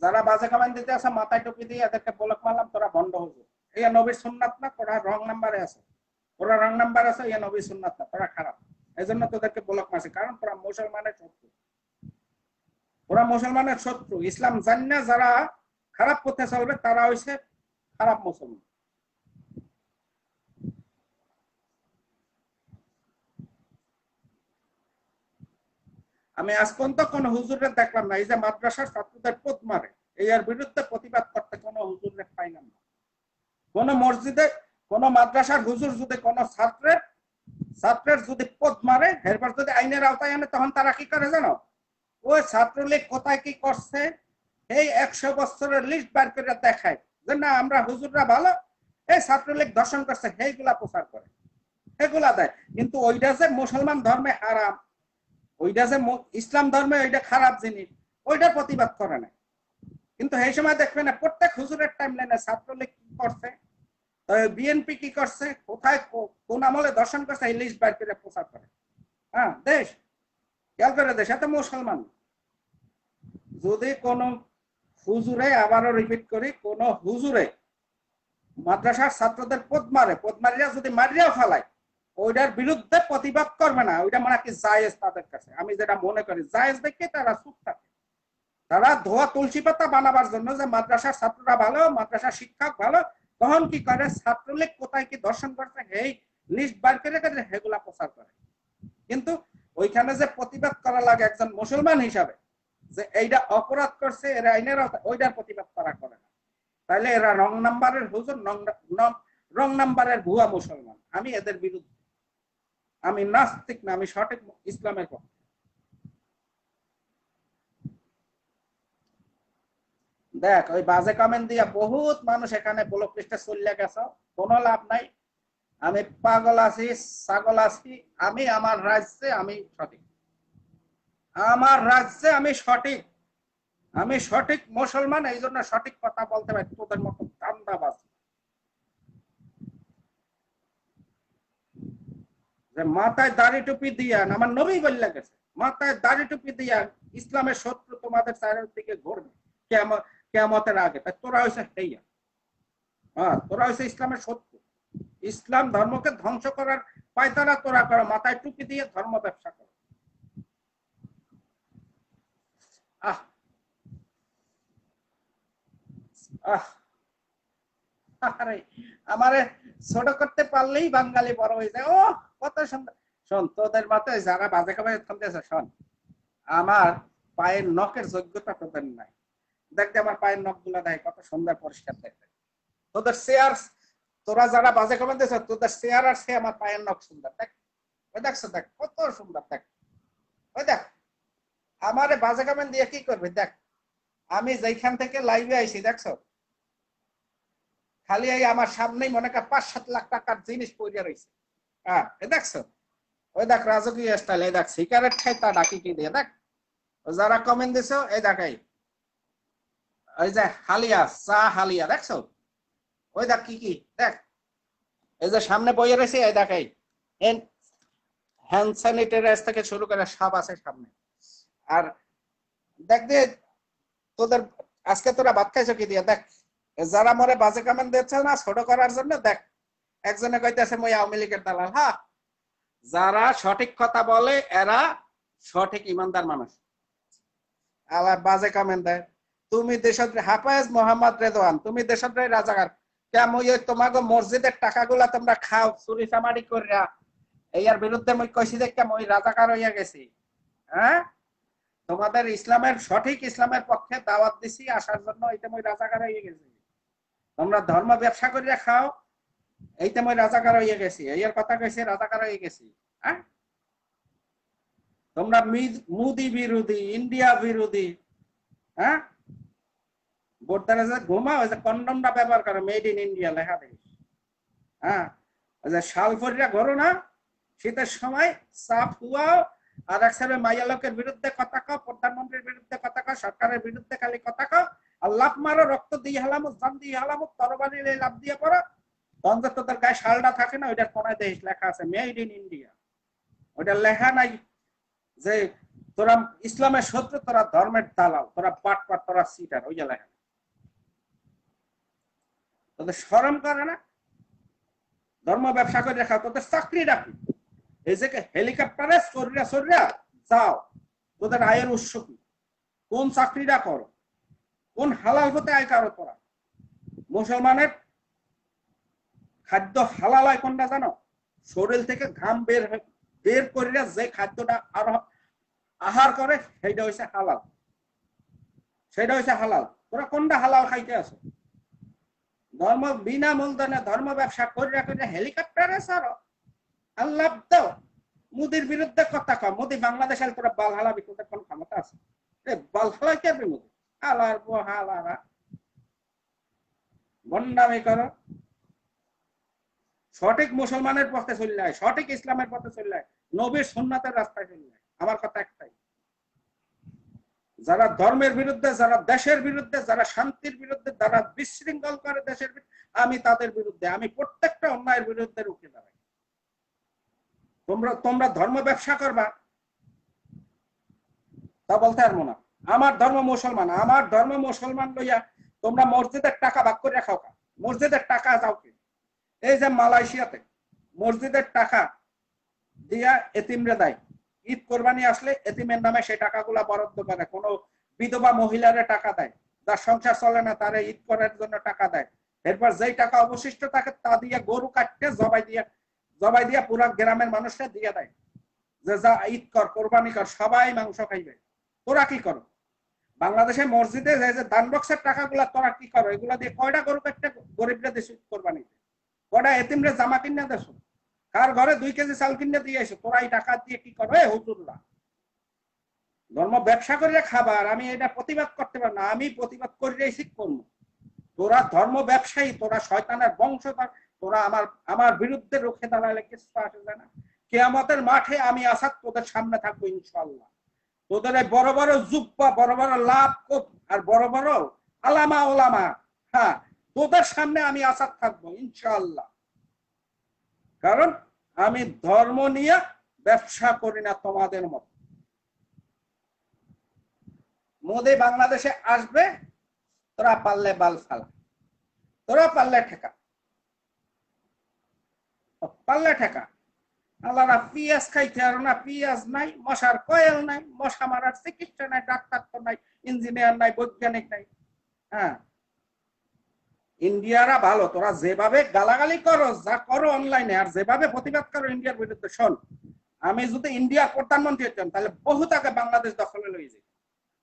যারা বাজে কমেন্ট দিতে আছে মাথায় টুপি দিয়ে এদেরকে বলক মারলাম, তোরা ভণ্ড হইছে। এই নবীর সুন্নাত না, তোরা রং নাম্বারে আছে, তোরা রং নাম্বার আছে, এই নবীর সুন্নাত না, তোরা খারাপ। এই জন্য তোদেরকে বলক মারছে, কারণ তোরা মুসলমানের শত্রু, ওরা মুসলমানের শত্রু। ইসলাম জান্না যারা খারাপ পথে চলবে তারা হইছে খারাপ মুসলমান। আমি আজ পর্যন্ত কোন হুজুরের দেখলাম না এই যে মাদ্রাসার ছাত্রদের পথ মারে, এর বিরুদ্ধে প্রতিবাদ করতে কোন হুজুরের পাইলাম না। কোন মসজিদে, কোন মাদ্রাসার হুজুর যদি কোন ছাত্রের যদি পথ মারে, এরপর যদি আইনের আওতায় আনে, তখন তারা কি করে জানো? ওই ছাত্রলীগ কোথায় কি করছে এই 100 বছরের লিস্ট বার করে দেখায় যে না আমরা হুজুররা ভালো, এই ছাত্রলীগ দর্শন করছে, সেইগুলা প্রচার করে, এগুলা দেয়। কিন্তু ওইটা যে মুসলমান ধর্মে হারাম, ওইটা যে ইসলাম ধর্মে ওইটা খারাপ জিনিস, ওইটার প্রতিবাদ করে না। কিন্তু এই সময় দেখবে না প্রত্যেক হুজুরের টাইম লাইনে ছাত্রলীগ কি করছে, বিএনপি কি করছে, কোথায় কোন আমলে দর্শন করছে, এই লিস্ট বার করে প্রচার করে। হ্যাঁ, দেশ খেয়াল করে, দেশ এত মুসলমান। যদি কোন হুজুরে, আবারও রিপিট করি, কোন হুজুরে মাদ্রাসার ছাত্রদের পদ্মারিয়া যদি মারিয়া ফেলায়, ওইটার বিরুদ্ধে প্রতিবাদ করবে না, ওইটা মানে কি জায়েজ তাদের কাছে। আমি যেটা মনে করি জায়েজ দেখে তারা চুপ থাকে। তারা ধোয়া তুলসী পাতা বানাবার জন্য যে মাদ্রাসার ছাত্ররা ভালো, মাদ্রাসার শিক্ষক ভালো, তখন কি করে ছাত্রলীগ কোথায় কি দর্শন করছে এই লিস্ট বার করে সেগুলা প্রচার করে। কিন্তু ওইখানে যে প্রতিবাদ করা লাগে একজন মুসলমান হিসাবে, যে এইটা অপরাধ করছে, এরা আইনের ওইটার প্রতিবাদ করা করে না। তাহলে এরা রং নাম্বারের হুজুর, রং নাম্বারের ভুয়া মুসলমান। আমি এদের বিরুদ্ধে, আমি নাস্তিক না, আমি সঠিক ইসলামের পক্ষে। দেখ, ওই বাজে কমেন্ট দিয়া বহুত মানুষ এখানে ব্লক লিস্টে চলে গেছে, কোনো লাভ নাই। আমি পাগল আছি, ছাগল আছি, আমি আমার রাজ্যে আমি সঠিক, আমার রাজ্যে আমি সঠিক, আমি সঠিক মুসলমান, এই জন্য সঠিক কথা বলতে পারি। তোদের মতো ধান্দাবাজ যে মাথায় দাড়ি টুপি দিয়া, আমার নবী বললে গেছে মাথায় দাড়ি টুপি দিয়া ইসলামের শত্রু তোমাদের চারিদিকে ঘুরবে কেয়ামতের আগে। তাই তোরা হয়েছে হেইয়া, হ্যাঁ, তোরা হয়েছে ইসলামের শত্রু। ইসলাম ধর্মকে ধ্বংস করার পায়তারা তোরা করো, মাথায় টুপি দিয়ে ধর্ম ব্যবসা করো। আহ, আহ আরে আমারে ছোট করতে পারলেই বাঙালি বড় হয়ে যায়। ও কত সুন্দর। শোন, তোদের মাথায় যারা বাজে খাবার থামতেছে, শোন, আমার পায়ের নখের যোগ্যতা তোদের নাই। দেখতে আমার পায়ের নখ গুলা দেয় কত সুন্দর পরিষ্কার দেখতে। তোদের চেয়ার, তোরা যারা বাজে কমেন্ট দিয়েছ, তোদের চেয়ার আর সে আমার পায়ের নখ সুন্দর দেখ। ওই দেখছো, দেখ কত সুন্দর দেখ। ওই দেখ, আমারে বাজে কমেন্ট দিয়ে কি করবে দেখ। আমি যেখান থেকে লাইভে আইছি দেখছো, খালি এই আমার সামনেই মনে কর 5-7 লাখ টাকার জিনিস পড়ে রয়েছে। হ্যাঁ, দেখছো, ওই দেখ রাজকীয় স্টাইল, এই দেখ সিগারেট খাই তা ডাকি কি দিয়ে দেখ। যারা কমেন্ট দিছো এই দেখাই, ওই যে হালিয়া চা হালিয়া দেখছো, ওই দেখ কি কি দেখ। এই যে সামনে বইয়ে রয়েছে এই দেখাই, হ্যান্ড স্যানিটাইজার থেকে শুরু করে সব আছে সামনে। আর দেখ দে তোদের আজকে তোরা ভাত খাইছো কি দিয়ে দেখ। যারা মরে বাজে কমেন্ট দিচ্ছে না ছোট করার জন্য, দেখ একজনে কইতেছে মই আওয়ামী লীগের দালাল। হ্যাঁ, যারা সঠিক কথা বলে এরা সঠিক ইমানদার মানুষ। আবার বাজে কমেন্ট দেয়, তুমি দেশদ্রোহী। হাফেজ মোহাম্মদ রেদওয়ান, তুমি দেশদ্রোহী রাজাকার। কেমন তোমাকে মসজিদের টাকাগুলা তোমরা খাও চুরি চামারি করিয়া, এর বিরুদ্ধে মই কইছি যে কেমন রাজাকার হইয়া গেছি। হ্যাঁ, তোমাদের ইসলামের সঠিক ইসলামের পক্ষে দাওয়াত দিছি আসার জন্য, এইটা মই রাজাকার হয়ে গেছি। তোমরা ধর্ম ব্যবসা করিয়া খাও, এইটা মই রাজাকার হয়ে গেছি। এর কথা কইছে রাজাকার হয়ে গেছি। হ্যাঁ, তোমরা মোদি বিরোধী, ইন্ডিয়া বিরোধী। হ্যাঁ, বোর্ডারে যে ঘুমাও, ওই যে কন্ডমটা ব্যবহার করো মেড ইন ইন্ডিয়া লেখা দেখ। হ্যাঁ, ওই যে শাল ফরিয়া ঘরো না, শীতের সময় চাপ হুয়াও, আর এক সাইডে মাইয়া লোকের বিরুদ্ধে কথা কও, প্রধানমন্ত্রীর বিরুদ্ধে কথা কও, সরকারের বিরুদ্ধে খালি কথা কও, আর লাভ মারো, রক্ত দিয়ে হালামো, জান দিয়ে হালামো, তরবারি লাভ দিয়ে পড়ো। তখন তো তোদের গায়ে শালটা থাকে না, ওইটার কোনায় দেশ লেখা আছে মেড ইন ইন্ডিয়া। ওইটা লেখা নাই যে তোরা ইসলামের শত্রু, তোরা ধর্মের দালাল, তোরা পাট, তোরা সিটার, ওই যে লেখা। তোদের শরম করে না? ধর্ম ব্যবসা করে রাখা, তোদের চাকরি রাখি এই যে হেলিকপ্টারে সরিয়া যাও। তোদের আয়ের উৎস কি? কোন চাকরিটা করো? কোন হালাল হতে আয় করো তোরা? মুসলমানের খাদ্য হালাল হয় কোনটা জানো? শরীর থেকে ঘাম বের করিয়া যে খাদ্যটা আর আহার করে সেইটা হইছে হালাল, সেটা হইছে হালাল। তোরা কোনটা হালাল খাইতে আছো? ধর্ম বিনা মূলধনে ধর্ম ব্যবসা করিয়া করিয়া হেলিকপ্টারে সারো, আল্লাহ দাও। মোদির বিরুদ্ধে কথা কম, মোদি বাংলাদেশের তোরা বাল হালাবি, তোদের কোন ক্ষমতা আছে? বাল হালাই কে মোদি? হালার হালারা বন্ডামি করো। সঠিক মুসলমানের পথে চলে যায়, সঠিক ইসলামের পথে চলে যায়, নবীর সুন্নাতের রাস্তায় চলে যায়। আমার কথা একটাই, যারা ধর্মের বিরুদ্ধে, যারা দেশের বিরুদ্ধে, যারা শান্তির বিরুদ্ধে, যারা বিশৃঙ্খল করে দেশের বিরুদ্ধে, আমি তাদের বিরুদ্ধে, আমি প্রত্যেকটা অন্যায়ের বিরুদ্ধে রুখে দাঁড়াই। তোমরা ধর্ম ব্যবসা করবা তা বলতে পারবো না। আমার ধর্ম মুসলমান, আমার ধর্ম মুসলমান লইয়া তোমরা মসজিদের টাকা ভাগ করে খাও। মসজিদের টাকা যাও কি? এই যে মালয়েশিয়াতে মসজিদের টাকা দিয়া এতিমরে দেয়, ঈদ কোরবানি আসলে এতিমের নামে সেই টাকাগুলা বরাদ্দ করে। কোনো বিধবা মহিলারে টাকা দেয়, যার সংসার চলে না তারে ঈদ করার জন্য টাকা দেয়। এরপর যেই টাকা অবশিষ্ট থাকে তা দিয়ে গরু কাটতে জবাই দিয়া পুরা গ্রামের মানুষরা দিয়ে দেয় যে যা ঈদ কর, কোরবানি কর, সবাই মাংস খাইবে। তোরা কি করো? বাংলাদেশে মসজিদে যে দান বক্সের টাকাগুলা তোরা কি করো? এগুলা দিয়ে কয়টা গরু কাটতে গরিবরা দেশ কোরবানিতে? কয়টা এতিমরে জামা কিনে দেছো? কার ঘরে 2 কেজি চাল কিনে দিয়ে এসো? তোরা এই টাকা দিয়ে কি করো? হুজুররা ধর্ম ব্যবসা করে খাবার। আমি এটা প্রতিবাদ করতে পারি না, আমি প্রতিবাদ করিলেই ঠিক করবো। তোরা ধর্ম ব্যবসায়ী, তোরা শয়তানের বংশধর, তোরা আমার বিরুদ্ধে রুখে দাঁড়ালে কিছু আসে যায় না। কিয়ামতের মাঠে আমি আসাদ তোদের সামনে থাকবো ইনশাআল্লাহ। তোদের এই বড় বড় জুব্বা, বড় বড় লাভ আর বড় বড় আলামা ওলামা, হ্যাঁ, তোদের সামনে আমি আসাদ থাকবো ইনশাআল্লাহ। কারণ আমি ধর্ম নিয়ে ব্যবসা করি না তোমাদের মতো। মোদি বাংলাদেশে আসবে, তোরা পারলে বাল ফালা, তোরা পারলে ঠেকা, পারলে ঠেকা। আল্লাহরা পিঁয়াজ খাইতে আর না, পিঁয়াজ নাই, মশার কয়েল নাই, মশা মারার চিকিৎসা নাই, ডাক্তার তো নাই, ইঞ্জিনিয়ার নাই, বৈজ্ঞানিক নাই। হ্যাঁ, ইন্ডিয়ারা ভালো, তোরা যেভাবে গালাগালি করো, যা করো অনলাইনে, আর যেভাবে প্রতিবাদ করো ইন্ডিয়ার বিরুদ্ধে, শোন, আমি যদি ইন্ডিয়ার প্রধানমন্ত্রী হতাম তাহলে বহুত আগে বাংলাদেশ দখলে লয়ে যেত।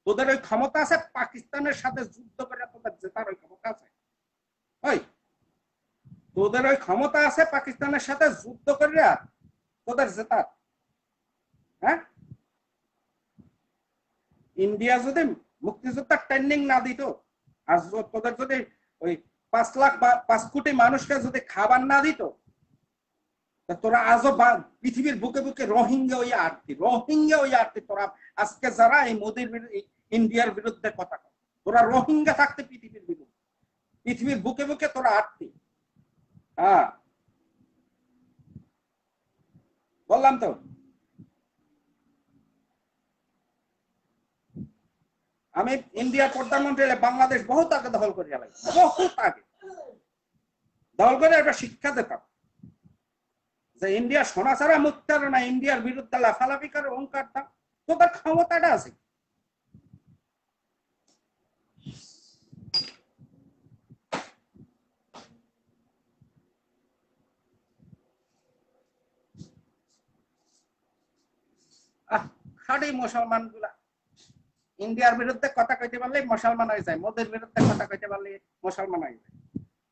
তোদের ওই ক্ষমতা আছে পাকিস্তানের সাথে যুদ্ধ করে তোদের জেতার ওই ক্ষমতা আছে। ওই তোদের ওই ক্ষমতা আছে পাকিস্তানের সাথে যুদ্ধ করিয়া তোদের জেতার। হ্যাঁ, ইন্ডিয়া যদি মুক্তিযোদ্ধার ট্রেনিং না দিত, আর তোদের যদি ওই 5 লাখ বা 5 কোটি মানুষকে যদি খাবার না দিত, তোরা আজও পৃথিবীর বুকে বুকে রোহিঙ্গা হইয়া আটতি, রোহিঙ্গা হইয়া আটতি। তোরা আজকে যারা এই মোদীর ইন্ডিয়ার বিরুদ্ধে কথা কয়, তোরা রোহিঙ্গা থাকতে পৃথিবীর বিরুদ্ধে, পৃথিবীর বুকে বুকে তোরা আটতি। হ্যাঁ, বললাম তো। আমি ইন্ডিয়ার প্রধানমন্ত্রী হলে বাংলাদেশ বহুত আগে দখল করে গেলাম, বহুত আগে দখল করে একটা শিক্ষা দিতাম যে ইন্ডিয়া সোনা ছাড়া মুক্তার না, ইন্ডিয়ার বিরুদ্ধে লাফালাফি করে অহংকার দাম, তোদের ক্ষমতাটা আছে। খালি মুসলমান গুলা ইন্ডিয়ার বিরুদ্ধে কথা কইতে পারলে মুসলমান হয়ে যায়, মোদের বিরুদ্ধে কথা কইতে পারলে মুসলমান হয়ে যায়।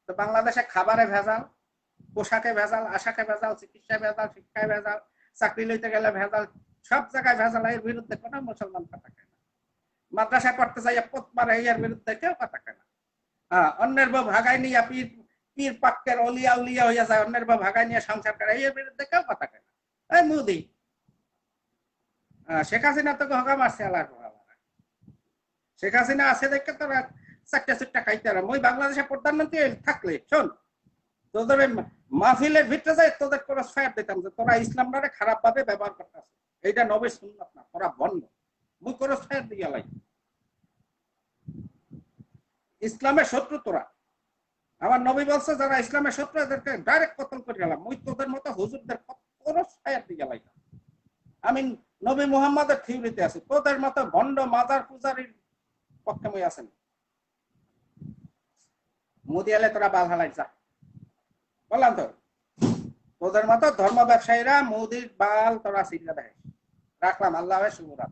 তো বাংলাদেশে খাবারে ভেজাল, পোশাকে ভেজাল, আশাকে ভেজাল, চিকিৎসায় ভেজাল, শিক্ষায় ভেজাল, চাকরি লইতে গেলে ভেজাল, সব জায়গায় ভেজাল। এর বিরুদ্ধে কোনো মুসলমান কথা কয় না। মাদ্রাসায় পড়তে যাইয়া পোত মারে, এর বিরুদ্ধে কেউ কথা কয় না। হ্যাঁ, অন্যের বউ ভাগাই নিয়ে পীর পীর পাক্কের অলিয়া উলিয়া হইয়া যায়, অন্যের বউ ভাগাই নিয়ে সংসার করে, এর বিরুদ্ধে কেউ কথা কয় না। এই মোদি, শেখ হাসিনা তো হকা মারছে আল্লাহ। শেখ হাসিনা আছে দেখে তোরা চারটা চারটা খাইতে আর মই বাংলাদেশের প্রধানমন্ত্রী থাকলে শোন, তোদের মাহফিলের ভিতরে যায় তোদের কোনো ফায়ার দিতাম যে তোরা ইসলামটারে খারাপ ভাবে ব্যবহার করতেছ, এইটা নবীর সুন্নাত না, তোরা বন্ধ। মুই কোনো ফায়ার দিয়ে লাই, ইসলামের শত্রু তোরা। আমার নবী বলছে যারা ইসলামের শত্রু এদেরকে ডাইরেক্ট কতল করে গেলাম। মুই তোদের মতো হুজুরদের কোনো ফায়ার দিয়ে লাই না। আমি নবী মুহাম্মাদের থিওরিতে আছি, তোদের মতো ভণ্ড মাজার পূজারীর পক্ষে মই আছেন। মোদি আলে তোরা বাল হালাই যা, বললাম তো। তোদের মতো ধর্ম ব্যবসায়ীরা মোদির বাল তোরা সিরিয়া দেয়। রাখলাম, আল্লাহ শুভরাত।